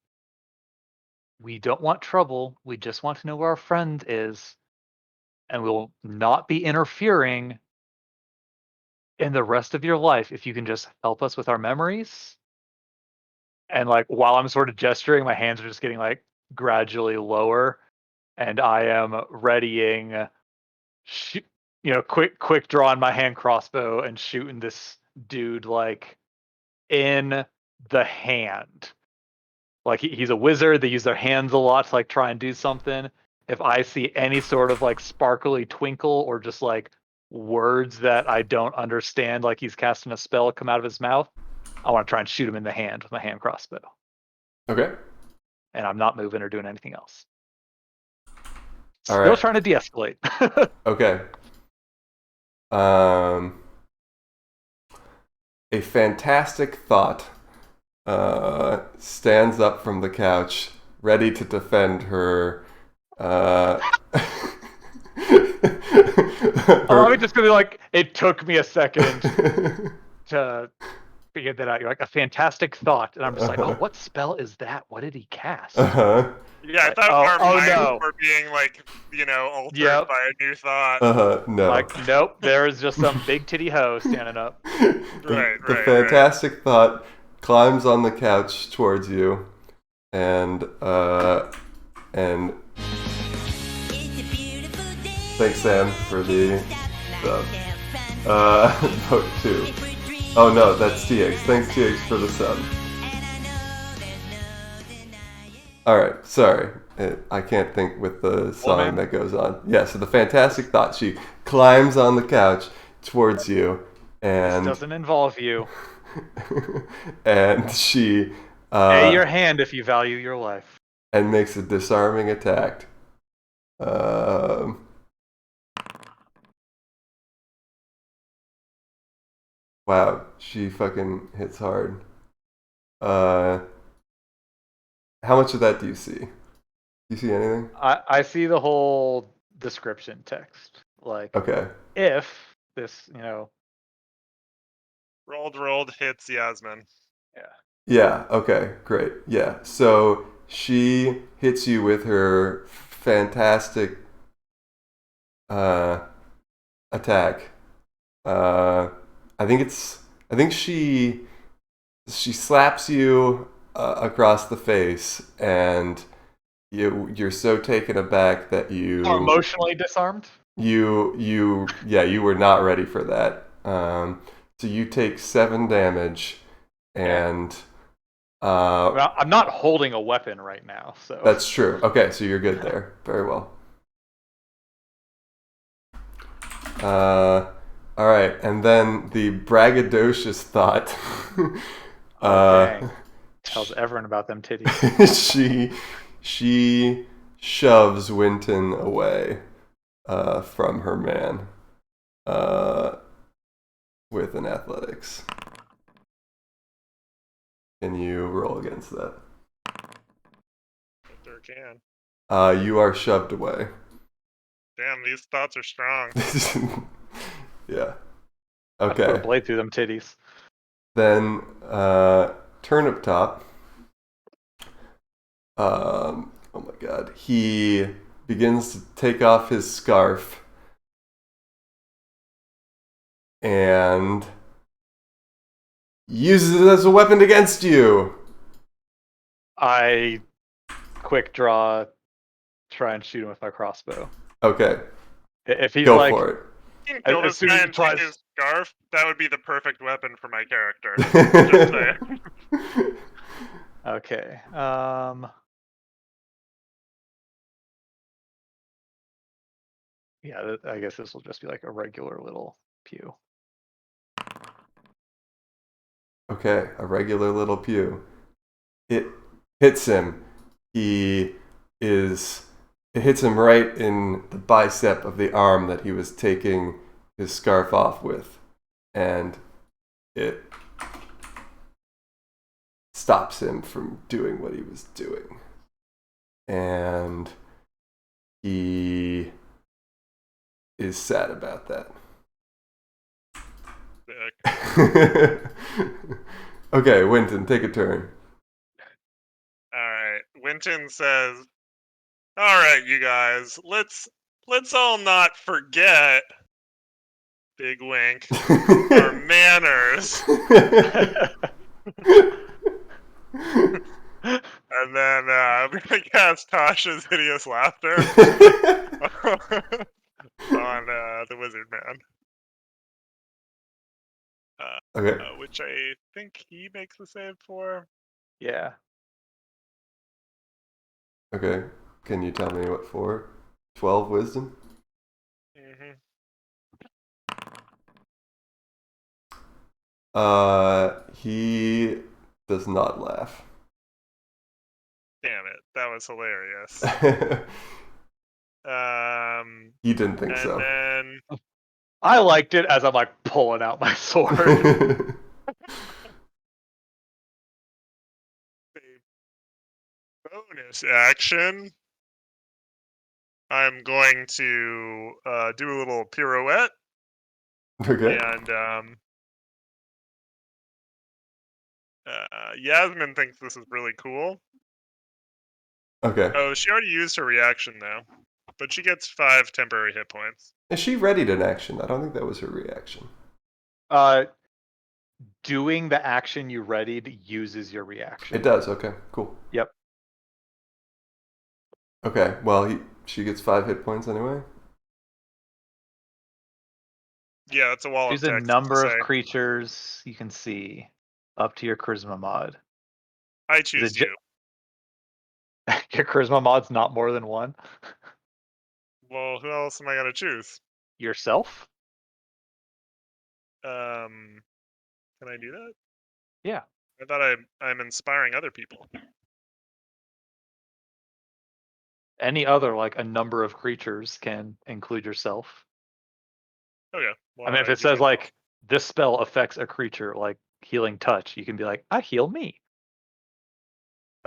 we don't want trouble. We just want to know where our friend is, and we'll not be interfering in the rest of your life if you can just help us with our memories. And while I'm sort of gesturing, my hands are just getting gradually lower, and I am readying, quick draw on my hand crossbow and shooting this dude in the hand. He's a wizard. They use their hands a lot to try and do something. If I see any sort of sparkly twinkle or just words that I don't understand, like he's casting a spell come out of his mouth, I want to try and shoot him in the hand with my hand crossbow.
Okay.
And I'm not moving or doing anything else.
All
Still
right.
trying to de-escalate.
Okay. A fantastic thought stands up from the couch, ready to defend her.
I'm just gonna be it took me a second to figure that out. You're a fantastic thought, and I'm just oh, what spell is that? What did he cast?
Yeah, I thought our minds
no.
were being altered by a new thought.
No.
Nope. There is just some big titty hoe standing up.
The fantastic thought climbs on the couch towards you, and thanks Sam for the vote 2. Oh no, that's TX. Thanks TX for the sub. Alright, sorry. I can't think with the song that goes on. Yeah, so the fantastic thought, she climbs on the couch towards you, and
this doesn't involve you.
and she
pay your hand if you value your life.
And makes a disarming attack. Wow, she fucking hits hard. How much of that do you see? Do you see anything?
I see the whole description text.
Okay.
If this,
Rolled, hits Yasmin.
Yeah.
Yeah, okay, great. Yeah, so she hits you with her fantastic attack. I think she slaps you across the face, and you're so taken aback that you
emotionally disarmed.
You were not ready for that. So you take 7 damage, and
Well, I'm not holding a weapon right now, so
that's true. Okay, so you're good there. Very well. All right, and then the braggadocious thought.
okay. Tells everyone about them titties.
she shoves Winton away from her man with an athletics. Can you roll against that?
Sure can.
You are shoved away.
Damn, these thoughts are strong.
Yeah.
I put a
Okay.
blade through them titties.
Then Turnip Top. Oh my god. He begins to take off his scarf and uses it as a weapon against you.
I quick draw, try and shoot him with my crossbow.
Okay.
If he's
Go
like,
for it.
You can kill
as
this
soon as
guy
he
and take
tries,
his scarf. That would be the perfect weapon for my character. Just saying.
okay. Yeah, I guess this will just be like a regular little pew.
Okay, a regular little pew. It hits him. It hits him right in the bicep of the arm that he was taking his scarf off with. And it stops him from doing what he was doing. And he is sad about that. Okay, Winton, take a turn.
Alright. Winton says, alright, you guys, let's all not forget, big wink, our manners. And then I'm gonna cast Tasha's Hideous Laughter on the Wizard Man.
Okay.
Which I think he makes the save for.
Yeah.
Okay. Can you tell me what for? 12 wisdom?
Mm-hmm.
He does not laugh.
Damn it, that was hilarious.
You didn't think
And
so.
then
I liked it as I'm like pulling out my sword.
a bonus action. I'm going to do a little pirouette,
Okay.
and Yasmin thinks this is really cool.
Okay.
Oh, she already used her reaction though, but she gets 5 temporary hit points.
Is she readied an action? I don't think that was her reaction.
Doing the action you readied uses your reaction.
It does. Okay. Cool.
Yep.
Okay. Well, she gets 5 hit points anyway.
Yeah, that's a wall
Choose
of
a
text.
number
to
of
say,
creatures you can see up to your charisma mod.
I choose you.
Your charisma mod's not more than 1.
Well, who else am I gonna choose?
Yourself?
Can I do that?
Yeah.
I thought I'm inspiring other people.
Any other like a number of creatures can include yourself.
Okay. Well,
I mean, if it
do
says
myself.
like this spell affects a creature, like healing touch, you can be like, I heal me.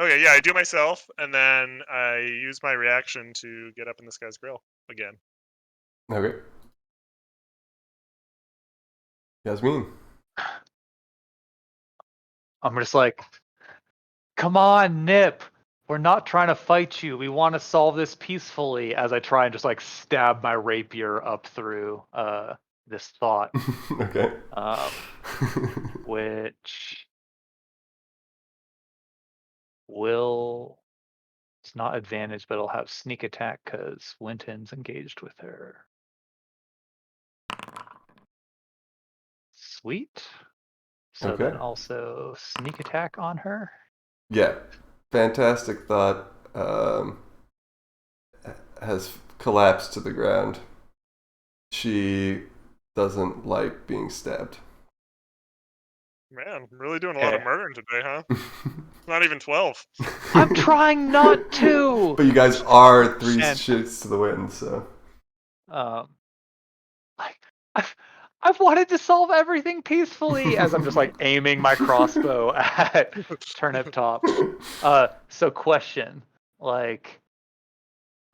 Okay, yeah, I do myself, and then I use my reaction to get up in this guy's grill again.
Okay. Yasmin.
I'm just like, come on, Nip. We're not trying to fight you. We want to solve this peacefully. As I try and just like stab my rapier up through this thought,
Okay.
which will it's not advantage, but it'll have sneak attack because Winton's engaged with her. Sweet. So
Okay.
then also sneak attack on her.
Yeah. Fantastic thought has collapsed to the ground. She doesn't like being stabbed.
Man, really doing a lot of
Okay.
murdering today, huh? Not even 12.
I'm trying not to.
But you guys are three
And-
shits to the wind, so.
Like I've wanted to solve everything peacefully as I'm just like aiming my crossbow at Turnip Top. So question, like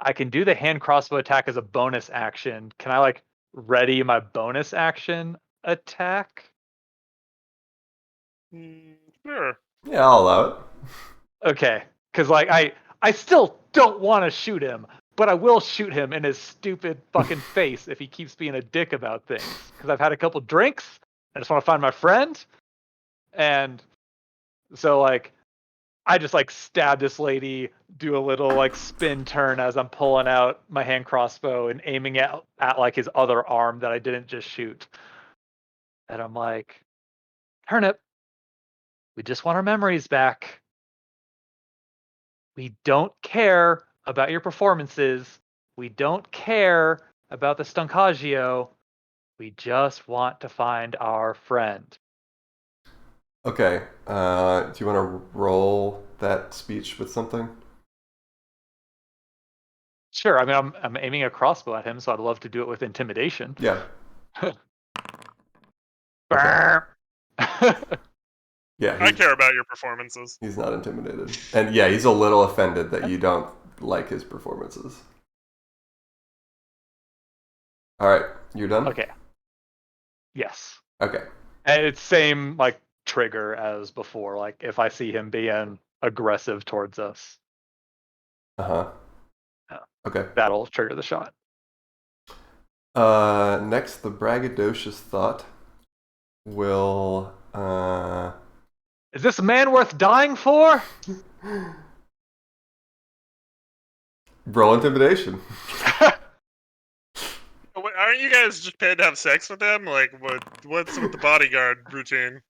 I can do the hand crossbow attack as a bonus action. Can I like ready my bonus action attack?
Sure.
Yeah, I'll allow it.
Okay, because like I still don't want to shoot him, but I will shoot him in his stupid fucking face if he keeps being a dick about things. Because I've had a couple drinks, I just want to find my friend, and so like I just like stab this lady, do a little like spin turn as I'm pulling out my hand crossbow and aiming at like his other arm that I didn't just shoot, and I'm like, Turnip, we just want our memories back. We don't care about your performances. We don't care about the Stuncaggio. We just want to find our friend.
Okay. Do you want to roll that speech with something?
Sure, I mean I'm aiming a crossbow at him, so I'd love to do it with intimidation.
Yeah.
Brr.
Yeah,
I care about your performances.
he's not intimidated. And yeah, he's a little offended that you don't like his performances. All right, you're done?
Okay. Yes.
Okay.
And it's same like trigger as before. Like if I see him being aggressive towards us,
Uh-huh. Okay.
that'll trigger the shot.
Next, the braggadocious thought will
Is this a man worth dying for?
roll intimidation.
Wait, aren't you guys just paid to have sex with them? Like, what's with the bodyguard routine?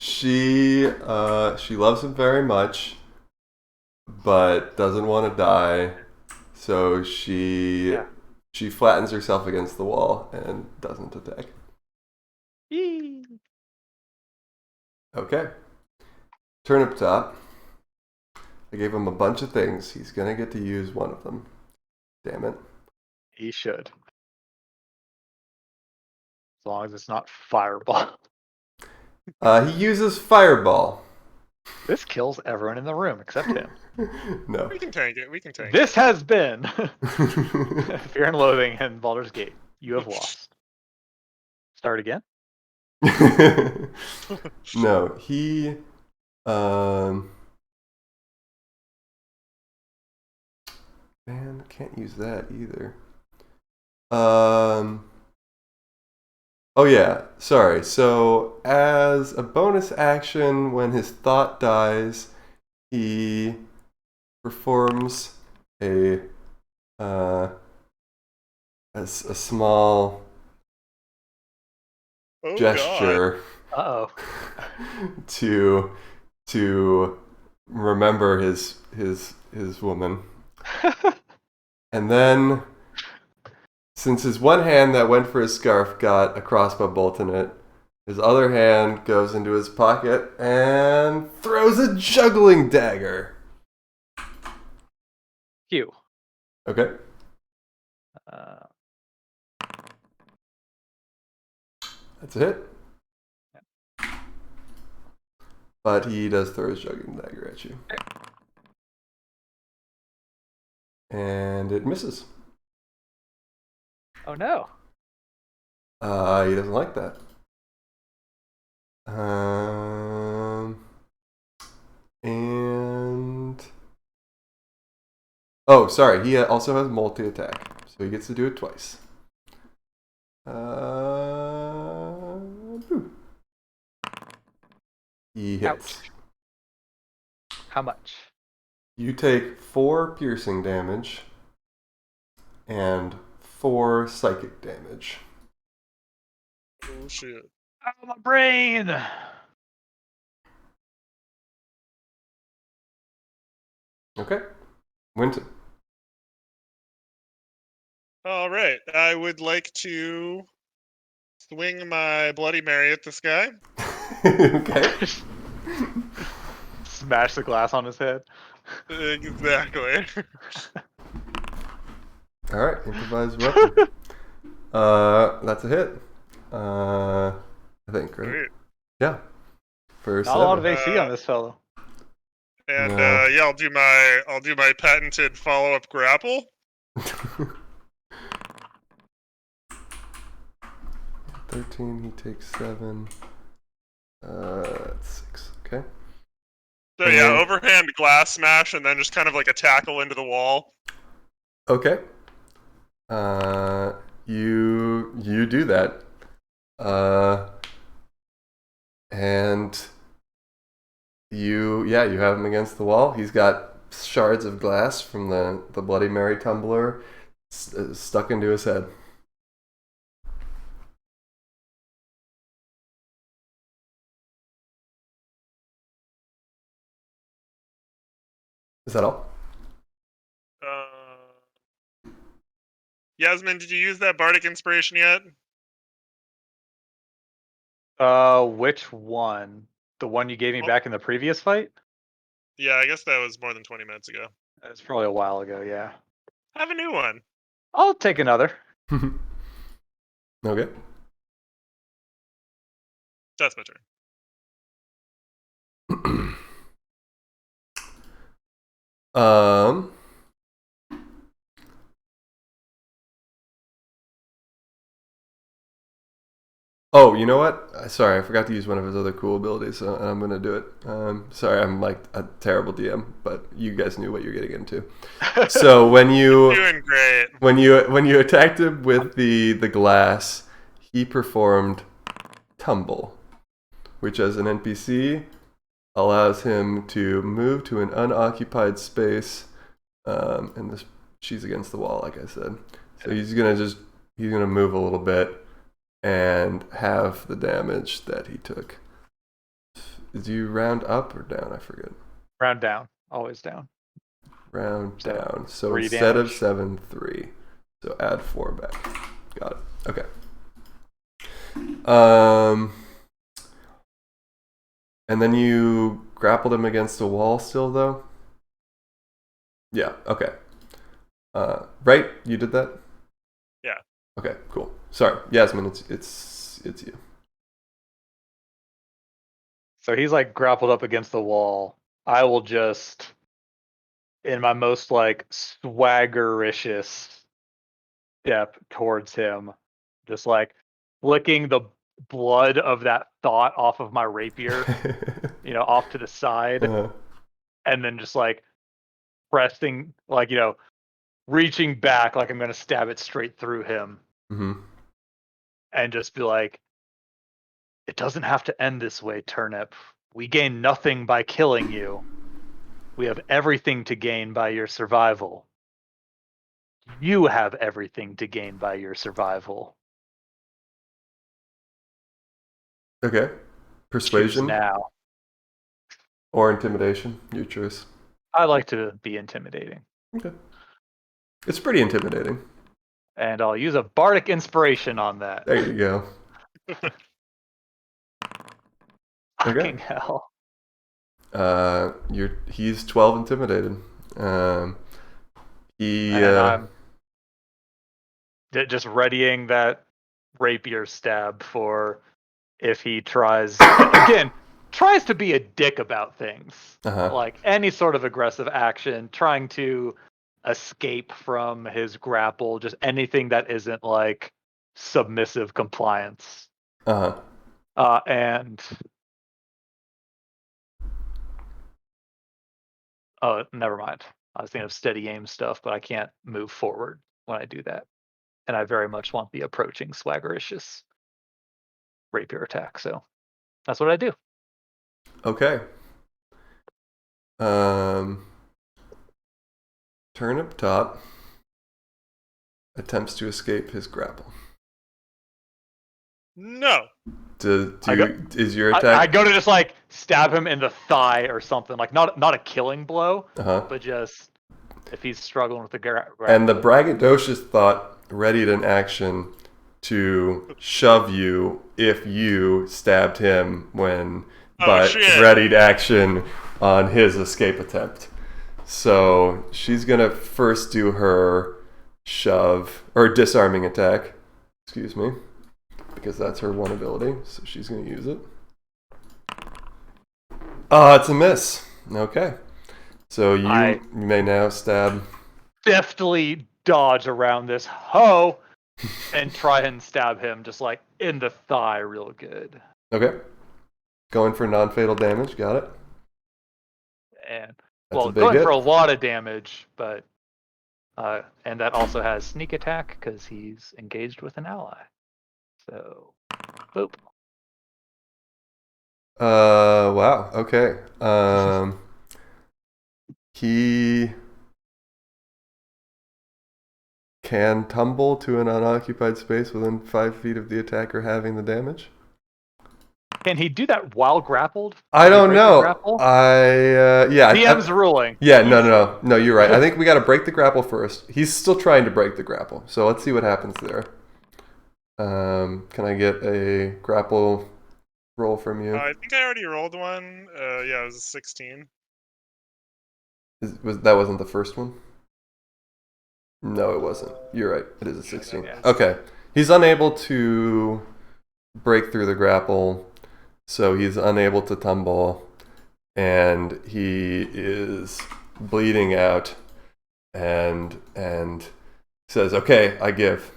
She loves him very much, but doesn't want to die, so she flattens herself against the wall and doesn't attack.
Yee.
Okay. Turnip Top. I gave him a bunch of things. He's gonna get to use one of them. Damn it.
He should. As long as it's not fireball.
He uses Fireball.
This kills everyone in the room except him.
No.
We can tank it. We can tank
This has been Fear and Loathing and Baldur's Gate. You have lost. Start again?
No, he man, can't use that either. Oh yeah, sorry. So as a bonus action, when his thought dies, he performs a small
Oh,
gesture
Uh-oh.
to remember his woman. And then, since his one hand that went for his scarf got a crossbow bolt in it, his other hand goes into his pocket and throws a juggling dagger.
Q.
Okay. That's a hit. But he does throw his juggling dagger at you. And it misses.
Oh no.
He doesn't like that. And oh, sorry. He also has multi-attack, so he gets to do it twice. Boo. He hits.
Ouch. How much?
You take 4 piercing damage and 4 psychic damage.
Oh shit.
Oh, my brain.
Okay. Winton.
All right. I would like to swing my Bloody Mary at this guy.
Okay.
Smash the glass on his head.
Exactly.
All right. Improvised weapon. That's a hit. I think, right?
Sweet.
Yeah. For
Not a lot of
7.
AC on this fellow.
And
No.
yeah, I'll do my patented follow-up grapple.
13. He takes 7. That's 6. Okay.
So yeah,
And-
overhand glass smash, and then just kind of like a tackle into the wall.
Okay. You do that. And you have him against the wall. He's got shards of glass from the Bloody Mary tumbler stuck into his head. Is that all?
Yasmin, did you use that bardic inspiration yet?
Which one? The one you gave me
Oh.
back in the previous fight?
Yeah, I guess that was more than 20 minutes ago.
It's probably a while ago, yeah.
Have a new one.
I'll take another.
Okay.
That's my turn.
um. Oh, you know what? Sorry, I forgot to use one of his other cool abilities, so I'm gonna do it. Sorry, I'm like a terrible DM, but you guys knew what you're getting into. So when you
Doing great.
when you attacked him with the glass, he performed tumble, which as an NPC allows him to move to an unoccupied space. And this she's against the wall, like I said. So he's gonna move a little bit and have the damage that he took. Did you round up or down? I forget.
Round down. Always down.
Round
So,
down. So
3
instead
damage.
of 7, 3. So add 4 back. Got it. Okay. And then you grappled him against a wall still, though? Yeah, okay. Right? You did that?
Yeah.
Okay, cool. Sorry, Yasmin, it's you.
So he's like grappled up against the wall. I will just, in my most like swaggericious step towards him, just like flicking the blood of that thought off of my rapier, off to the side,
Uh-huh.
and then just like pressing, like, reaching back like I'm going to stab it straight through him
Mm-hmm.
and just be like, it doesn't have to end this way, Turnip. We gain nothing by killing you. We have everything to gain by your survival. You have everything to gain by your survival.
Okay.
Choose
Persuasion
now.
or intimidation, your choice.
I like to be intimidating.
Okay. It's pretty intimidating.
And I'll use a bardic inspiration on that.
There you go.
Fucking hell.
He's 12 intimidated.
And I'm just readying that rapier stab for if he tries to be a dick about things.
Uh-huh.
Like any sort of aggressive action, trying to escape from his grapple, just anything that isn't like submissive compliance.
Uh-huh.
And oh, never mind. I was thinking of steady aim stuff, but I can't move forward when I do that. And I very much want the approaching swaggericious rapier attack. So that's what I do.
Okay. Turnip Top attempts to escape his grapple.
No.
Is your
I
attack?
go to just like stab him in the thigh or something, like not a killing blow,
Uh-huh.
but just if he's struggling with the grapple.
And the braggadocious thought readied an action to shove you if you stabbed him but
shit.
readied action on his escape attempt. So she's gonna first do her shove or disarming attack. Excuse me, because that's her one ability. So she's gonna use it. It's a miss. Okay. So you may now stab.
Deftly dodge around this hoe and try and stab him just like in the thigh real good.
Okay. Going for non-fatal damage. Got it.
And
That's a big
going
hit.
for a lot of damage, but and that also has sneak attack because he's engaged with an ally. So, boop.
Wow. Okay. He can tumble to an unoccupied space within 5 feet of the attacker having the damage.
Can he do that while grappled?
I don't know.
Grapple?
DM's
ruling.
Yeah, no. You're right. I think we got to break the grapple first. He's still trying to break the grapple, so let's see what happens there. Can I get a grapple roll from you?
I think I already rolled one. Yeah, it was a 16.
That wasn't the first one? No, it wasn't. You're right. It is a 16.
Yeah.
Okay. He's unable to break through the grapple, so he's unable to tumble, and he is bleeding out and says, "Okay, I give."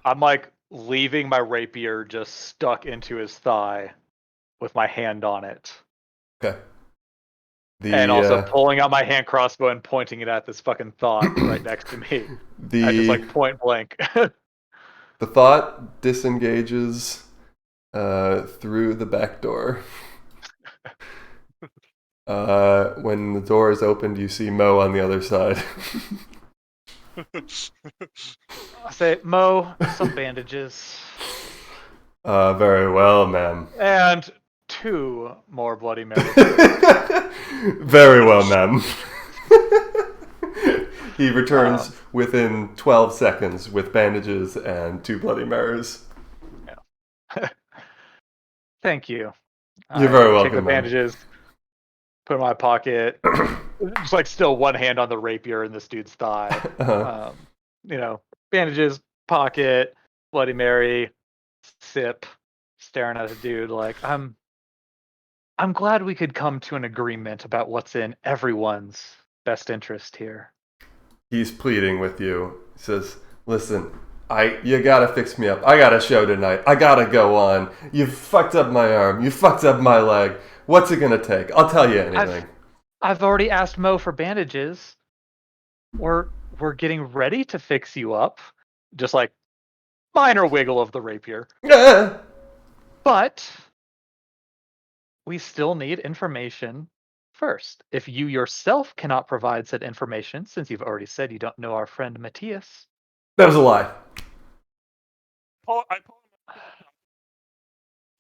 I'm like leaving my rapier just stuck into his thigh with my hand on it.
Okay.
And also pulling out my hand crossbow and pointing it at this fucking thought right next to me. I just like point blank.
The thought disengages through the back door. When the door is opened, you see Mo on the other side.
I say, Mo, some bandages.
Very well, ma'am.
And 2 more Bloody Marys.
Very well, ma'am. He returns within 12 seconds with bandages and 2 Bloody Marys.
Yeah. Thank you.
You're very welcome.
Take the bandages, put in my pocket. Just like still one hand on the rapier in this dude's thigh. Bandages, pocket, Bloody Mary, sip, staring at the dude like I'm glad we could come to an agreement about what's in everyone's best interest here.
He's pleading with you. He says, "Listen, you gotta fix me up. I got a show tonight. I gotta go on. You fucked up my arm. You fucked up my leg. What's it gonna take? I'll tell you anything."
I've already asked Mo for bandages. We're getting ready to fix you up. Just like minor wiggle of the rapier. But we still need information first. If you yourself cannot provide said information, since you've already said you don't know our friend Matthias.
That was a lie.
I pull him up.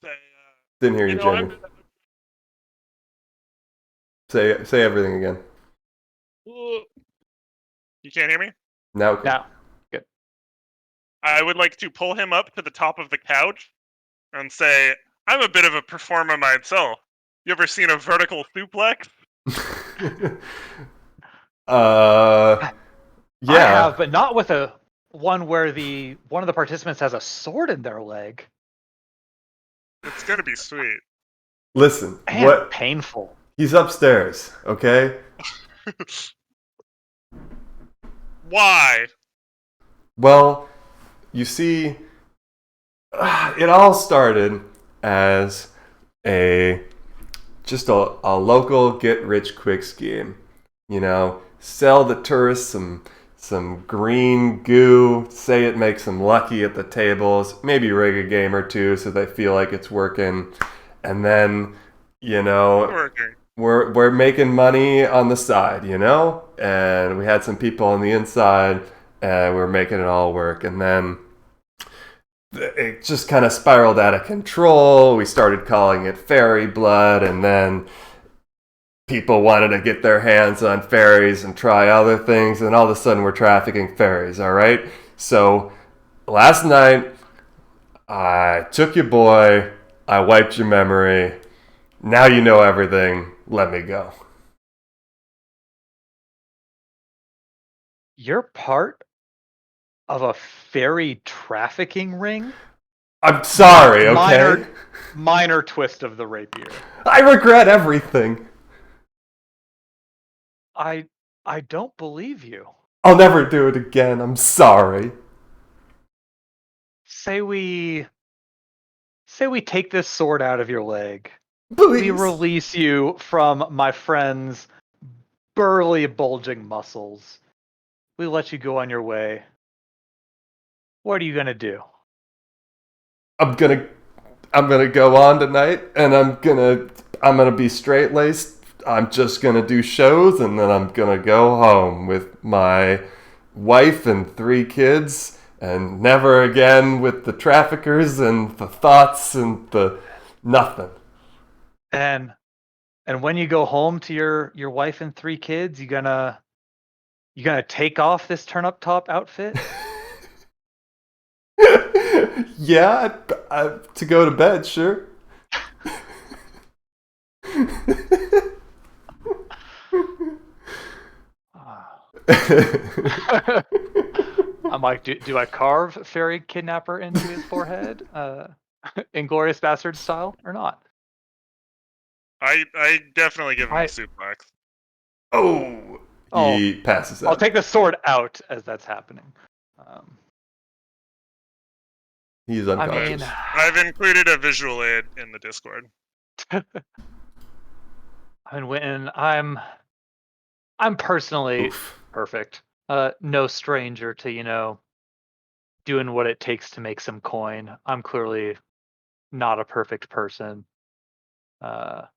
Say,
Didn't hear you, Jamie. Say everything again.
You can't hear me?
Now. Okay.
Now. Good.
I would like to pull him up to the top of the couch and say, I'm a bit of a performer myself. You ever seen a vertical suplex?
Yeah.
I have, but not with one where one of the participants has a sword in their leg.
It's gonna be sweet.
Listen,
Man, painful.
He's upstairs, okay?
Why?
Well, you see, it all started as just a local get-rich-quick scheme. Sell the tourists some green goo, say it makes them lucky at the tables, maybe rig a game or two so they feel like it's working, and then,
Working.
we're making money on the side, and we had some people on the inside, and we're making it all work, and then it just kind of spiraled out of control. We started calling it fairy blood, and then people wanted to get their hands on fairies and try other things, and all of a sudden we're trafficking fairies, all right? So last night, I took your boy, I wiped your memory. Now you know everything. Let me go.
You're part of a fairy trafficking ring?
I'm sorry, okay?
Minor twist of the rapier.
I regret everything.
I don't believe you.
I'll never do it again. I'm sorry.
Say we take this sword out of your leg.
Please.
We release you from my friend's burly, bulging muscles. We let you go on your way. What are you gonna do?
I'm gonna go on tonight, and I'm gonna be straight laced. I'm just gonna do shows, and then I'm gonna go home with my wife and 3 kids, and never again with the traffickers and the thoughts and the nothing.
And when you go home to your wife and 3 kids, you gonna take off this turn up top outfit?
Yeah, to go to bed, sure.
I'm like, do I carve fairy kidnapper into his forehead, Inglorious Bastard style, or not?
I definitely give him a suplex.
Oh, he passes out.
I'll take the sword out as that's happening.
He's unconscious.
I've included a visual aid in the Discord.
I mean, when I'm personally perfect. No stranger to, doing what it takes to make some coin. I'm clearly not a perfect person. I'm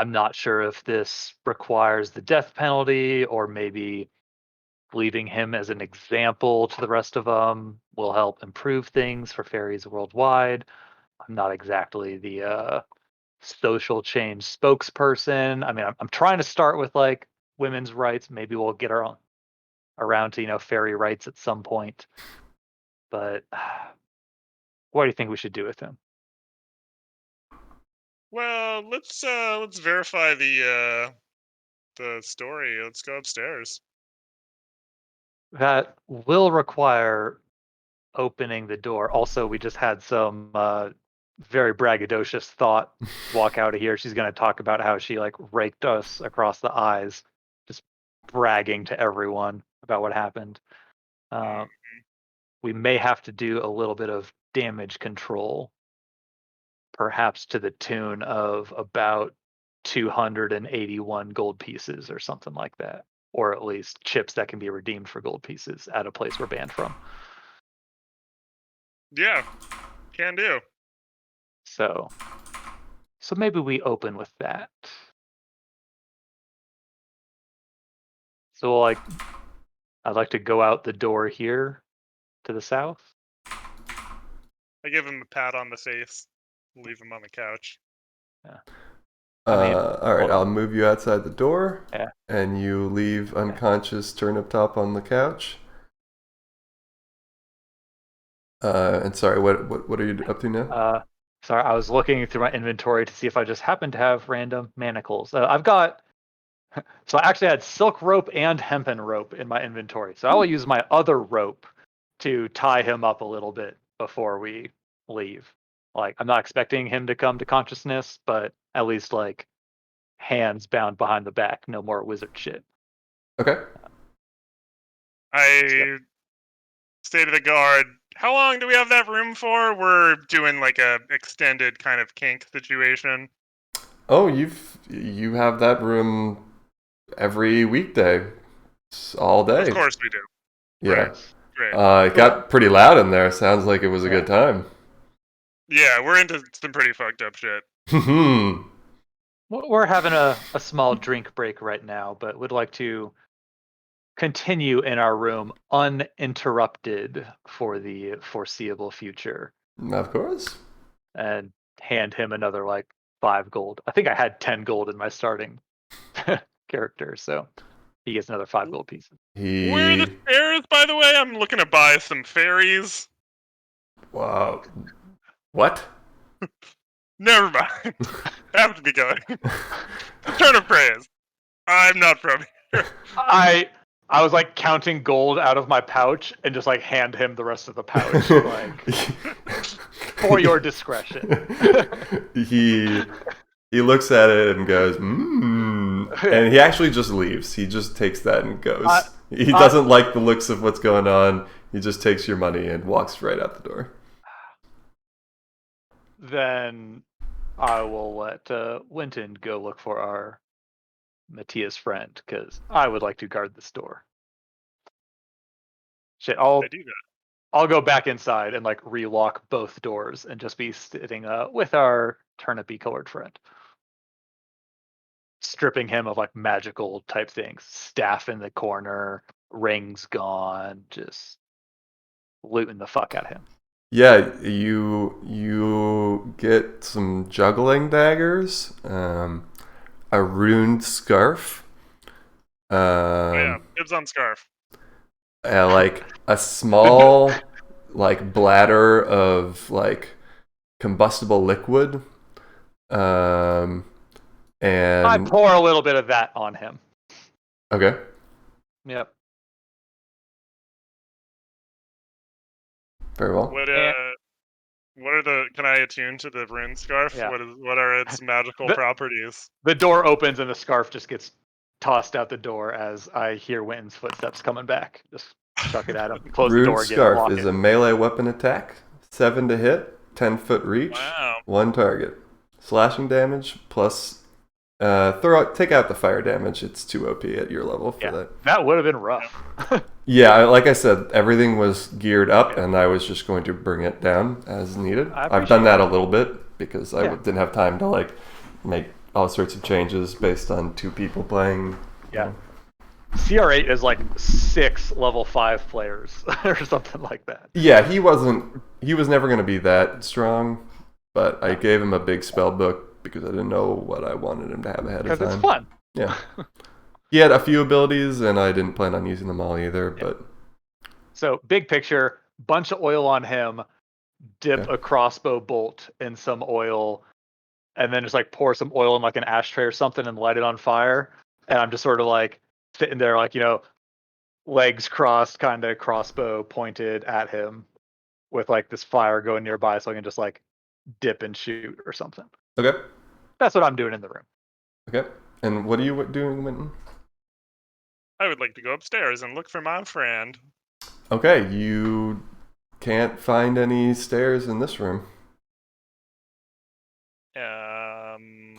not sure if this requires the death penalty or maybe leaving him as an example to the rest of them will help improve things for fairies worldwide. I'm not exactly the social change spokesperson. I mean, I'm trying to start with like women's rights. Maybe we'll get around to fairy rights at some point. But what do you think we should do with him?
Well, let's verify the story. Let's go upstairs.
That will require opening the door. Also, we just had some very braggadocious thought walk out of here. She's going to talk about how she like raked us across the eyes, just bragging to everyone about what happened. We may have to do a little bit of damage control, perhaps to the tune of about 281 gold pieces or something like that, or at least chips that can be redeemed for gold pieces at a place we're banned from.
Yeah, can do.
So maybe we open with that. So I'd like to go out the door here to the south.
I give him a pat on the face, leave him on the couch.
Yeah.
All right, I'll move you outside the door,
Yeah.
and you leave unconscious turnip top on the couch. And sorry, what are you up to now?
Sorry, I was looking through my inventory to see if I just happened to have random manacles. I've got. So I actually had silk rope and hempen rope in my inventory. So I will use my other rope to tie him up a little bit before we leave. Like, I'm not expecting him to come to consciousness, but at least like hands bound behind the back. No more wizard shit.
Okay.
I say to the guard, how long do we have that room for? We're doing like a extended kind of kink situation.
Oh, you have that room every weekday, all day.
Of course we do.
Yeah.
Great.
It got pretty loud in there. Sounds like it was a good time.
Yeah, we're into some pretty fucked up shit.
We're having a small drink break right now, but would like to continue in our room uninterrupted for the foreseeable future,
Of course.
and hand him another like 5 gold. I think I had 10 gold in my starting character, so he gets another 5 gold pieces.
Where are the
He.
stairs, by the way? I'm looking to buy some fairies.
Wow. What?
Never mind. Have to be going. Turn of praise. I'm not from here.
I was like counting gold out of my pouch and just like hand him the rest of the pouch, like for your discretion.
he looks at it and goes, and he actually just leaves. He just takes that and goes. He doesn't like the looks of what's going on. He just takes your money and walks right out the door.
Then I will let Winton go look for our Matthias friend, because I would like to guard this door. Shit,
I do that.
I'll go back inside and like relock both doors and just be sitting with our turnipy colored friend, stripping him of like magical type things, staff in the corner, rings gone, just looting the fuck out of him.
Yeah, you get some juggling daggers, a runed scarf,
Yeah, dibs on scarf.
like a small like bladder of like combustible liquid, and
I pour a little bit of that on him.
okay.
Yep.
Very well.
What are the? Can I attune to the rune scarf?
Yeah.
What are its magical properties?
The door opens and the scarf just gets tossed out the door as I hear Winton's footsteps coming back. Just chuck it at him. Close the
Rude
door again.
scarf
Lock
is
it.
a melee weapon attack, 7 to hit, 10-foot reach,
Wow.
1 target, slashing damage plus. Take out the fire damage. It's 2 OP at your level for that.
That would have been rough.
Yeah, like I said, everything was geared up, and I was just going to bring it down as needed. I've done that a little bit because I didn't have time to like make all sorts of changes based on 2 people playing.
Yeah. CR8 is like 6 level 5 players or something like that.
Yeah, he was never going to be that strong, but I gave him a big spell book because I didn't know what I wanted him to have ahead of time.
Because it's fun.
Yeah. He had a few abilities, and I didn't plan on using them all either, but...
So, big picture, bunch of oil on him, dip a crossbow bolt in some oil, and then just like pour some oil in like an ashtray or something and light it on fire. And I'm just sort of like sitting there like, legs crossed, kind of crossbow pointed at him with like this fire going nearby so I can just like dip and shoot or something.
Okay.
That's what I'm doing in the room.
Okay. And what are you doing, Winton?
I would like to go upstairs and look for my friend.
Okay, you can't find any stairs in this room.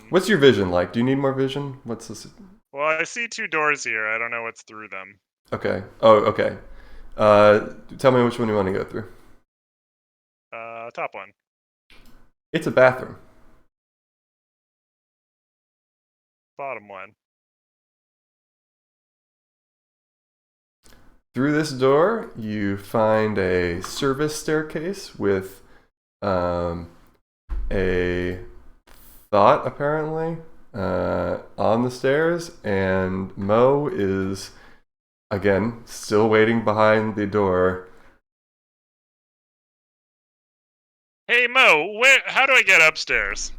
What's your vision like? Do you need more vision? What's this?
Well, I see 2 doors here. I don't know what's through them.
Okay. Oh, okay. Tell me which one you want to go through.
Top one.
It's a bathroom.
Bottom one.
Through this door, you find a service staircase with a thought, apparently, on the stairs, and Mo is, again, still waiting behind the door.
Hey Mo, how do I get upstairs?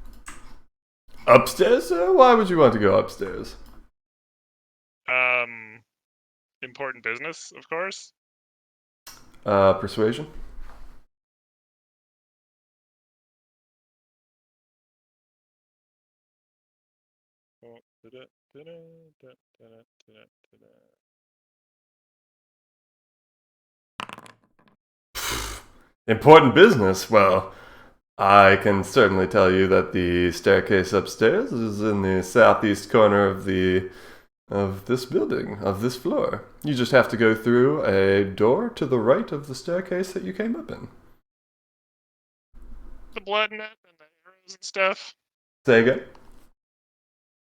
Upstairs? Why would you want to go upstairs?
Important business, of course.
Persuasion? Important business? Well, I can certainly tell you that the staircase upstairs is in the southeast corner of this building, of this floor. You just have to go through a door to the right of the staircase that you came up in.
The blood net and the arrows and stuff.
Say again?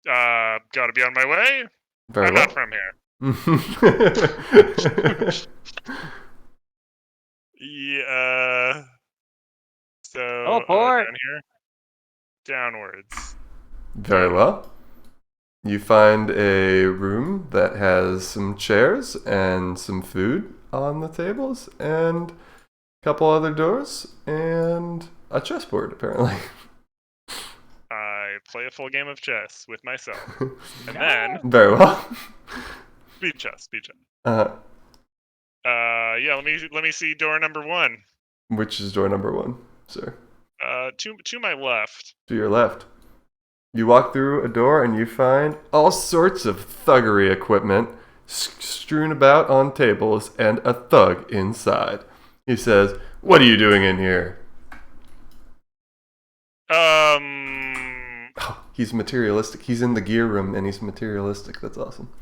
Gotta be on my way.
Very
I'm
well.
not from here. Yeah. So
Teleport.
down here, downwards.
Very well. You find a room that has some chairs and some food on the tables and a couple other doors and a chessboard, apparently.
I play a full game of chess with myself, and then
Very well.
speed chess, speed chess.
Uh,
Yeah. Let me see door number 1.
which is door number 1, sir?
To my left.
To your left. You walk through a door and you find all sorts of thuggery equipment strewn about on tables and a thug inside. He says, "What are you doing in here?" Oh, he's materialistic. He's in the gear room and he's materialistic. That's awesome.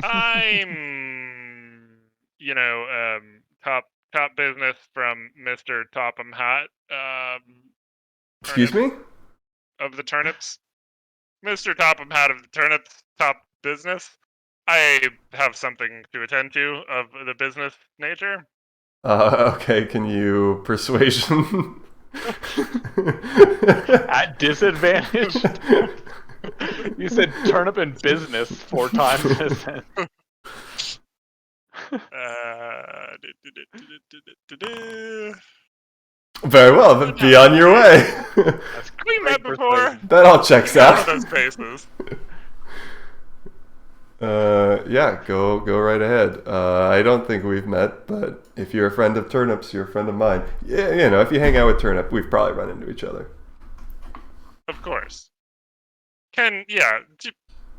I'm, top business from Mr. Topham Hat.
Excuse me?
Of the turnips. Mr. Topham Hat of the turnips, top business. I have something to attend to of the business nature.
Okay, can you persuasion?
At disadvantage? You said turnip in business 4 times in a sentence.
Very well, then be on your way.
That's
We met
great
before.
persuasion.
That all checks
One
out.
of those paces.
Yeah, go right ahead. I don't think we've met, but if you're a friend of Turnip's, you're a friend of mine. Yeah, if you hang out with Turnip, we've probably run into each other.
Of course. Do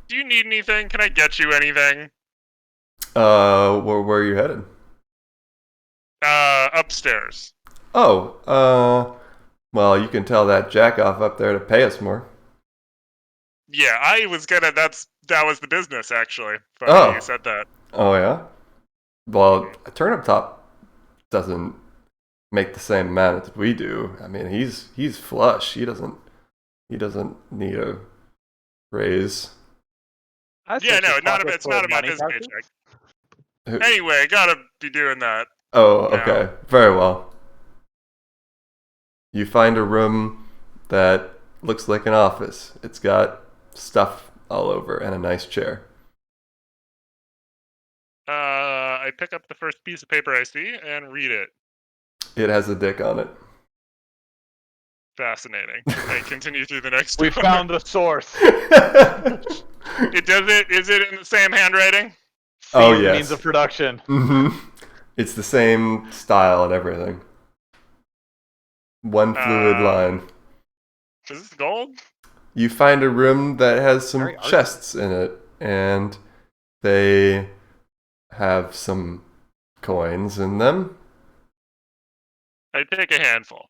you need anything? Can I get you anything?
Where are you headed?
Upstairs.
Oh, well, you can tell that jack off up there to pay us more.
Yeah, I was gonna. That was the business actually. Funny
Oh.
you said that.
Oh yeah. Well, a Turnip Top doesn't make the same amount that we do. I mean, he's flush. He doesn't need a raise.
Yeah, no, it's not about his paycheck. Anyway, gotta be doing that.
Oh,
now.
okay. Very well. You find a room that looks like an office. It's got stuff all over and a nice chair.
I pick up the first piece of paper I see and read it.
It has a dick on it.
Fascinating. I continue through the next.
We
door.
found the source.
Is it in the same handwriting?
Oh,
Seized
yes.
Means of production.
Mm-hmm. It's the same style and everything. One fluid line.
Is this gold?
You find a room that has some
Very artsy.
chests in it, and they have some coins in them.
I take a handful.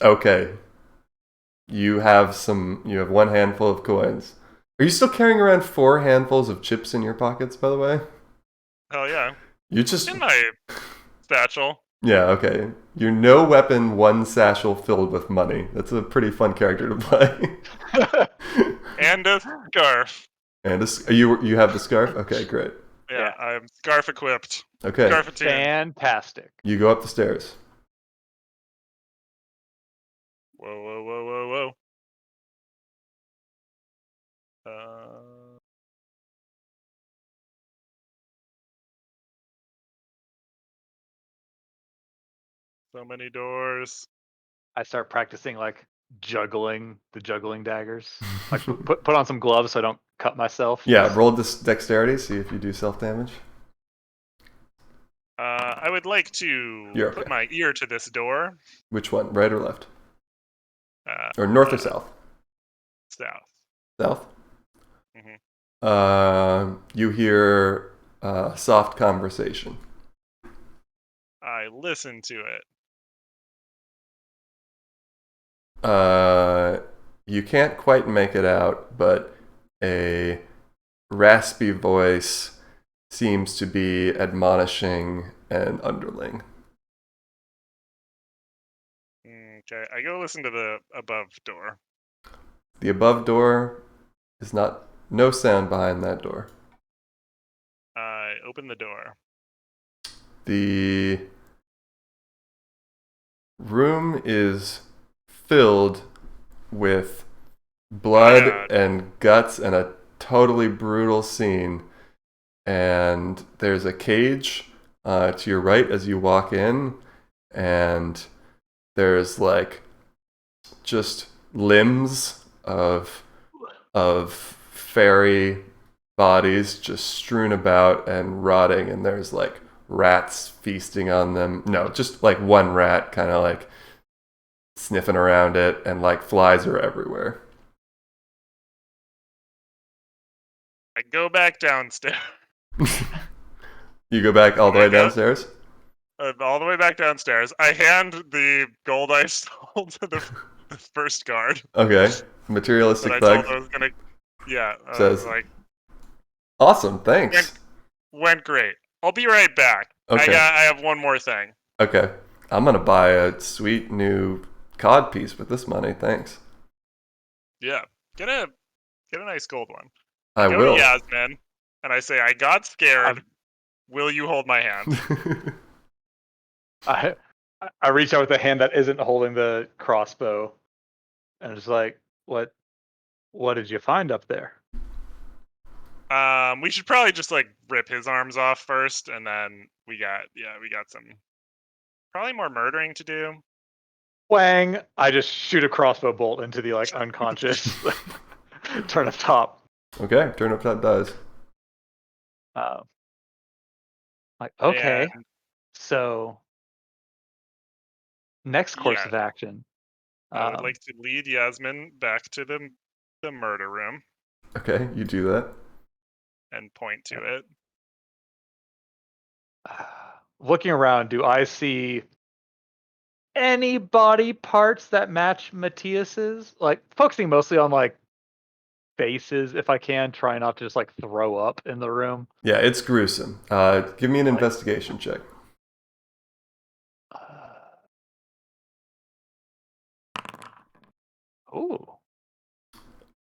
Okay. You have one handful of coins. Are you still carrying around 4 handfuls of chips in your pockets, by the way?
Hell yeah.
You just...
In my satchel.
Yeah, okay. You're no weapon, one satchel filled with money. That's a pretty fun character to play.
And a scarf.
And you have the scarf? Okay, great.
Yeah, I'm scarf equipped.
Okay,
Scarf-attuned.
Fantastic.
you go up the stairs.
Whoa, whoa, whoa, whoa, whoa. So many doors.
I start practicing like juggling the juggling daggers. Like put on some gloves so I don't cut myself.
Yeah, roll this dexterity, see if you do self-damage.
I would like to
You're
put
okay.
my ear to this door.
Which one, right or left?
Uh,
Or north or south?
South.
South?
Mhm.
You hear soft conversation.
I listen to it.
You can't quite make it out, but a raspy voice seems to be admonishing an underling.
Okay, I go listen to the above door.
The above door is not no sound behind that door.
I open the door.
The room is filled with blood
God.
and guts and a totally brutal scene. And there's a cage to your right as you walk in, and there's like just limbs of fairy bodies just strewn about and rotting, and there's like rats feasting on them. No, just like one rat kind of like sniffing around it, and like flies are everywhere.
I go back downstairs.
You go back all the way downstairs?
All the way back downstairs. I hand the gold I stole to the first guard
Okay.
that
Materialistic
I told
thug
I was gonna. Yeah,
says,
like
awesome, thanks.
went great. I'll be right back.
Okay.
I have one more thing.
Okay. I'm going to buy a sweet new cod piece with this money, thanks.
Yeah, get a nice gold one.
I
Go
will.
to Yasmin, and I say, I got scared. Will you hold my hand?
I reach out with a hand that isn't holding the crossbow, and it's like, what did you find up there?
We should probably just like rip his arms off first, and then we got some probably more murdering to do.
Wang! I just shoot a crossbow bolt into the like unconscious turn up top.
Okay, turn up that dice.
Like, okay,
And,
so next course
yeah,
of action.
I would like to lead Yasmin back to the murder room
Okay, you do that.
and point to it.
Looking around, do I see any body parts that match Matthias's? Like focusing mostly on like faces, if I can, try not to just like throw up in the room.
Yeah, it's gruesome. Give me an investigation check.
Ooh.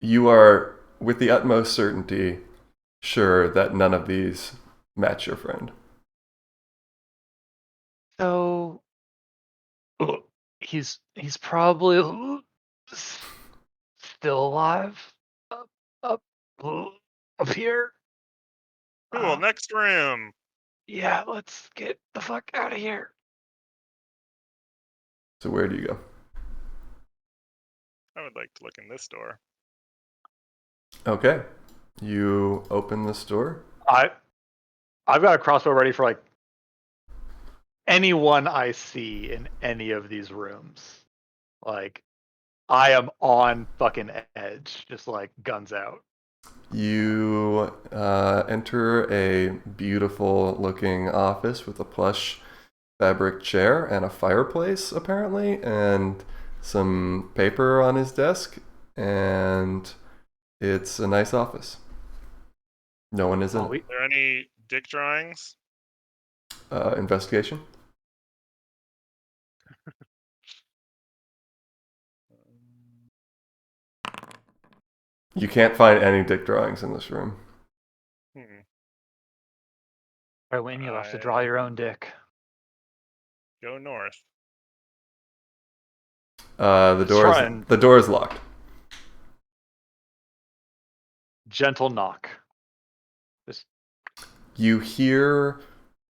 You are, with the utmost certainty, sure that none of these match your friend.
So he's probably still alive up up here.
Cool. Next room.
Yeah, let's get the fuck out of here.
So where do you go?
I would like to look in this door.
Okay. You open this door.
I've got a crossbow ready for like anyone I see in any of these rooms. Like I am on fucking edge, just like guns out.
You enter a beautiful looking office with a plush fabric chair and a fireplace, apparently, and some paper on his desk, and it's a nice office. No one is in it.
Are there any dick drawings?
Investigation? You can't find any dick drawings in this room.
Or when you'll have to draw your own dick.
Go north.
The door is locked.
Gentle knock. Just
You hear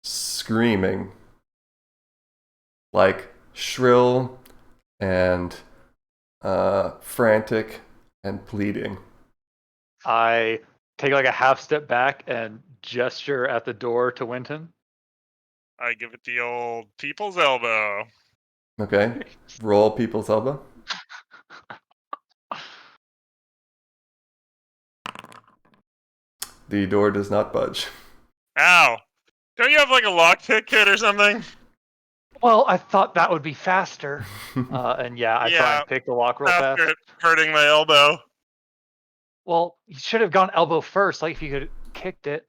screaming, like shrill and frantic and pleading.
I take like a half step back and gesture at the door to Winton.
I give it the old people's elbow.
Okay, roll people's elbow. The door does not budge.
Ow! Don't you have like a lockpick kit or something?
Well, I thought that would be faster. And yeah, I try and pick the lock real fast.
After hurting my elbow.
Well, you should have gone elbow first, like if you could have kicked it.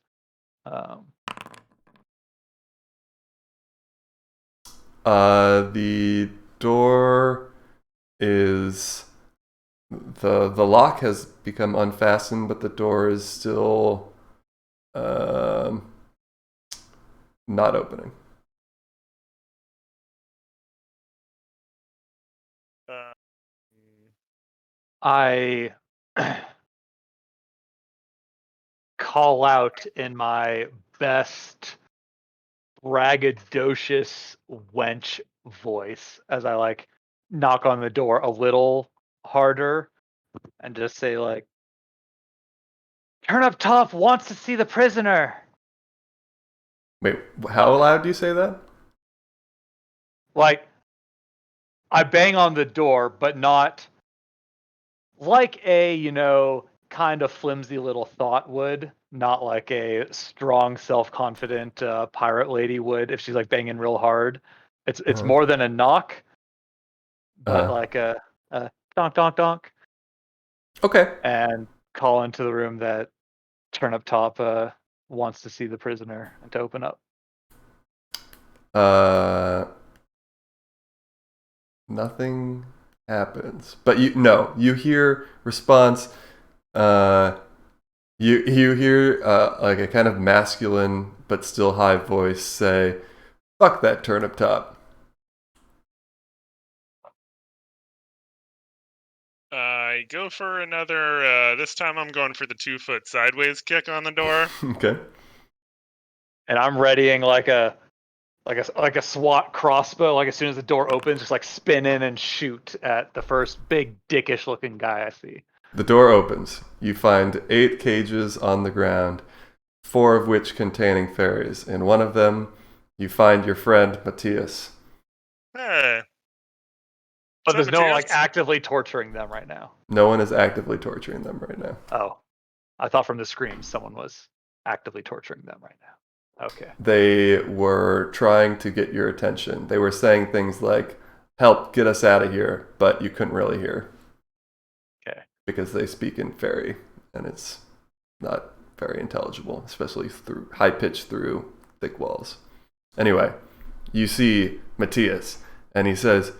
The door is The lock has become unfastened, but the door is still not opening.
Uh,
I call out in my best braggadocious wench voice as I like knock on the door a little harder and just say like, "Turn up top wants to see the prisoner."
Wait, how loud do you say that?
Like I bang on the door, but not like a, kind of flimsy little thought would, not like a strong, self-confident pirate lady would if she's like banging real hard. It's
Uh-huh.
more than a knock, but
Uh-huh.
like a donk donk donk,
Okay.
and call into the room that Turn Up Top wants to see the prisoner and to open up.
Nothing happens. But you hear response. You hear like a kind of masculine but still high voice say, "Fuck that turnip top."
I go for another. This time I'm going for the 2-foot sideways kick on the door.
Okay.
And I'm readying like a SWAT crossbow. Like as soon as the door opens, just like spin in and shoot at the first big dickish looking guy I see.
The door opens. You find 8 cages on the ground, 4 of which containing fairies. In one of them, you find your friend Matthias.
Hey,
But
what's
there's
up,
no one like
Matthias?
actively torturing them right now.
No one is actively torturing them right now.
Oh, I thought from the screams someone was actively torturing them right now. Okay.
They were trying to get your attention. They were saying things like, "Help, get us out of here," but you couldn't really hear.
Okay.
Because they speak in fairy, and it's not very intelligible, especially through high pitched through thick walls. Anyway, you see Matthias, and he says,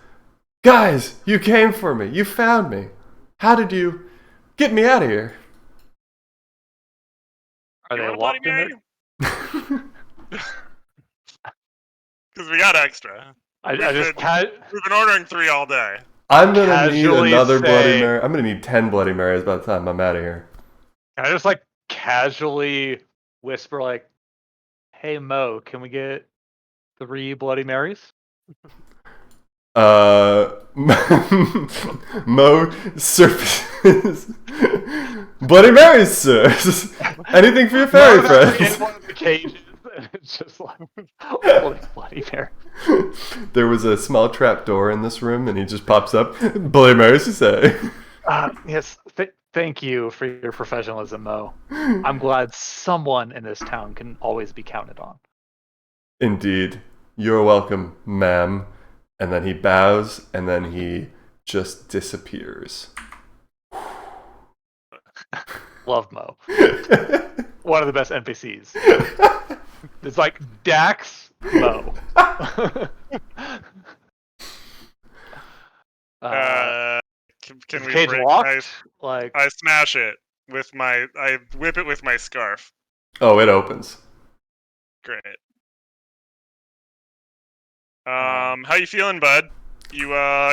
"Guys, you came for me. You found me. How did you get me out of here?"
Are
You
they
want a Bloody
locked in
Mary?
there?
Because we got extra.
I
We've
just
We've been ordering 3 all day.
I'm gonna need
Casually
another Bloody
say-
Mary. I'm gonna need 10 Bloody Marys by the time I'm out of here.
can I just like casually whisper like, "Hey Mo, can we get 3 Bloody Marys?"
Mo surfaces. Bloody Marys, sir. Anything for your fairy
Mo's actually in
friends.
one of the cages, and it's just like holding Bloody Mary.
There was a small trap door in this room, and he just pops up. Bloody Marys to say.
Yes, thank you for your professionalism, Mo. I'm glad someone in this town can always be counted on.
Indeed. You're welcome, ma'am. And then he bows, and then he just disappears.
Love Mo. One of the best NPCs. It's like Dax Mo.
Can
is
we
cage
break?
locked? Like
I smash it with my. I whip it with my scarf.
Oh, it opens.
Great. How you feeling, bud? You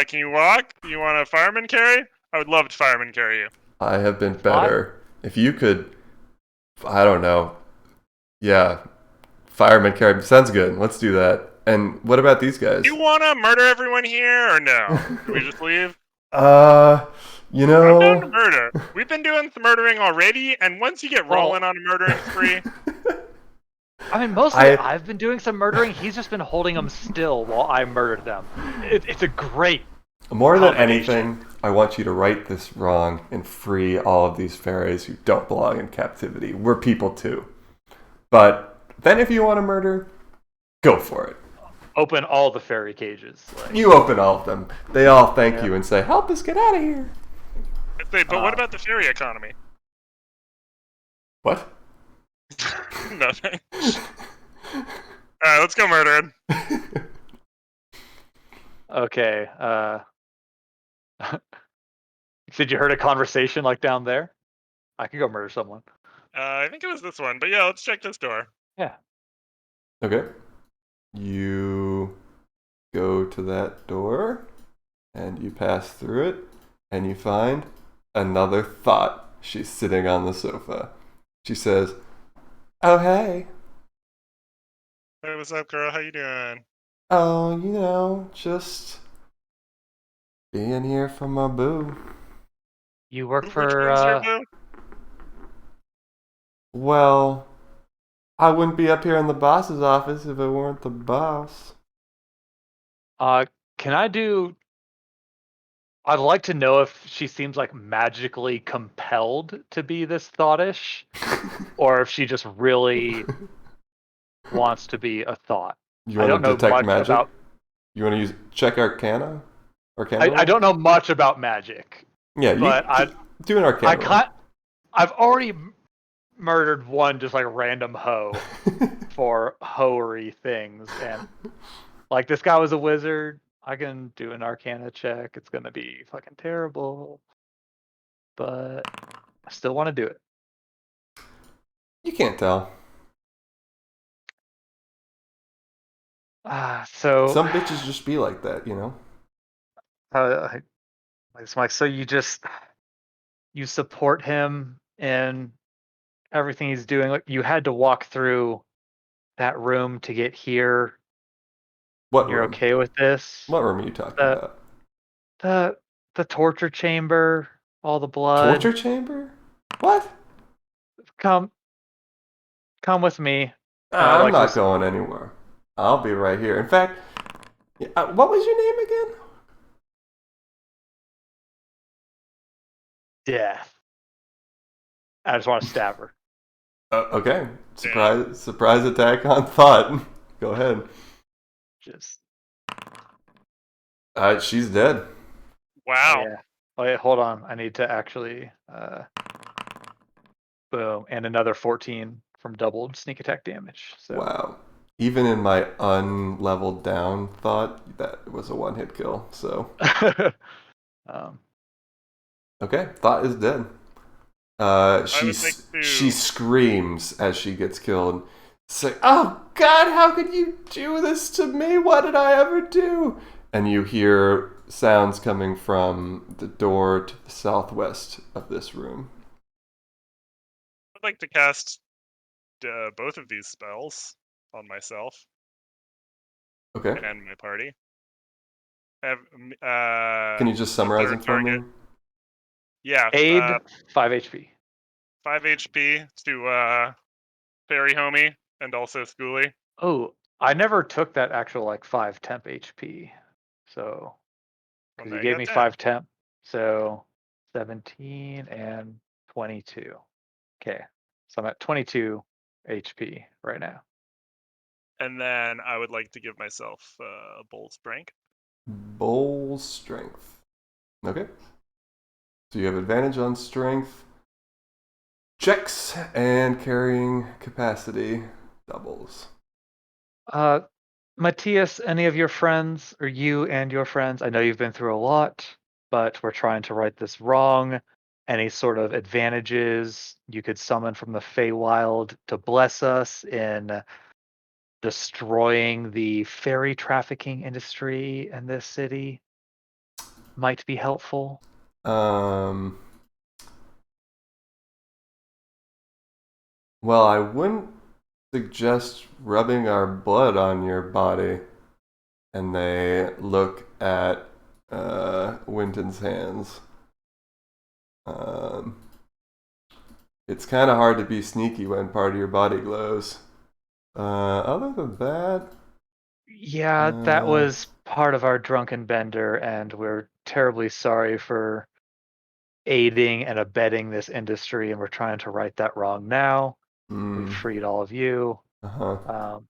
can you walk? You want a fireman carry? I would love to fireman carry you.
I have been better. If you could, I don't know. Yeah, fireman carry sounds good. Let's do that. And what about these guys?
You want to murder everyone here or no? Can we just leave?
You
I'm down to
know.
murder. We've been doing some murdering already, and once you get rolling on a murdering spree,
I mean, mostly I've been doing some murdering. He's just been holding them still while I murdered them. It's a great
More than
combination.
anything, I want you to right this wrong and free all of these fairies who don't belong in captivity. We're people too. But then if you want to murder, go for it.
Open all the fairy cages. Like,
You open all of them. They all thank you and say, "Help us get out of here."
but what about the fairy economy?
What?
Nothing. Alright, let's go murdering.
okay. Said you heard a conversation like down there? I could go murder someone.
I think it was this one, but yeah, let's check this door.
Yeah.
Okay. You go to that door, and you pass through it, and you find another thought. She's sitting on the sofa. She says, "Oh, hey.
Hey, what's up, girl? How you doing?
Oh, just being here for my boo.
You work
Which
for
one's your boo?
Well, I wouldn't be up here in the boss's office if I weren't the boss."
can I do I'd like to know if she seems like magically compelled to be this thoughtish, or if she just really wants to be a thought.
You
I
want
don't
to
know
detect
much
magic?
about
You want to use check Arcana? Arcana
I
roll?
don't know much about magic,
Yeah,
but
do an Arcana roll.
I've already murdered one just like random hoe for hoery things, and like this guy was a wizard. I can do an Arcana check. It's gonna be fucking terrible, but I still want to do it.
You can't tell.
So
Some bitches just be like that, you know?
it's like, so you support him in everything he's doing. Like you had to walk through that room to get here,
What
and you're
room?
okay with this.
What room are you talking
The
about?
the the torture chamber, all the blood.
Torture chamber? What?
Come with me, and I'd
I'm
like to
not going anywhere. I'll be right here. In fact, what was your name again?
death. I just want to stab her.
Okay. Surprise attack on thought. Go ahead.
Just
She's dead.
Wow.
Oh yeah, hold on. I need to actually boom, and another 14 from doubled sneak attack damage. So
Wow. Even in my unleveled down thought, that was a one-hit kill. So
um,
okay, thought is dead.
I would like
She
to.
screams as she gets killed. It's like, "Oh God, how could you do this to me? What did I ever do?" And you hear sounds coming from the door to the southwest of this room.
I'd like to cast both of these spells on myself
Okay.
and my party. Have
Can you just
the
summarize
third
them for
target.
me?
Yeah,
aid 5 HP.
5 HP to Fairy Homie and also Schooly.
Oh, I never took that actual like 5 temp HP. So
Well,
because
now
you
you
gave
got
me
10.
5 temp, so 17 and 22. Okay, so I'm at 22 HP right now.
And then I would like to give myself a Bull Sprank.
Bull strength. Okay. So you have advantage on strength checks and carrying capacity doubles.
Matthias, any of your friends, or you and your friends, I know you've been through a lot, but we're trying to right this wrong. Any sort of advantages you could summon from the Feywild to bless us in destroying the fairy trafficking industry in this city might be helpful.
Um. Well, I wouldn't suggest rubbing our blood on your body. And they look at Winton's hands. Um, it's kind of hard to be sneaky when part of your body glows. Other than that,
Yeah, that was part of our drunken bender, and we're terribly sorry for aiding and abetting this industry, and we're trying to right that wrong now. We've freed all of you.
uh-huh.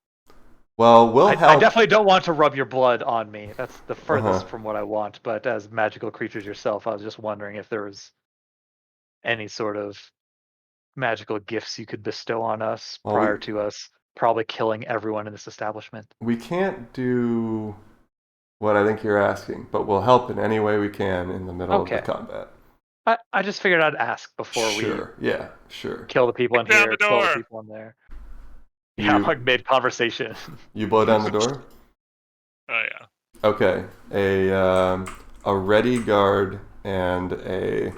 Well, we'll
I
help.
definitely don't want to rub your blood on me. That's the furthest
Uh-huh.
from what I want. But as magical creatures yourself, I was just wondering if there was any sort of magical gifts you could bestow on us
Well,
prior to us probably killing everyone in this establishment.
we can't do what I think you're asking, but we'll help in any way we can in the middle of the
Okay.
combat.
I just figured I'd ask before
Sure. Yeah. Sure.
we kill the people in
Kick down
here,
the
kill the
door.
people in there. Yeah,
You
like mid-conversation.
you blow down the door.
Oh yeah.
Okay. A ready guard and a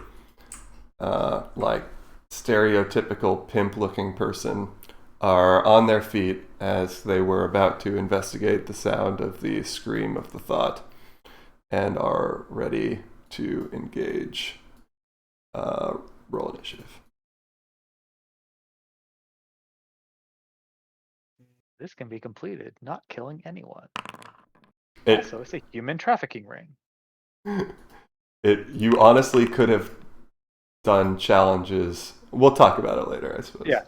like stereotypical pimp-looking person are on their feet as they were about to investigate the sound of the scream of the thought and are ready to engage. Roll initiative.
This can be completed, not killing anyone.
It
Also, it's a human trafficking ring.
you honestly could have done challenges. We'll talk about it later, I suppose.
Yeah.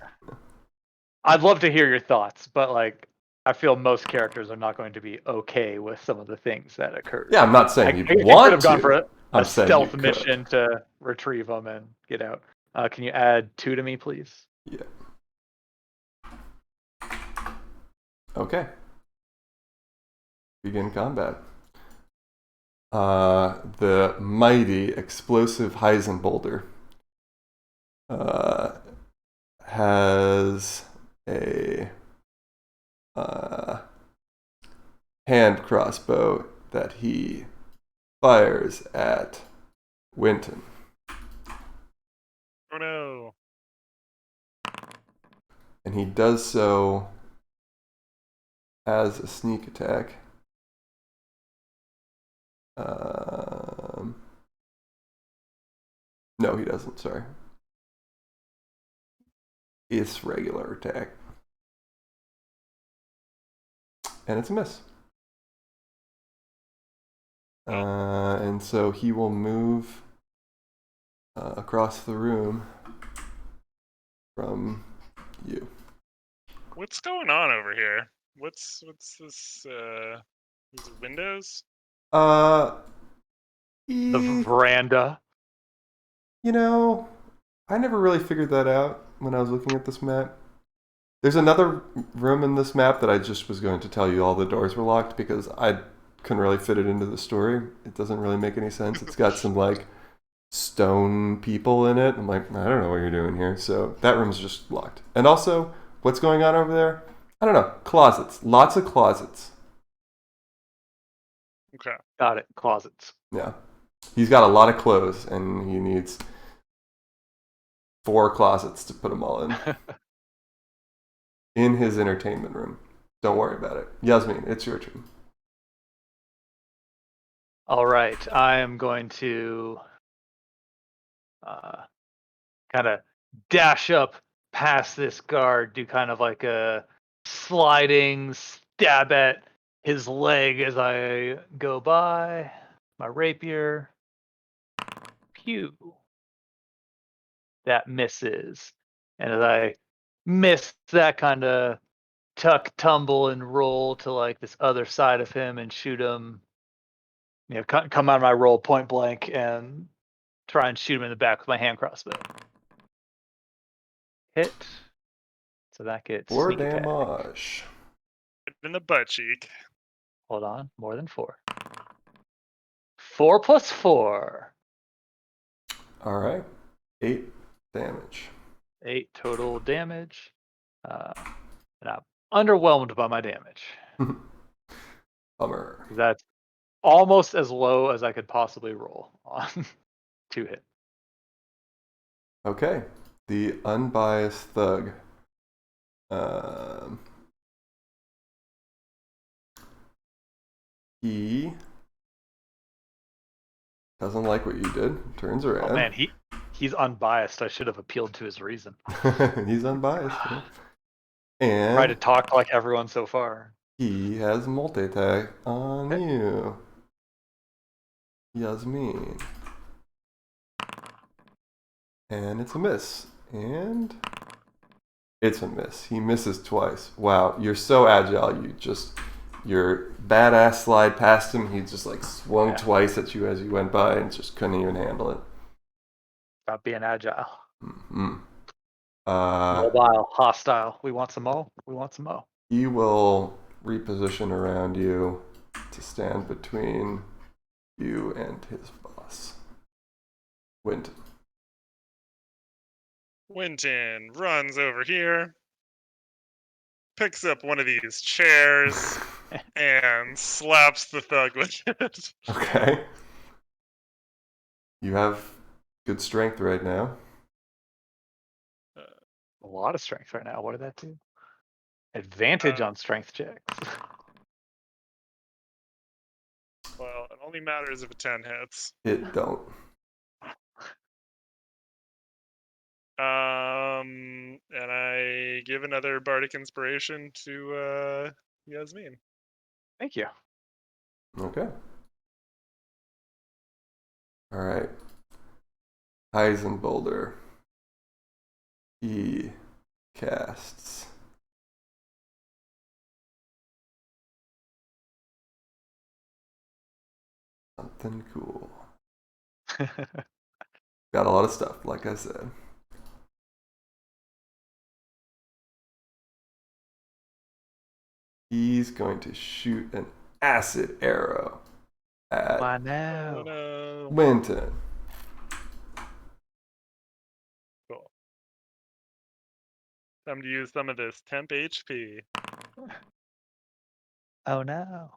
I'd love to hear your thoughts, but like I feel most characters are not going to be okay with some of the things that occurred.
Yeah, I'm not saying you
could
want
have gone
to.
for a
I'm saying you
stealth
could.
mission to retrieve them and get out. Can you add 2 to me, please?
Yeah. Okay. Begin combat. The mighty explosive Heisenboulder has a hand crossbow that he fires at Winton.
Oh no.
And he does so as a sneak attack. No, he doesn't, sorry. It's regular attack. And it's a miss. And so he will move across the room from you.
What's going on over here? What's this? These windows?
The
He,
veranda.
you know, I never really figured that out when I was looking at this map. There's another room in this map that I just was going to tell you all the doors were locked because I couldn't really fit it into the story. It doesn't really make any sense. It's got some like stone people in it. I'm like, I don't know what you're doing here. So that room's just locked. And also, what's going on over there? I don't know. Closets. Lots of closets.
Okay.
Got it. Closets.
Yeah. He's got a lot of clothes and he needs 4 closets to put them all in. In his entertainment room. Don't worry about it. Yasmin, it's your turn.
All right. I am going to kind of dash up past this guard, do kind of like a sliding stab at his leg as I go by. My rapier. Pew. That misses. And as I miss that, kind of tuck, tumble, and roll to like this other side of him and shoot him. You know, come out of my roll point blank and try and shoot him in the back with my hand crossbow. Hit. So that gets
4
sneak attack.
damage.
In the butt cheek.
Hold on, more than 4. 4 plus 4.
All right. 8 damage.
8 total damage. And I'm underwhelmed by my damage.
Bummer.
That's almost as low as I could possibly roll on 2 hit.
Okay. The unbiased thug. He doesn't like what you did. Turns around.
Oh man, he's unbiased. I should have appealed to his reason.
He's unbiased. Yeah. And
Try to talk like everyone so far.
he has multi-attack on you. Yasmin. And it's a miss. And it's a miss. He misses twice. Wow, you're so agile. Your badass slide past him. He just like swung twice at you as you went by and just couldn't even handle it.
Stop being agile.
Mm-hmm.
Mobile, hostile. We want some mo. We want some mo.
He will reposition around you to stand between you and his boss, Winton.
Winton runs over here, picks up one of these chairs, and slaps the thug with it.
Okay. You have good strength right now.
A lot of strength right now. What did that do? Advantage on strength checks.
Well, it only matters if a 10 hits.
It don't.
And I give another bardic inspiration to Yasmin.
Thank you.
Okay. All right. Boulder. He casts something cool. Got a lot of stuff, like I said. He's going to shoot an acid arrow at
Why
Oh
now?
no.
Winton.
Cool. Time to use some of this temp HP.
Oh no.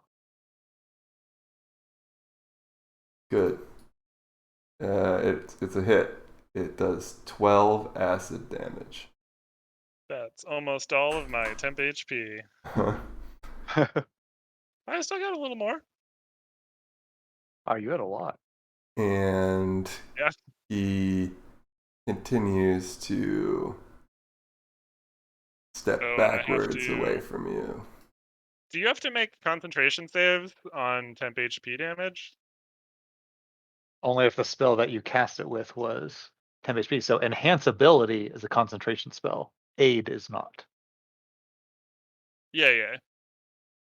Good. It's a hit. It does 12 acid damage.
That's almost all of my temp HP. I still got a little more.
Oh, you had a lot.
And
Yeah.
he continues to step
Oh, and I have
backwards
to-
away from you.
Do you have to make concentration saves on temp HP damage?
Only if the spell that you cast it with was 10 HP. So enhance ability is a concentration spell. Aid is not.
Yeah.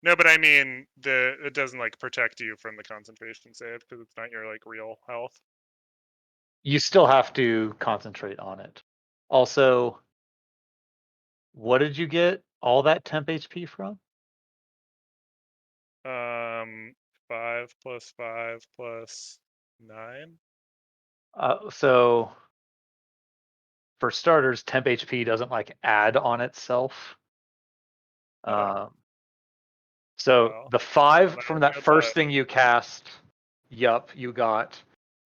No, but I mean it doesn't like protect you from the concentration save because it's not your like real health.
You still have to concentrate on it. Also, what did you get all that temp HP from?
5 plus 5 plus 9.
So for starters, temp HP doesn't like add on itself.
Oh.
So
Well,
the 5
then I
from
only
that
got
first
5.
thing you cast, yup, you got.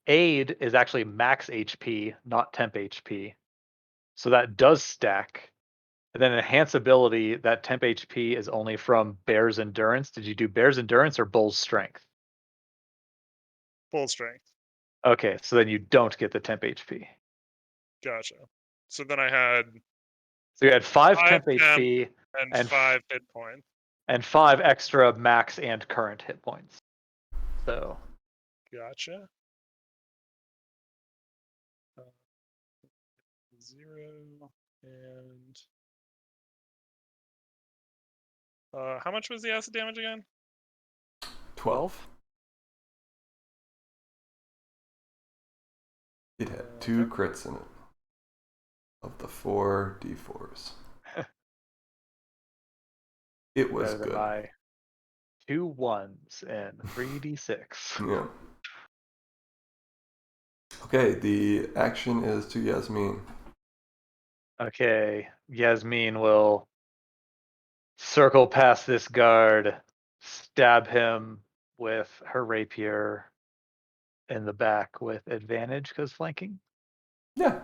Aid is actually max HP, not temp HP. So that does stack. And then enhance ability, that temp HP is only from Bear's Endurance. Did you do Bear's Endurance or Bull's Strength?
Full strength.
Okay, so then you don't get the temp HP.
Gotcha. So then I had
So you had 5
5
temp
temp
HP
and 5 hit points.
and 5 extra max and current hit points. So
Gotcha. 0 and how much was the acid damage again?
12. It had 2 crits in it of the 4 d4s. It was
better than
good.
my 2 1s and 3d6.
Yeah. Okay, the action is to Yasmin.
Okay, Yasmin will circle past this guard, stab him with her rapier in the back with advantage because flanking.
Yeah,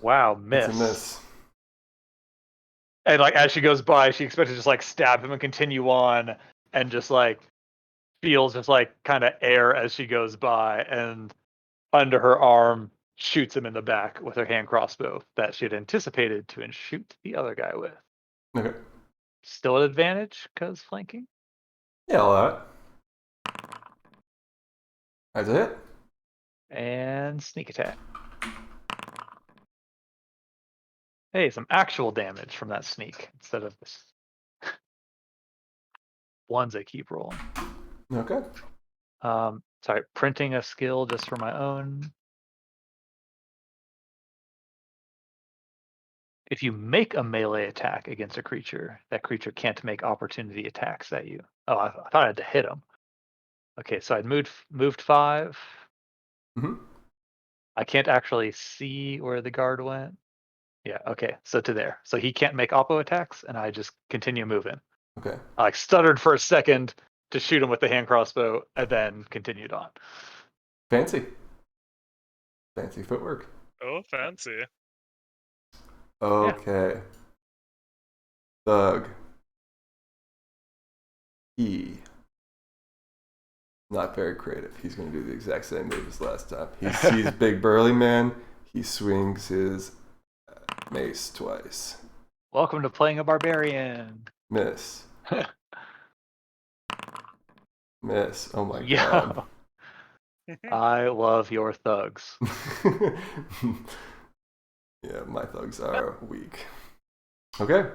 Wow,
it's
miss.
a miss.
And like as she goes by, she expects to just like stab him and continue on, and just like feels just like kind of air as she goes by, and under her arm shoots him in the back with her hand crossbow that she had anticipated to shoot the other guy with.
Okay.
Still at advantage because flanking.
Yeah, all right. That's a hit.
And sneak attack. Hey, some actual damage from that sneak instead of this ones I keep rolling.
Okay.
Sorry, printing a skill just for my own. If you make a melee attack against a creature, that creature can't make opportunity attacks at you. Oh, I thought I had to hit him. Okay, so I'd moved 5.
Mm-hmm.
I can't actually see where the guard went. Yeah, okay, so to there. So he can't make oppo attacks, and I just continue moving.
Okay.
I like stuttered for a second to shoot him with the hand crossbow, and then continued on.
Fancy. Fancy footwork.
Oh, fancy.
Okay. Thug. Not very creative. He's going to do the exact same move as last time. He sees big burly man. He swings his mace twice.
Welcome to playing a barbarian.
Miss. Miss. Oh my
Yeah.
god.
I love your thugs.
Yeah, my thugs are weak. Okay.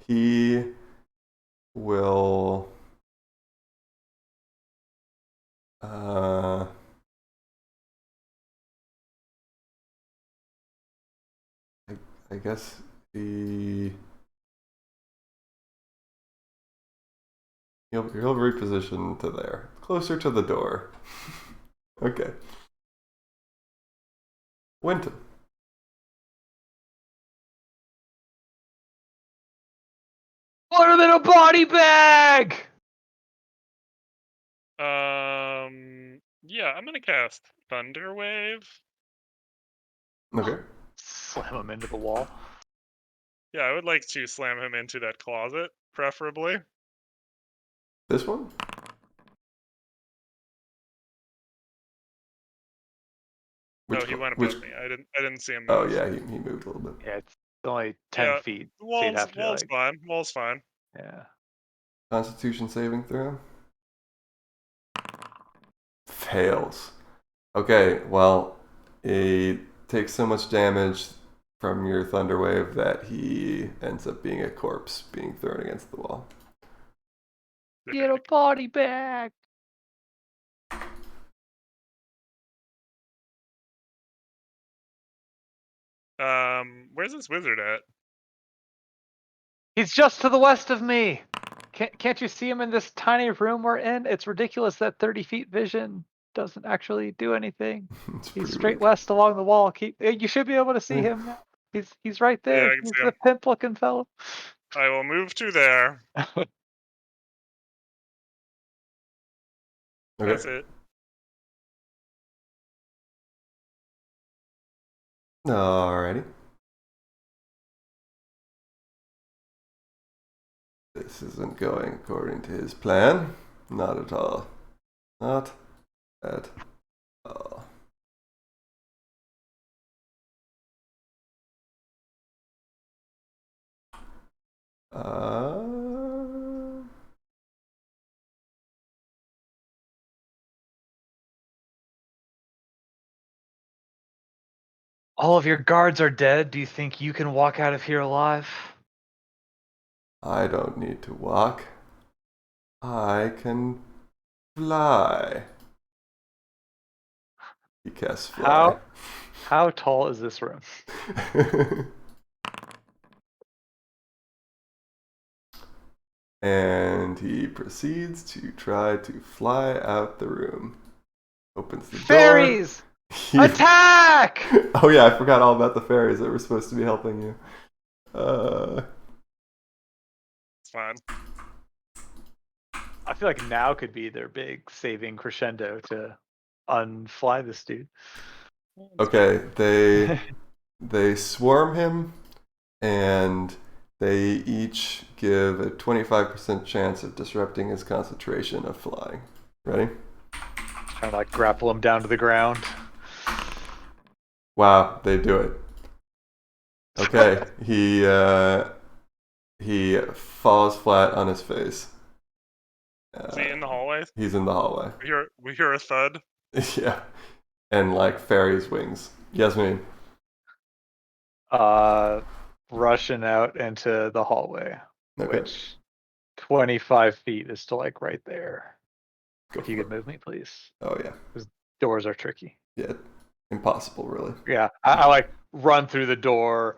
He will... I guess he'll reposition to there, closer to the door. Okay. Winton.
Put him in a body bag!
Yeah, I'm gonna cast Thunder Wave.
Okay.
Slam him into the wall.
Yeah, I would like to slam him into that closet, preferably.
This one?
Oh, he went above me. I didn't see him move.
Oh yeah, he moved a little bit.
Yeah, it's only 10
Yeah,
feet. So
Wall's,
you'd have to be
wall's
like,
fine. Wall's fine.
yeah.
Constitution saving throw. Fails. Okay, well, he takes so much damage from your thunder wave that he ends up being a corpse being thrown against the wall.
Get a body bag!
Where's this wizard at?
He's just to the west of me! Can't you see him in this tiny room we're in? It's ridiculous that 30 feet vision doesn't actually do anything.
It's
He's
pretty
straight
weak.
west along the wall. You should be able to see him now. He's right
Yeah,
there.
I can
He's
see
the
him.
pimp looking fellow.
I will move to there.
Okay.
That's it.
Alrighty. This isn't going according to his plan. Not at all. Not at all.
All of your guards are dead. Do you think you can walk out of here alive?
I don't need to walk. I can fly. He casts fly.
How tall is this room?
And he proceeds to try to fly out the room. Opens the
Fairies!
door.
Attack!
Oh yeah, I forgot all about the fairies that were supposed to be helping you.
It's fine.
I feel like now could be their big saving crescendo to unfly this dude.
Okay, they swarm him, and they each give a 25% chance of disrupting his concentration of flying. Ready?
Trying to like grapple him down to the ground.
Wow, they do it. Okay, he falls flat on his face.
Is he in the hallway?
He's in the hallway.
We hear a thud.
Yeah, and like fairies' wings. Yasmin.
Rushing out into the hallway,
Okay.
which 25 feet is still like right there.
Go
If you
for
could
it.
move me, please.
Oh yeah.
Doors are tricky.
Yeah. Impossible, really.
Yeah, I like run through the door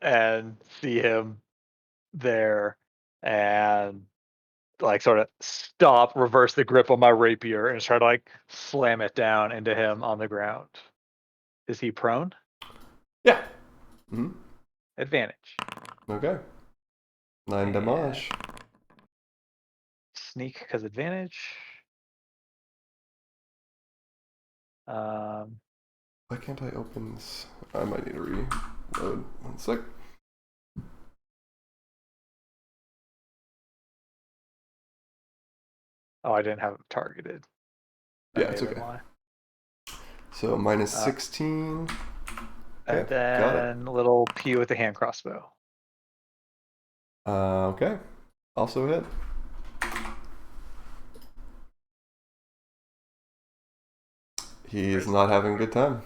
and see him there and like sort of stop, reverse the grip on my rapier and try to like slam it down into him on the ground. Is he prone?
Yeah. Hmm.
Advantage.
Okay. 9 damage.
Sneak because advantage.
Why can't I open this? I might need to reload. 1 sec.
Oh, I didn't have him targeted. That
Yeah,
may
it's
have been
okay.
why.
So minus 16.
And
Okay, got it.
then a little P with the hand crossbow.
Okay. Also hit. He is not having a good time.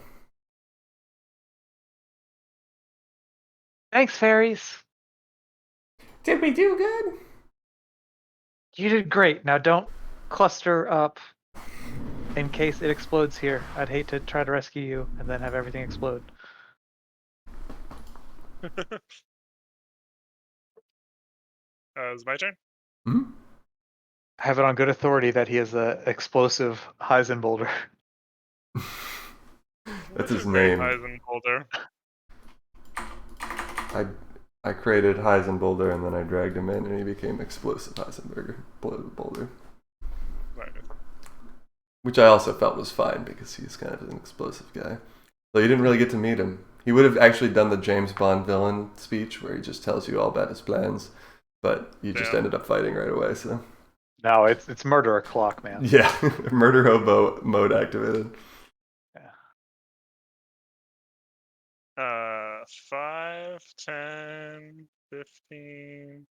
Thanks, fairies.
Did we do good?
You did great. Now don't cluster up in case it explodes here. I'd hate to try to rescue you and then have everything explode.
It's my turn.
Hmm?
I have it on good authority that he is a explosive Heisenboulder.
That's his
Great
name.
Heisenboulder.
I created Heisenboulder and then I dragged him in and he became Explosive Boulder.
Right.
Which I also felt was fine because he's kind of an explosive guy. Though you didn't really get to meet him. He would have actually done the James Bond villain speech where he just tells you all about his plans, but you just
Damn.
ended up fighting right away, so.
No, it's murder o'clock, man.
Yeah, murder hobo mode activated.
5, 10, 15,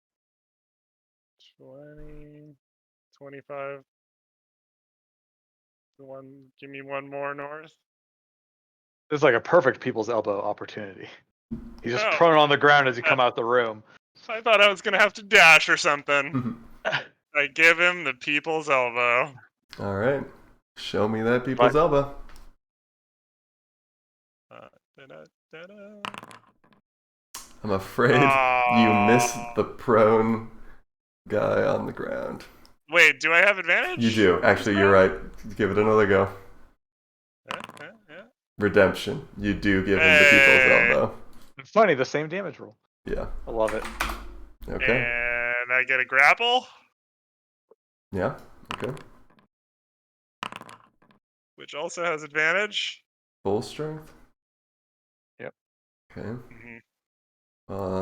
20, 25. Give me one more north.
This is like a perfect people's elbow opportunity. He's just
Oh.
prone on the ground as you come out the room.
I thought I was gonna have to dash or something. I give him the people's elbow.
All right. Show me that people's elbow. I'm afraid you miss the prone guy on the ground.
Wait, do I have advantage?
You do. Actually, you're right. Give it another go.
Yeah.
Redemption. You do give him the people's elbow.
Funny, the same damage roll.
Yeah.
I love it.
Okay.
And I get a grapple,
Yeah. Okay.
which also has advantage.
Full strength.
Yep.
Okay.
Mm-hmm.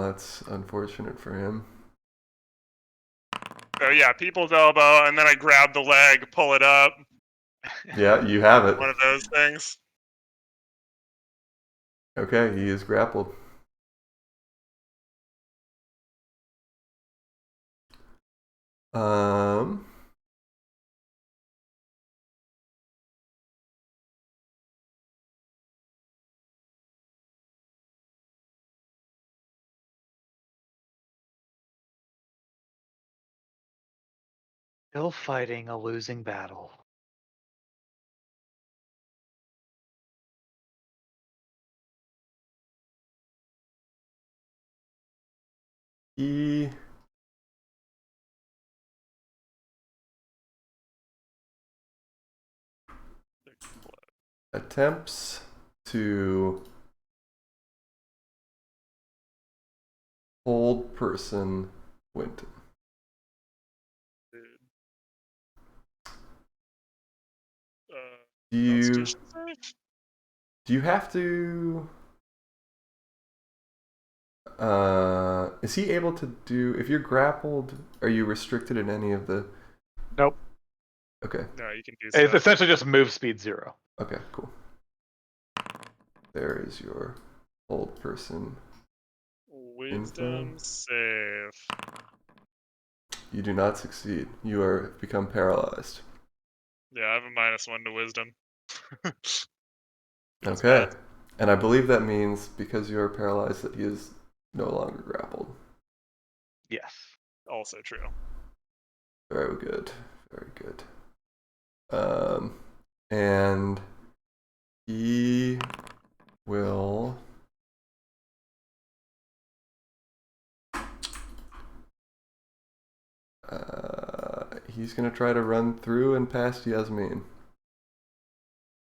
That's unfortunate for him.
So yeah, people's elbow, and then I grab the leg, pull it up.
Yeah, you have it.
One of those things.
Okay, he is grappled.
Still fighting a losing battle.
He attempts to hold person Winton. Do you have to? Is he able to do? If you're grappled, are you restricted in any of the?
Nope.
Okay.
No, you can do
It's
stuff.
essentially just move speed 0.
Okay. Cool. There is your hold person.
Wisdom save.
You do not succeed. You are become paralyzed.
Yeah, I have a -1 to wisdom.
Okay. And I believe that means because you are paralyzed that he is no longer grappled.
Yes.
Also true.
Very good. Very good. And he will he's gonna try to run through and past Yasmin.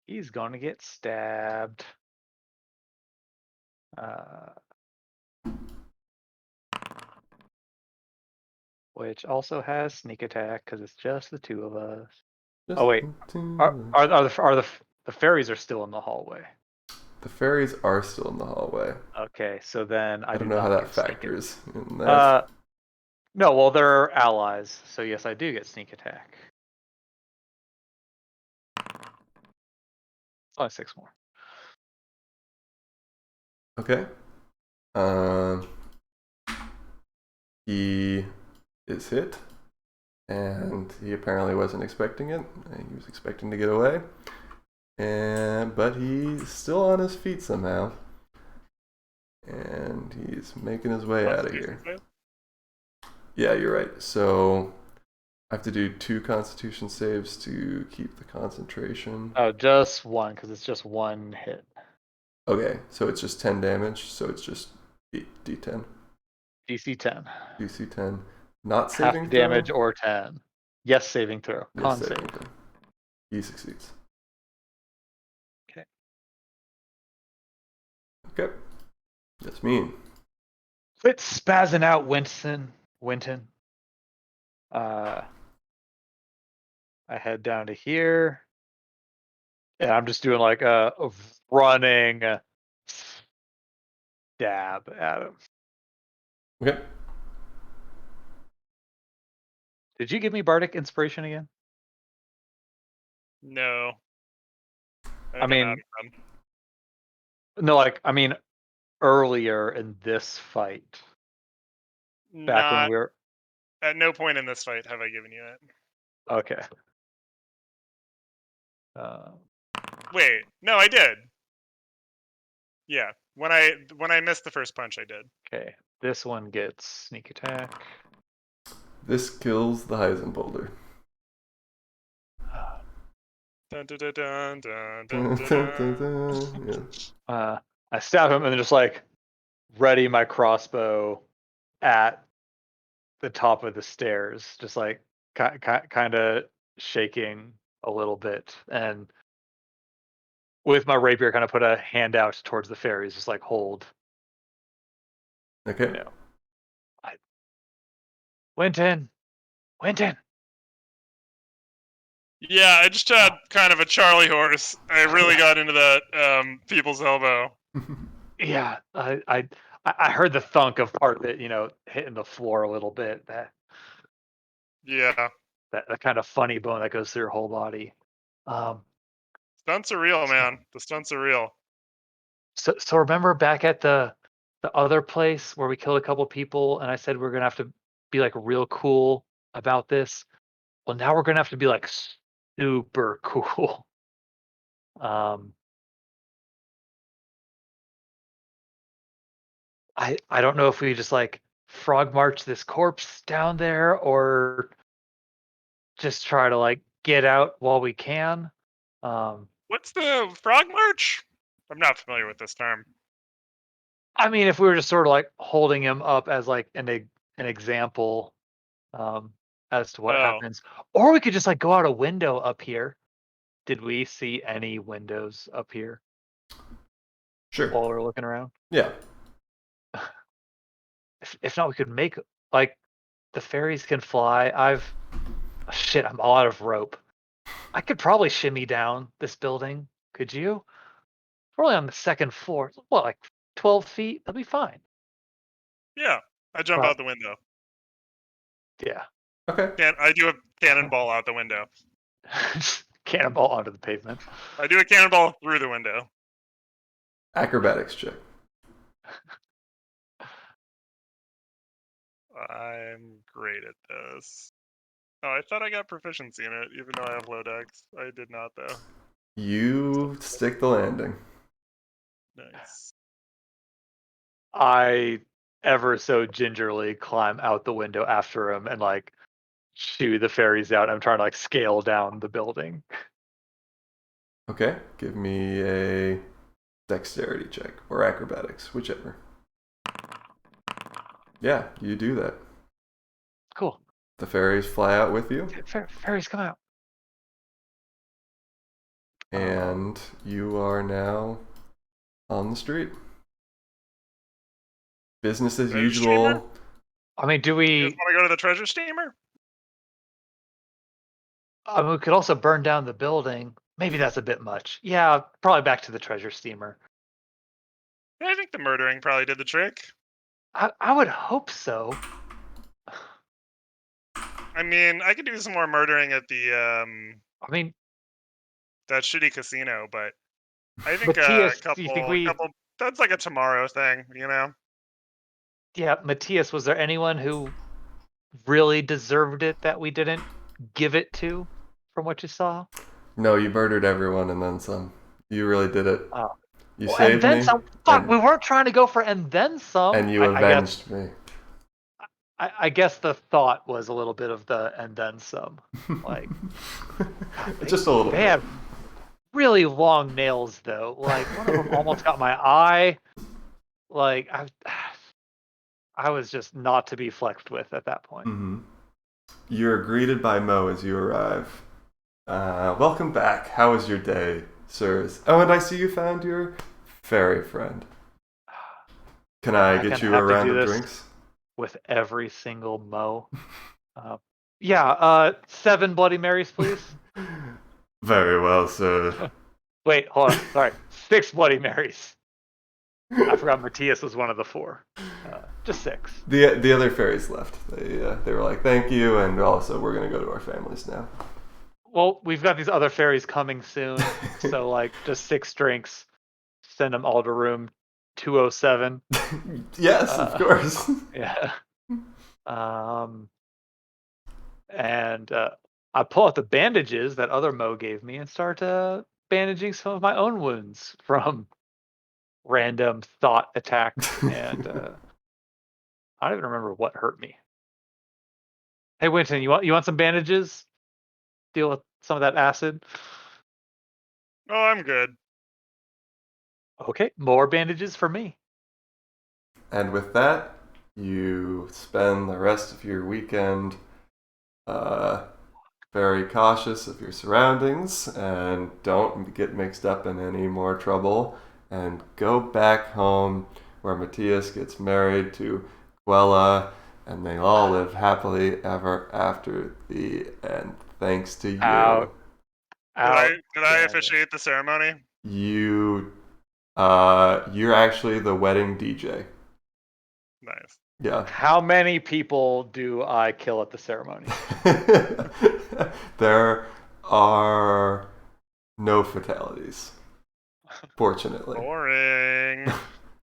He's gonna get stabbed. Uh, which also has sneak attack because it's just the two of us.
Just
Oh wait, the fairies are still in the hallway?
The fairies are still in the hallway.
Okay, so then I
I
do
don't know how
not
that
get sneak
factors in that.
no, well they're allies, so yes, I do get sneak attack. Only 6 more.
Okay. He is hit, and he apparently wasn't expecting it. He was expecting to get away, but he's still on his feet somehow, and he's making his way out of here. Yeah, you're right. So I have to do 2 Constitution saves to keep the concentration.
Oh, just one, because it's just one hit.
Okay, so it's just 10 damage, so it's just D10.
DC 10.
DC 10. Not
Half
saving
the damage
throw?
or 10. Yes, saving throw.
Yes,
Con
saving
save.
throw. He succeeds.
Okay.
Okay. That's mean.
Quit spazzing out, Winton. I head down to here. And I'm just doing like a running stab at him.
Okay.
Did you give me Bardic Inspiration again?
No.
I mean,
out of them.
no, earlier in this fight. Back when
Not
we were.
at no point in this fight have I given you it.
Okay.
Wait, no, I did. Yeah, when I missed the first punch, I did.
Okay, this one gets sneak attack.
This kills the Heisenbolder.
Dun, dun, dun, dun, dun, dun, dun.
Yeah.
I stab him and then just like ready my crossbow at the top of the stairs, just like kind of shaking a little bit, and with my rapier, kind of put a hand out towards the fairies, just like hold.
Okay.
You know, Winton.
Yeah, I just had kind of a Charlie horse. I really got into that people's elbow.
Yeah, I heard the thunk of part of it, hitting the floor a little bit.
Yeah.
That kind of funny bone that goes through your whole body.
Stunts are real, man. The stunts are real.
So remember back at the other place where we killed a couple people, and I said we're gonna have to be like real cool about this. Well, now we're gonna have to be like super cool. I don't know if we just like frog march this corpse down there or just try to like get out while we can.
What's the frog march? I'm not familiar with this term.
I mean, if we were just sort of like holding him up as like an example as to what happens, or we could just like go out a window up here. Did we see any windows up here?
Sure.
While we're looking around?
Yeah.
If not, we could make like the fairies can fly. I'm all out of rope. I could probably shimmy down this building. Could you? We're only on the second floor. What, like 12 feet? That'll be fine.
Yeah, I jump out the window.
Yeah.
Okay.
I do a cannonball out the window.
Cannonball onto the pavement.
I do a cannonball through the window.
Acrobatics check.
I'm great at this. Oh, I thought I got proficiency in it, even though I have low dex. I did not, though.
You stick the landing.
Nice.
I ever so gingerly climb out the window after him and like shoo the fairies out. I'm trying to like scale down the building.
Okay. Give me a dexterity check or acrobatics, whichever. Yeah, you do that.
Cool.
The fairies fly out with you.
Fairies, come out.
And you are now on the street. business as
Treasure
usual.
I mean, do
You
we?
guys want to go to the treasure steamer?
We could also burn down the building. Maybe that's a bit much. Yeah, probably back to the treasure steamer.
Yeah, I think the murdering probably did the trick.
I would hope so.
I mean, I could do some more murdering at the
I mean,
that shitty casino, but I think
Matthias, do you think we?
couple. That's like a tomorrow thing, you know.
Yeah, Matthias, was there anyone who really deserved it that we didn't give it to, from what you saw?
No, you murdered everyone and then some. You really did it.
Oh.
You
Well, and
saved
then
me,
some. Fuck,
and
we weren't trying to go for and then some.
and you
I guess.
avenged me.
I guess the thought was a little bit of the and then some. Like,
Just a little
they
bit.
have really long nails though. Like one of them almost got my eye. Like I was just not to be flexed with at that point.
Mm-hmm. You're greeted by Mo as you arrive. Welcome back. How was your day, sirs? Oh, and I see you found your fairy friend. Can I get you a round of drinks?
With every single Mo. 7 Bloody Marys, please.
Very well, sir.
Wait, hold on. Sorry, 6 Bloody Marys. I forgot Matthias was one of the 4. Just 6.
The other fairies left. They were like, thank you, and also we're gonna go to our families now.
Well, we've got these other fairies coming soon, so like just 6 drinks. Send them all to room 207.
Yes, of course.
Yeah. And I pull out the bandages that other Mo gave me and start bandaging some of my own wounds from random thought attacks. And I don't even remember what hurt me. Hey, Winton, you want some bandages? Deal with some of that acid.
Oh, I'm good.
Okay, more bandages for me.
And with that, you spend the rest of your weekend very cautious of your surroundings and don't get mixed up in any more trouble, and go back home where Matthias gets married to Quella, and they all live happily ever after the end. Thanks to you.
Out.
Did I officiate the ceremony?
You're actually the wedding DJ.
Nice.
Yeah.
How many people do I kill at the ceremony?
There are no fatalities, fortunately.
Boring.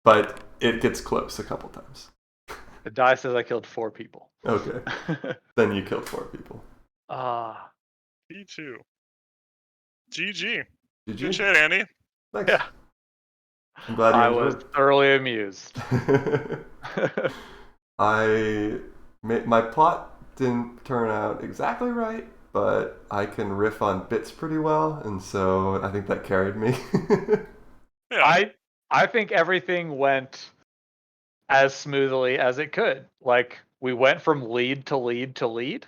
But it gets close a couple times.
The die says I killed 4 people.
Okay. Then you killed 4 people.
P2. GG.
Did you?
Good shit, Andy.
Thanks.
Yeah.
I'm glad you
I was
enjoyed.
thoroughly amused.
My plot didn't turn out exactly right, but I can riff on bits pretty well, and so I think that carried me.
Yeah.
I think everything went as smoothly as it could. Like we went from lead to lead to lead,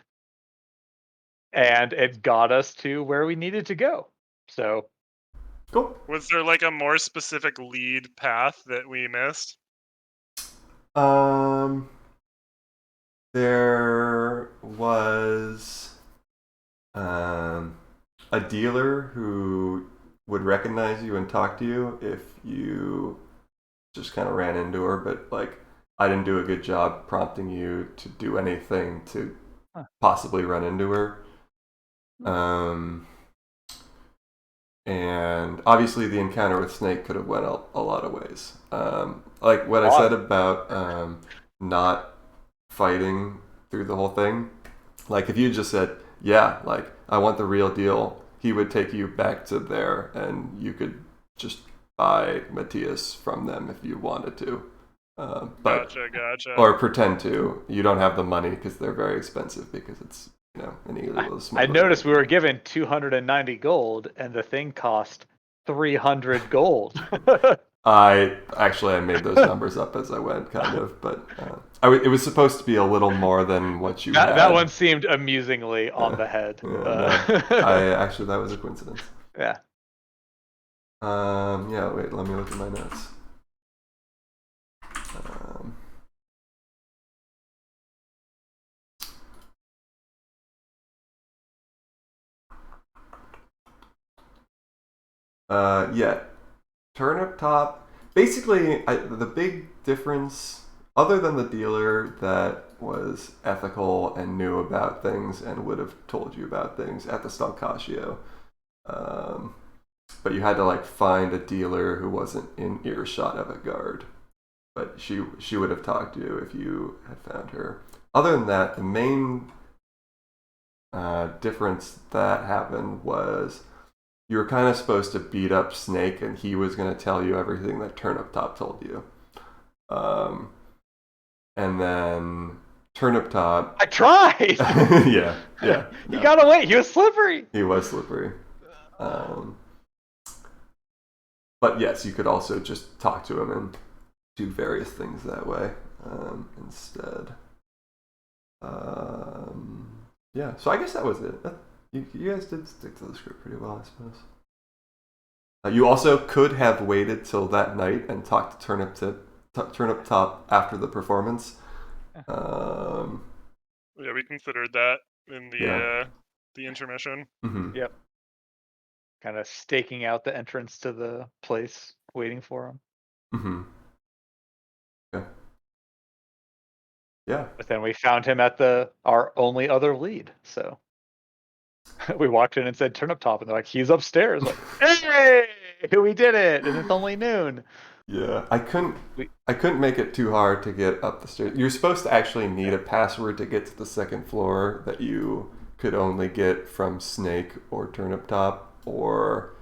and it got us to where we needed to go. So
Cool.
Was there like a more specific lead path that we missed?
There was a dealer who would recognize you and talk to you if you just kind of ran into her, but like I didn't do a good job prompting you to do anything to possibly run into her. And obviously the encounter with Snake could have went a lot of ways. Like what I said about not fighting through the whole thing. Like if you just said, yeah, like I want the real deal, he would take you back to there and you could just buy Matthias from them if you wanted to. But,
Gotcha.
Or pretend to. You don't have the money because they're very expensive because it's, an illegal
I noticed we were given 290 gold and the thing cost 300 gold.
I made those numbers up as I went, kind of, but it was supposed to be a little more than what you had.
That one seemed amusingly on the head.
No, that was a coincidence.
Yeah.
Wait, let me look at my notes. Yeah. Turnip Top. Basically, the big difference, other than the dealer that was ethical and knew about things and would have told you about things at the Stalcatio, but you had to like find a dealer who wasn't in earshot of a guard. But she would have talked to you if you had found her. Other than that, the main difference that happened was you were kind of supposed to beat up Snake, and he was going to tell you everything that Turnip Top told you. And then Turnip Top.
I tried.
Yeah.
You gotta wait. He was slippery.
He was slippery. But yes, you could also just talk to him and do various things that way instead. Yeah, so I guess that was it. You guys did stick to the script pretty well, I suppose. You also could have waited till that night and talked to Turnip Top after the performance.
Yeah, we considered that in the intermission.
Mm-hmm.
Yep. Kind of staking out the entrance to the place, waiting for him.
Mm-hmm. Okay. Yeah.
But then we found him at our only other lead. So we walked in and said Turnip Top, and they're like, he's upstairs. Like, hey, we did it, and it's only noon.
Yeah, I couldn't make it too hard to get up the stairs. You're supposed to actually need a password to get to the second floor that you could only get from Snake or Turnip Top, or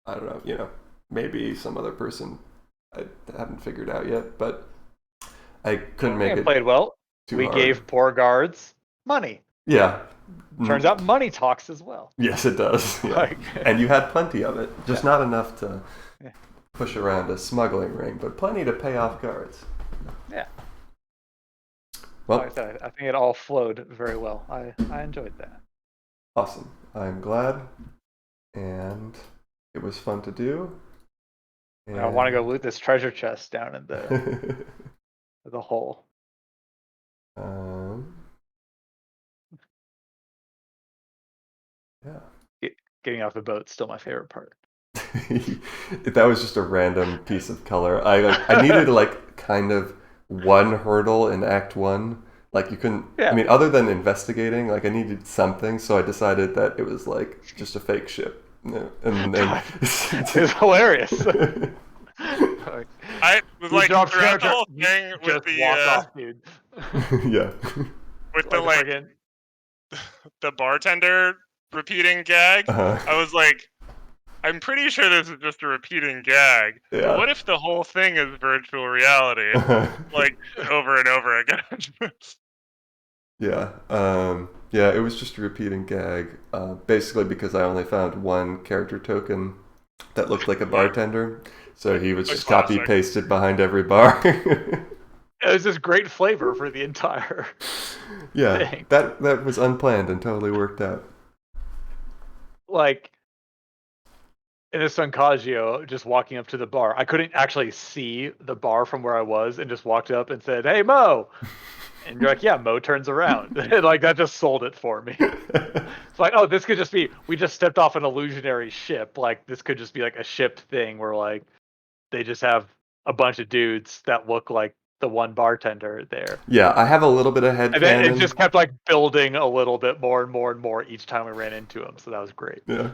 I don't know, maybe some other person I haven't figured out yet, but I couldn't make it.
Played well. We
hard.
gave poor guards money.
Yeah.
Turns out money talks as well.
Yes, it does. Yeah. And you had plenty of it, just not enough to push around a smuggling ring, but plenty to pay off guards.
Yeah.
Well,
like I said, I think it all flowed very well. I enjoyed that.
Awesome. I'm glad, and it was fun to do. And
I want to go loot this treasure chest down in the hole.
Yeah.
Getting off the boat's still my favorite part.
That was just a random piece of color. I needed like kind of one hurdle in Act 1. Like you couldn't.
Yeah.
I mean, other than investigating, like I needed something, so I decided that it was like just a fake ship. And
it's hilarious.
I was like throughout the whole thing with the
off, dude.
Yeah.
With the the bartender repeating gag. I was like, I'm pretty sure this is just a repeating gag.
Yeah.
But what if the whole thing is virtual reality? Like over and over again.
Yeah. Yeah, it was just a repeating gag. Basically because I only found one character token that looked like a bartender. So he was just copy pasted behind every bar.
It was just great flavor for the entire thing.
That was unplanned and totally worked out.
Like in a Stalcatio, just walking up to the bar, I couldn't actually see the bar from where I was, and just walked up and said, "Hey, Mo," and you're like, "Yeah." Mo turns around, and like that just sold it for me. It's like, oh, this could just be we just stepped off an illusionary ship. Like this could just be like a shipped thing where like they just have a bunch of dudes that look like the one bartender there.
Yeah, I have a little bit of headcanon.
And then it just kept like building a little bit more and more and more each time we ran into him. So that was great.
Yeah.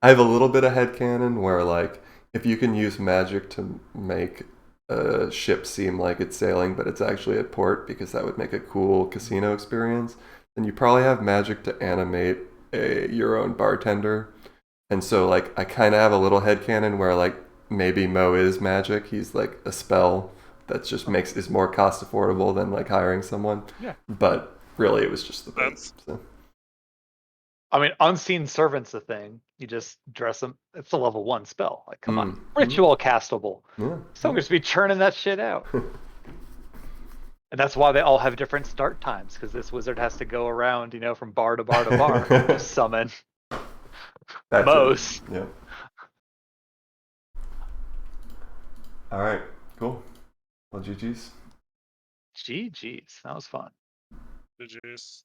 I have a little bit of headcanon where like if you can use magic to make a ship seem like it's sailing but it's actually at port, because that would make a cool casino experience, then you probably have magic to animate your own bartender. And so like I kind of have a little headcanon where like maybe Mo is magic. He's like a spell that just is more cost affordable than like hiring someone.
Yeah.
But really it was just the best. So.
I mean, unseen servant's a thing. You just dress them. It's a level 1 spell. Like, come on. Ritual castable.
Yeah.
Someone just be churning that shit out. And that's why they all have different start times, because this wizard has to go around, from bar to bar to bar to summon most.
Yeah. All right. Cool. Well, GG's.
GG's. That was fun.
GG's.